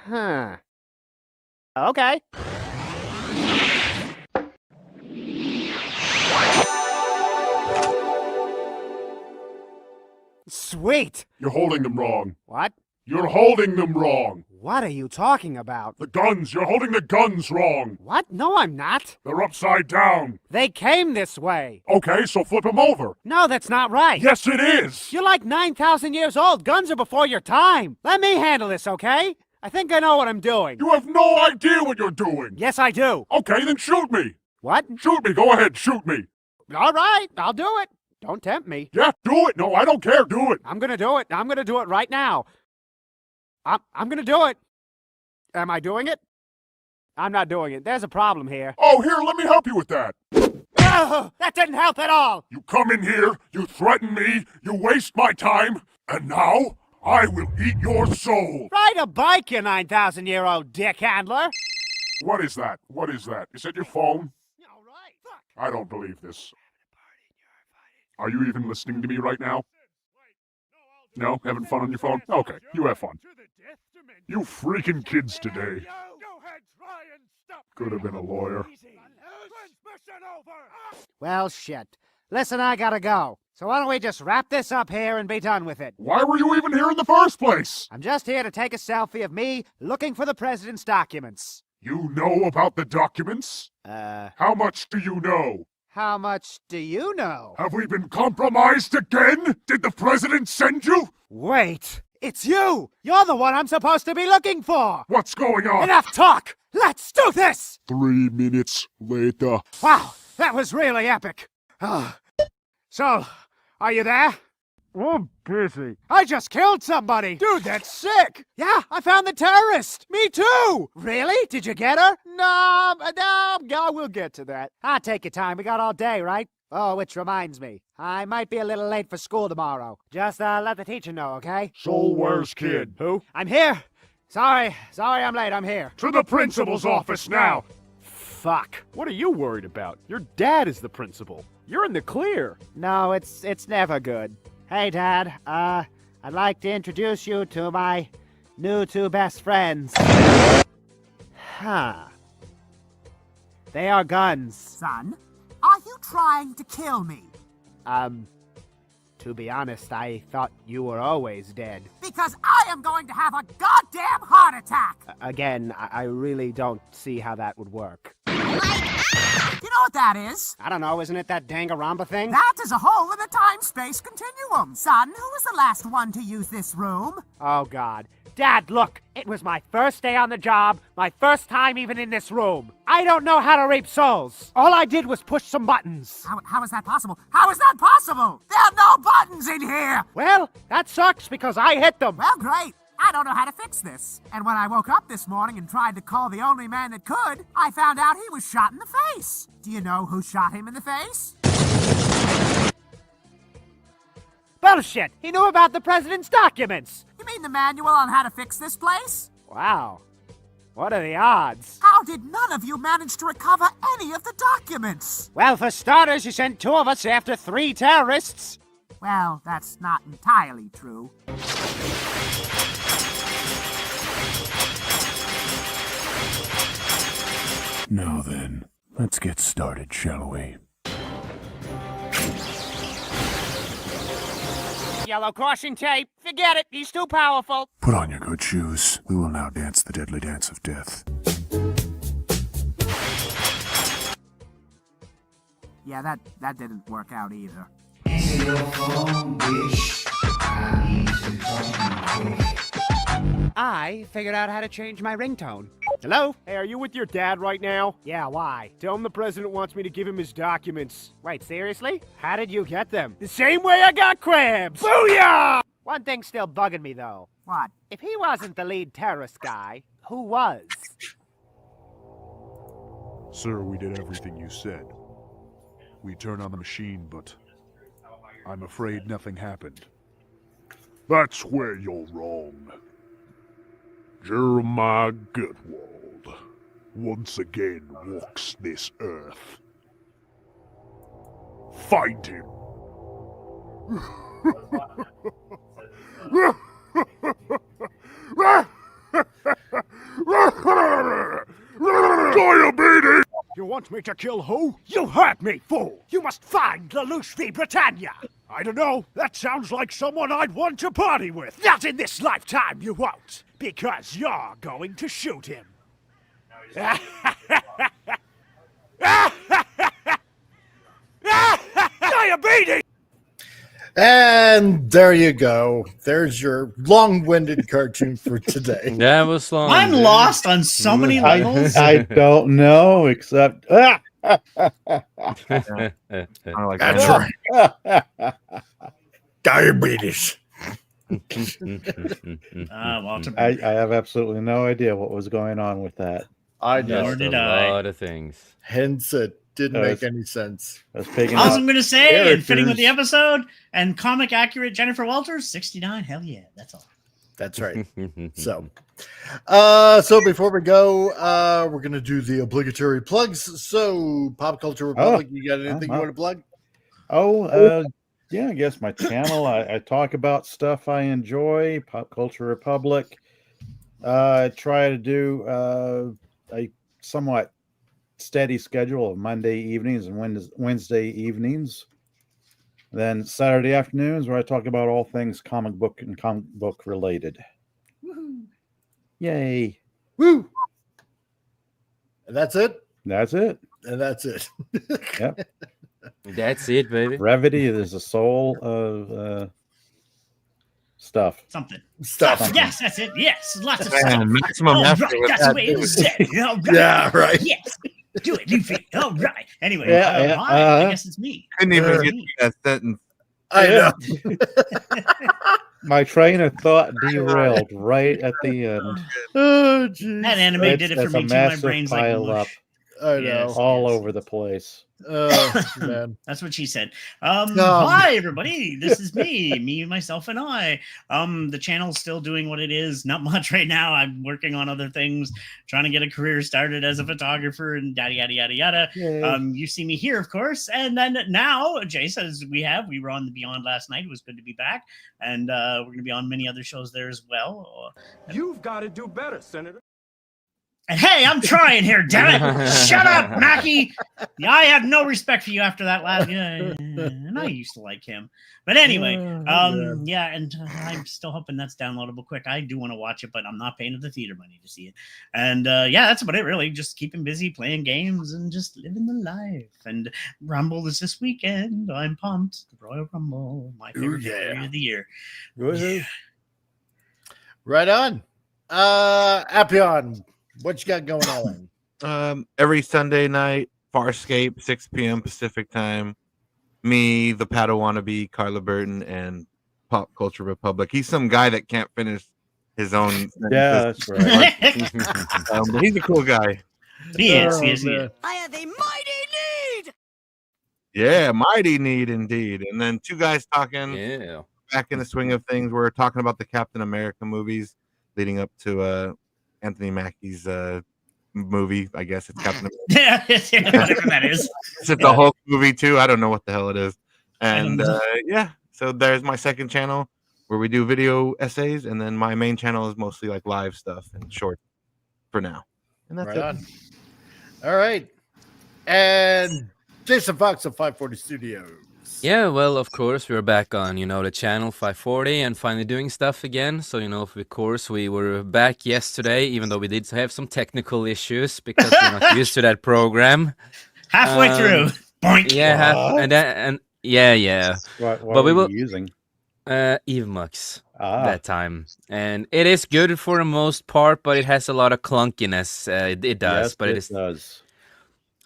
Huh. Okay. Sweet! You're holding them wrong. What? You're holding them wrong. What are you talking about? The guns. You're holding the guns wrong. What? No, I'm not. They're upside down. They came this way. Okay, so flip them over. No, that's not right. Yes, it is. You're like 9,000 years old. Guns are before your time. Let me handle this, okay? I think I know what I'm doing. You have no idea what you're doing. Yes, I do. Okay, then shoot me. What? Shoot me. Go ahead, shoot me. All right, I'll do it. Don't tempt me. Yeah, do it. No, I don't care. Do it. I'm gonna do it. I'm gonna do it right now. I'm gonna do it. Am I doing it? I'm not doing it. There's a problem here. Oh, here, let me help you with that. Oh, that didn't help at all. You come in here, you threaten me, you waste my time, and now I will eat your soul. Ride a bike, you 9,000-year-old dick handler. What is that? What is that? Is that your phone? All right. Fuck. I don't believe this. Are you even listening to me right now? No? Having fun on your phone? Okay, you have fun. You freaking kids today. Could have been a lawyer. Well, shit. Listen, I gotta go. So why don't we just wrap this up here and be done with it? Why were you even here in the first place? I'm just here to take a selfie of me looking for the president's documents. You know about the documents? How much do you know? How much do you know? Have we been compromised again? Did the president send you? Wait, it's you! You're the one I'm supposed to be looking for! What's going on? Enough talk! Let's do this! 3 minutes later. Wow, that was really epic. So, are you there? I'm busy. I just killed somebody! Dude, that's sick! Yeah, I found the terrorist! Me too! Really? Did you get her? No, we'll get to that. Take your time. We got all day, right? Oh, which reminds me, I might be a little late for school tomorrow. Just let the teacher know, okay? So where's kid? Who? I'm here. Sorry I'm late. I'm here. To the principal's office now. Fuck. What are you worried about? Your dad is the principal. You're in the clear. No, it's never good. Hey, Dad. I'd like to introduce you to my new two best friends. Huh. They are guns. Son, are you trying to kill me? To be honest, I thought you were always dead. Because I am going to have a goddamn heart attack! Again, I really don't see how that would work. You know what that is? I don't know, isn't it that Dangaramba thing? That is a hole in the time-space continuum. Son, who was the last one to use this room? Oh, God. Dad, look, it was my first day on the job, my first time even in this room. I don't know how to reap souls. All I did was push some buttons. How is that possible? How is that possible? There are no buttons in here! Well, that sucks because I hit them. Well, great. I don't know how to fix this. And when I woke up this morning and tried to call the only man that could, I found out he was shot in the face. Do you know who shot him in the face? Bullshit! He knew about the president's documents! You mean the manual on how to fix this place? Wow. What are the odds? How did none of you manage to recover any of the documents? Well, for starters, you sent two of us after 3 terrorists. Well, that's not entirely true. Now then, let's get started, shall we? Yellow caution tape. Forget it. He's too powerful. Put on your good shoes. We will now dance the deadly dance of death. Yeah, that didn't work out either. I figured out how to change my ringtone. Hello? Hey, are you with your dad right now? Yeah, why? Tell him the president wants me to give him his documents. Wait, seriously? How did you get them? The same way I got crabs! Booyah! One thing's still bugging me, though. What? If he wasn't the lead terrorist guy, who was? Sir, we did everything you said. We turned on the machine, but I'm afraid nothing happened. That's where you're wrong. Jeremiah Goodwald once again walks this earth. Find him. Diabetes! You want me to kill who? You heard me, fool! You must find Lelouch v. Britannia! I don't know. That sounds like someone I'd want to party with. Not in this lifetime, you won't. Because you're going to shoot him. Diabetes! And there you go. There's your long-winded cartoon for today. That was long. I'm lost on so many levels. I don't know, except That's right. Diabetes. Walter. I have absolutely no idea what was going on with that. I Just know. a lot of things. Hence, it didn't make any sense. I was picking All up I'm going to say, and fitting with the characters. episode, and comic accurate Jennifer Walters, 69. Hell yeah, that's all. That's right. So before we go, we're gonna do the obligatory plugs. So, Pop Culture Republic, you got anything you want to plug? Yeah, I guess my channel. I talk about stuff I enjoy. Pop Culture Republic. I try to do a somewhat steady schedule of Monday evenings and Wednesday evenings. Then Saturday afternoons, where I talk about all things comic book and comic book related. Woohoo! Yay! Woo! And that's it. That's it. And that's it. Yep. That's it, baby. Brevity is the soul of stuff. Something. Stuff. Yes, that's it. Yes, lots of Man, stuff. maximum All effort right, with that's that, the way it was said. All right. Yeah, right. Yes. Do it, Luffy. All right. Anyway, Yeah, I guess it's me. Couldn't even get to that sentence. I know. My train of thought derailed right at the end. Oh, geez. That anime did it for It's me a too. My massive brain's like pile up. mush. I know. All over the place. Man. That's what she said. Hi everybody, this is me, myself, and I. The channel's still doing what it is. Not much right now. I'm working on other things, trying to get a career started as a photographer and yada yada yada yada. You see me here, of course, and then now Jay says we were on the Beyond last night. It was good to be back, and we're going to be on many other shows there as well. You've got to do better, Senator. And hey, I'm trying here, damn it! Shut up, Mackie. Yeah, I have no respect for you after that last. And I used to like him, but anyway, yeah. And I'm still hoping that's downloadable quick. I do want to watch it, but I'm not paying the theater money to see it. And yeah, that's about it. Really, just keeping busy, playing games, and just living the life. And Rumble is this weekend. I'm pumped. The Royal Rumble, my favorite victory of the year. Yeah. Right on. Appion. What you got going on? Every Sunday night, Farscape, 6 p.m. Pacific time. Me, the Padawannabe, Carla Burton, and Pop Culture Republic. He's some guy that can't finish his own. Yeah, that's right. But he's a cool guy. He is. He is. I have a mighty need. Yeah, mighty need indeed. And then two guys talking. Yeah. Back in the swing of things, we're talking about the Captain America movies leading up to Anthony Mackie's movie. I guess it's Captain America. Yeah, whatever that is. Is it the Hulk movie too? I don't know what the hell it is. And yeah, so there's my second channel where we do video essays, and then my main channel is mostly like live stuff and short for now. And that's Right it. on. All right. And Jason Fox of 540 Studios. Yeah, well, of course, we're back on, the channel 540 and finally doing stuff again. So, of course, we were back yesterday, even though we did have some technical issues because we're not used to that program. Halfway through. Boink. Yeah, yeah. What but we were will you using? EveMux that time. And it is good for the most part, but it has a lot of clunkiness. It does, Yes, but it does.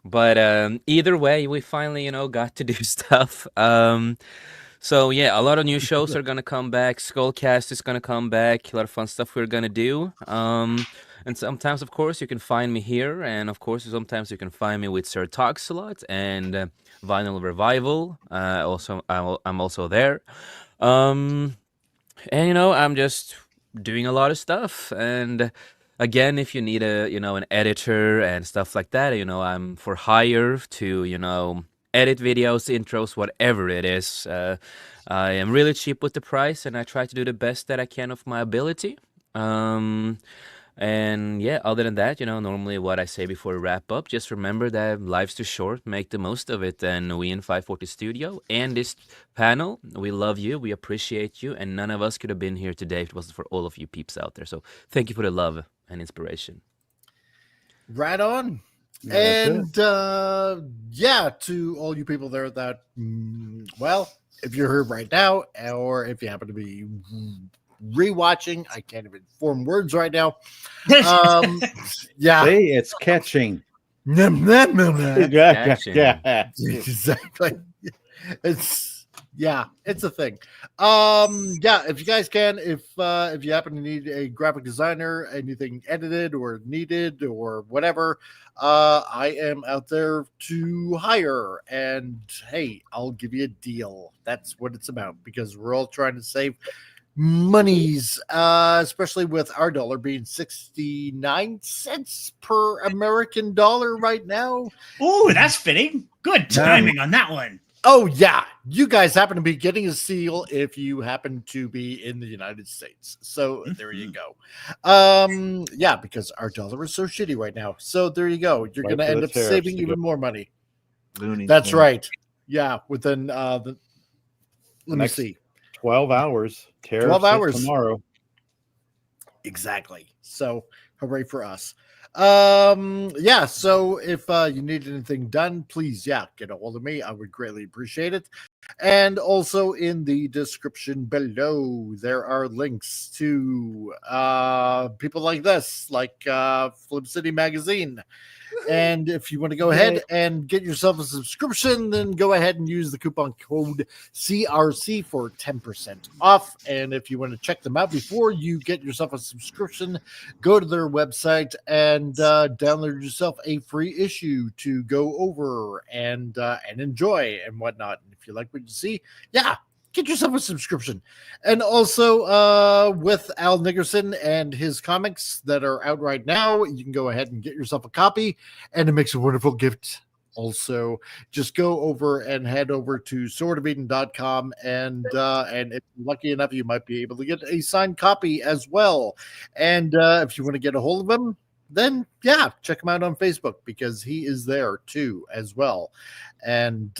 But either way, we finally, got to do stuff. So yeah, a lot of new shows are gonna come back. Skullcast is gonna come back. A lot of fun stuff we're gonna do. And sometimes, of course, you can find me here, and of course, sometimes you can find me with Sir Talks a lot and Vinyl Revival. Also, I'm also there. And I'm just doing a lot of stuff and. Again, if you need an editor and stuff like that, I'm for hire to, edit videos, intros, whatever it is. I am really cheap with the price, and I try to do the best that I can of my ability. And yeah, other than that, normally what I say before we wrap up, just remember that life's too short, make the most of it. And we in 540 Studio and this panel, we love you, we appreciate you, and none of us could have been here today if it wasn't for all of you peeps out there. So thank you for the love and inspiration. Right on. Yeah, and yeah, to all you people there that, well, if you're here right now, or if you happen to be rewatching, I can't even form words right now. Yeah, hey, it's catching. Catching. Yeah. Exactly. It's a thing. Yeah, if you guys can, if you happen to need a graphic designer, anything edited or needed or whatever, I am out there to hire. And hey, I'll give you a deal. That's what it's about, because we're all trying to save monies, especially with our dollar being 69 cents per American dollar right now. Ooh, that's fitting. Good timing on that one. Oh, yeah. You guys happen to be getting a seal if you happen to be in the United States. So there you go. Yeah, because our dollar is so shitty right now. So there you go. You're going to end up saving even more money. That's right. Yeah, within let me see. 12 hours. 12 hours tomorrow. Exactly. So hooray for us. Yeah, so if you need anything done, please, get a hold of me. I would greatly appreciate it. And also in the description below, there are links to people like this, like Flip City Magazine. And if you want to go ahead and get yourself a subscription, then go ahead and use the coupon code CRC for 10% off. And if you want to check them out before you get yourself a subscription, go to their website and download yourself a free issue to go over and enjoy and whatnot. And if you like what you see, get yourself a subscription. And also with Al Nickerson and his comics that are out right now, you can go ahead and get yourself a copy, and it makes a wonderful gift. Also, just go over and head over to swordofeden.com, and if you're lucky enough, you might be able to get a signed copy as well. And if you want to get a hold of him, then check him out on Facebook, because he is there too as well. And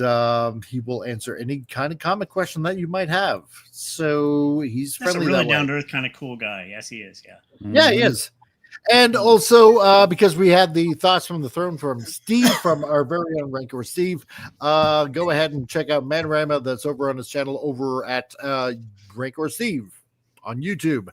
he will answer any kind of comic question that you might have. So he's friendly. That's a really down to earth kind of cool guy. Yes, he is. Yeah, he is. And also, because we had the thoughts from the throne from Steve, from our very own Rancor Steve, go ahead and check out Manorama. That's over on his channel over at Rancor Steve on YouTube,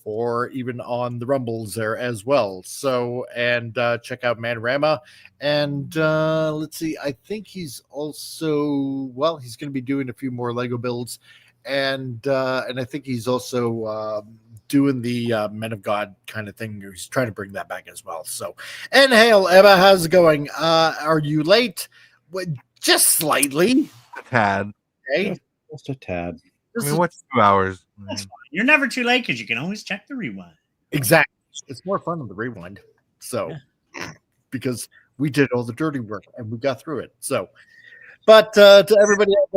or even on the Rumbles there as well. So, and check out Manorama. And let's see, I think he's also, he's going to be doing a few more Lego builds. And I think he's also doing the Men of God kind of thing. He's trying to bring that back as well. So, and hail, Emma, how's it going? Are you late? Just slightly. A tad. Okay. Just a tad. I mean, what's 2 hours? That's fine. You're never too late, because you can always check the rewind. Exactly. It's more fun on the rewind. So, because we did all the dirty work and we got through it. So, but to everybody out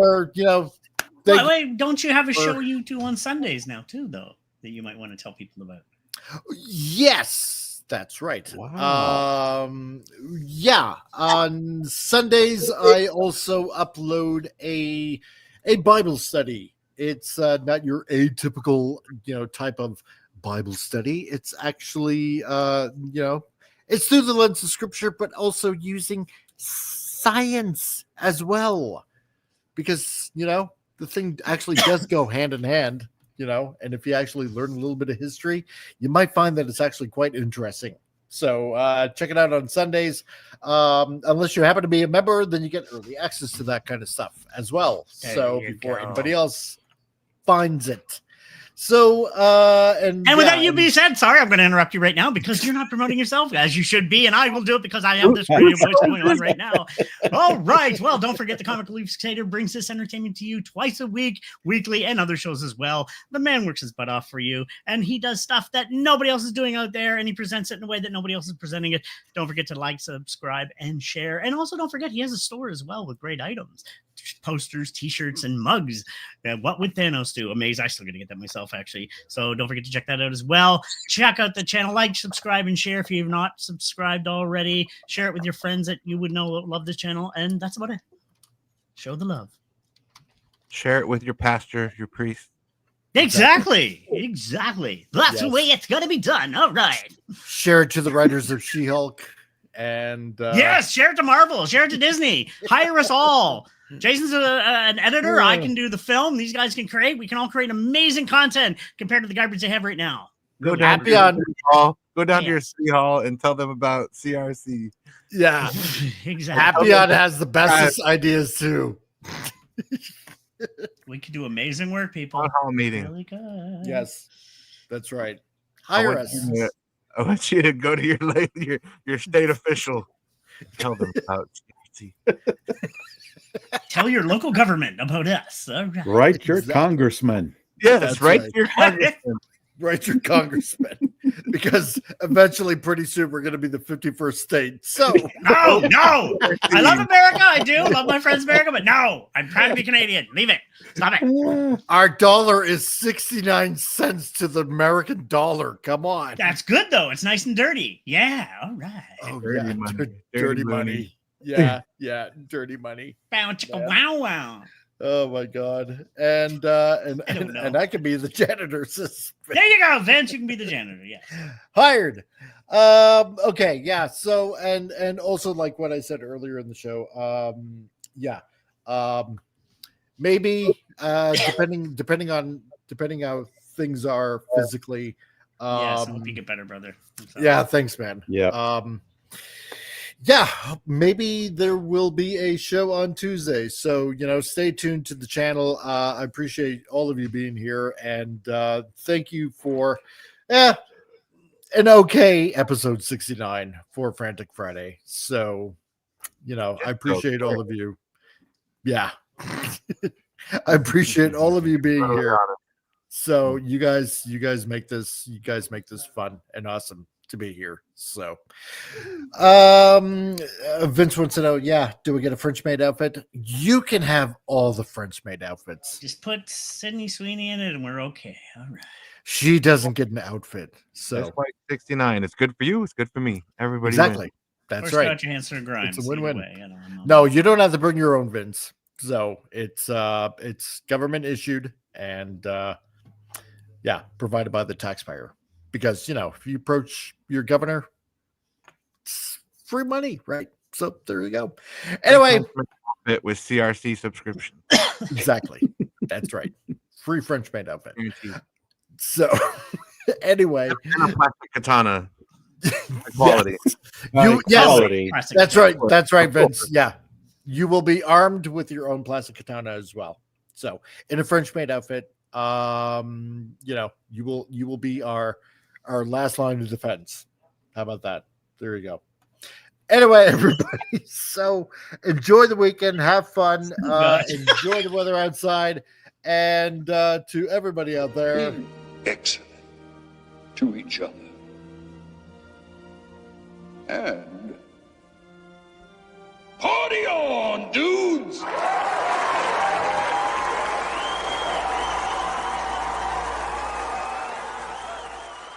there, Wait, don't you have a show you do on Sundays now too, though, that you might want to tell people about? Yes, that's right. Wow. On Sundays I also upload a Bible study. It's not your atypical, type of Bible study. It's actually, it's through the lens of Scripture, but also using science as well, because the thing actually does go hand in hand. And if you actually learn a little bit of history, you might find that it's actually quite interesting. So check it out on Sundays. Unless you happen to be a member, then you get early access to that kind of stuff as well. So before anybody else finds it. So and with that being said, sorry, I'm going to interrupt you right now, because you're not promoting yourself as you should be, and I will do it because I have this radio voice going on right now. All right, well, don't forget the Comic Relief Crusader brings this entertainment to you twice a week, weekly, and other shows as well. The man works his butt off for you, and he does stuff that nobody else is doing out there, and he presents it in a way that nobody else is presenting it. Don't forget to like, subscribe, and share, and also don't forget he has a store as well with great items. Posters, t-shirts, and mugs. What would Thanos do? Amazing. I still gotta get that myself, actually. So don't forget to check that out as well. Check out the channel, like, subscribe, and share if you've not subscribed already. Share it with your friends that you would know love the channel, and that's about it. Show the love. Share it with your pastor, your priest. Exactly. That's the Yes. way it's gonna be done. All right. Share it to the writers of She-Hulk. And yes, share it to Marvel, share it to Disney, hire us all. Jason's an editor. I can do the film. These guys can create. We can all create amazing content compared to the garbage they have right now. Go down to your city hall and tell them about CRC. Yeah, exactly. Happyon has the bestest ideas too. We could do amazing work, people. Town hall meeting. Really good. Yes, that's right. Hire us. I want you to go to your state official. Tell them about CRC. Tell your local government about us. All right. Write your congressman. Yes, That's right. right. Your congressman. Write your congressman, because eventually, pretty soon, we're going to be the 51st state. So no, I love America. I do love my friends America, but no, I'm proud to be Canadian. Leave it. Stop it. Our dollar is 69 cents to the American dollar. Come on. That's good though. It's nice and dirty. Yeah. All right. Oh, Dirty yeah. money. Dirty money. Yeah. Dirty money. Bow chicka wow wow. Oh my God. And I can be the janitor. There you go, Vince. You can be the janitor. Yeah. Hired. Okay. Yeah. So, and also like what I said earlier in the show, maybe depending how things are physically. Yes, I hope you get better, brother. Yeah, thanks, man. Yeah. Yeah, maybe there will be a show on Tuesday. So, stay tuned to the channel. I appreciate all of you being here. And thank you for an okay episode 69 for Frantic Friday. So, I appreciate all of you. Yeah. I appreciate all of you being here. So you guys make this fun and awesome to be here. So Vince wants to know, do we get a French maid outfit? You can have all the French maid outfits. Just put Sydney Sweeney in it and we're okay. All right. She doesn't get an outfit. So that's why 69. It's good for you, it's good for me. Everybody exactly. wins. That's First right. out your hands to the grind. It's a win-win. I'm No, you don't have to bring your own, Vince. So it's government issued and provided by the taxpayer. Because if you approach your governor, it's free money, right? So there you go. Anyway, with CRC subscription. Exactly. That's right. Free French maid outfit. So anyway, and a plastic katana. Quality. Quality. That's right. That's right, Vince. Yeah. You will be armed with your own plastic katana as well. So in a French maid outfit, you will be our last line of defense. How about that? There you go. Anyway, everybody, so enjoy the weekend, have fun, enjoy the weather outside, and to everybody out there, excellent to each other. And party on, dudes!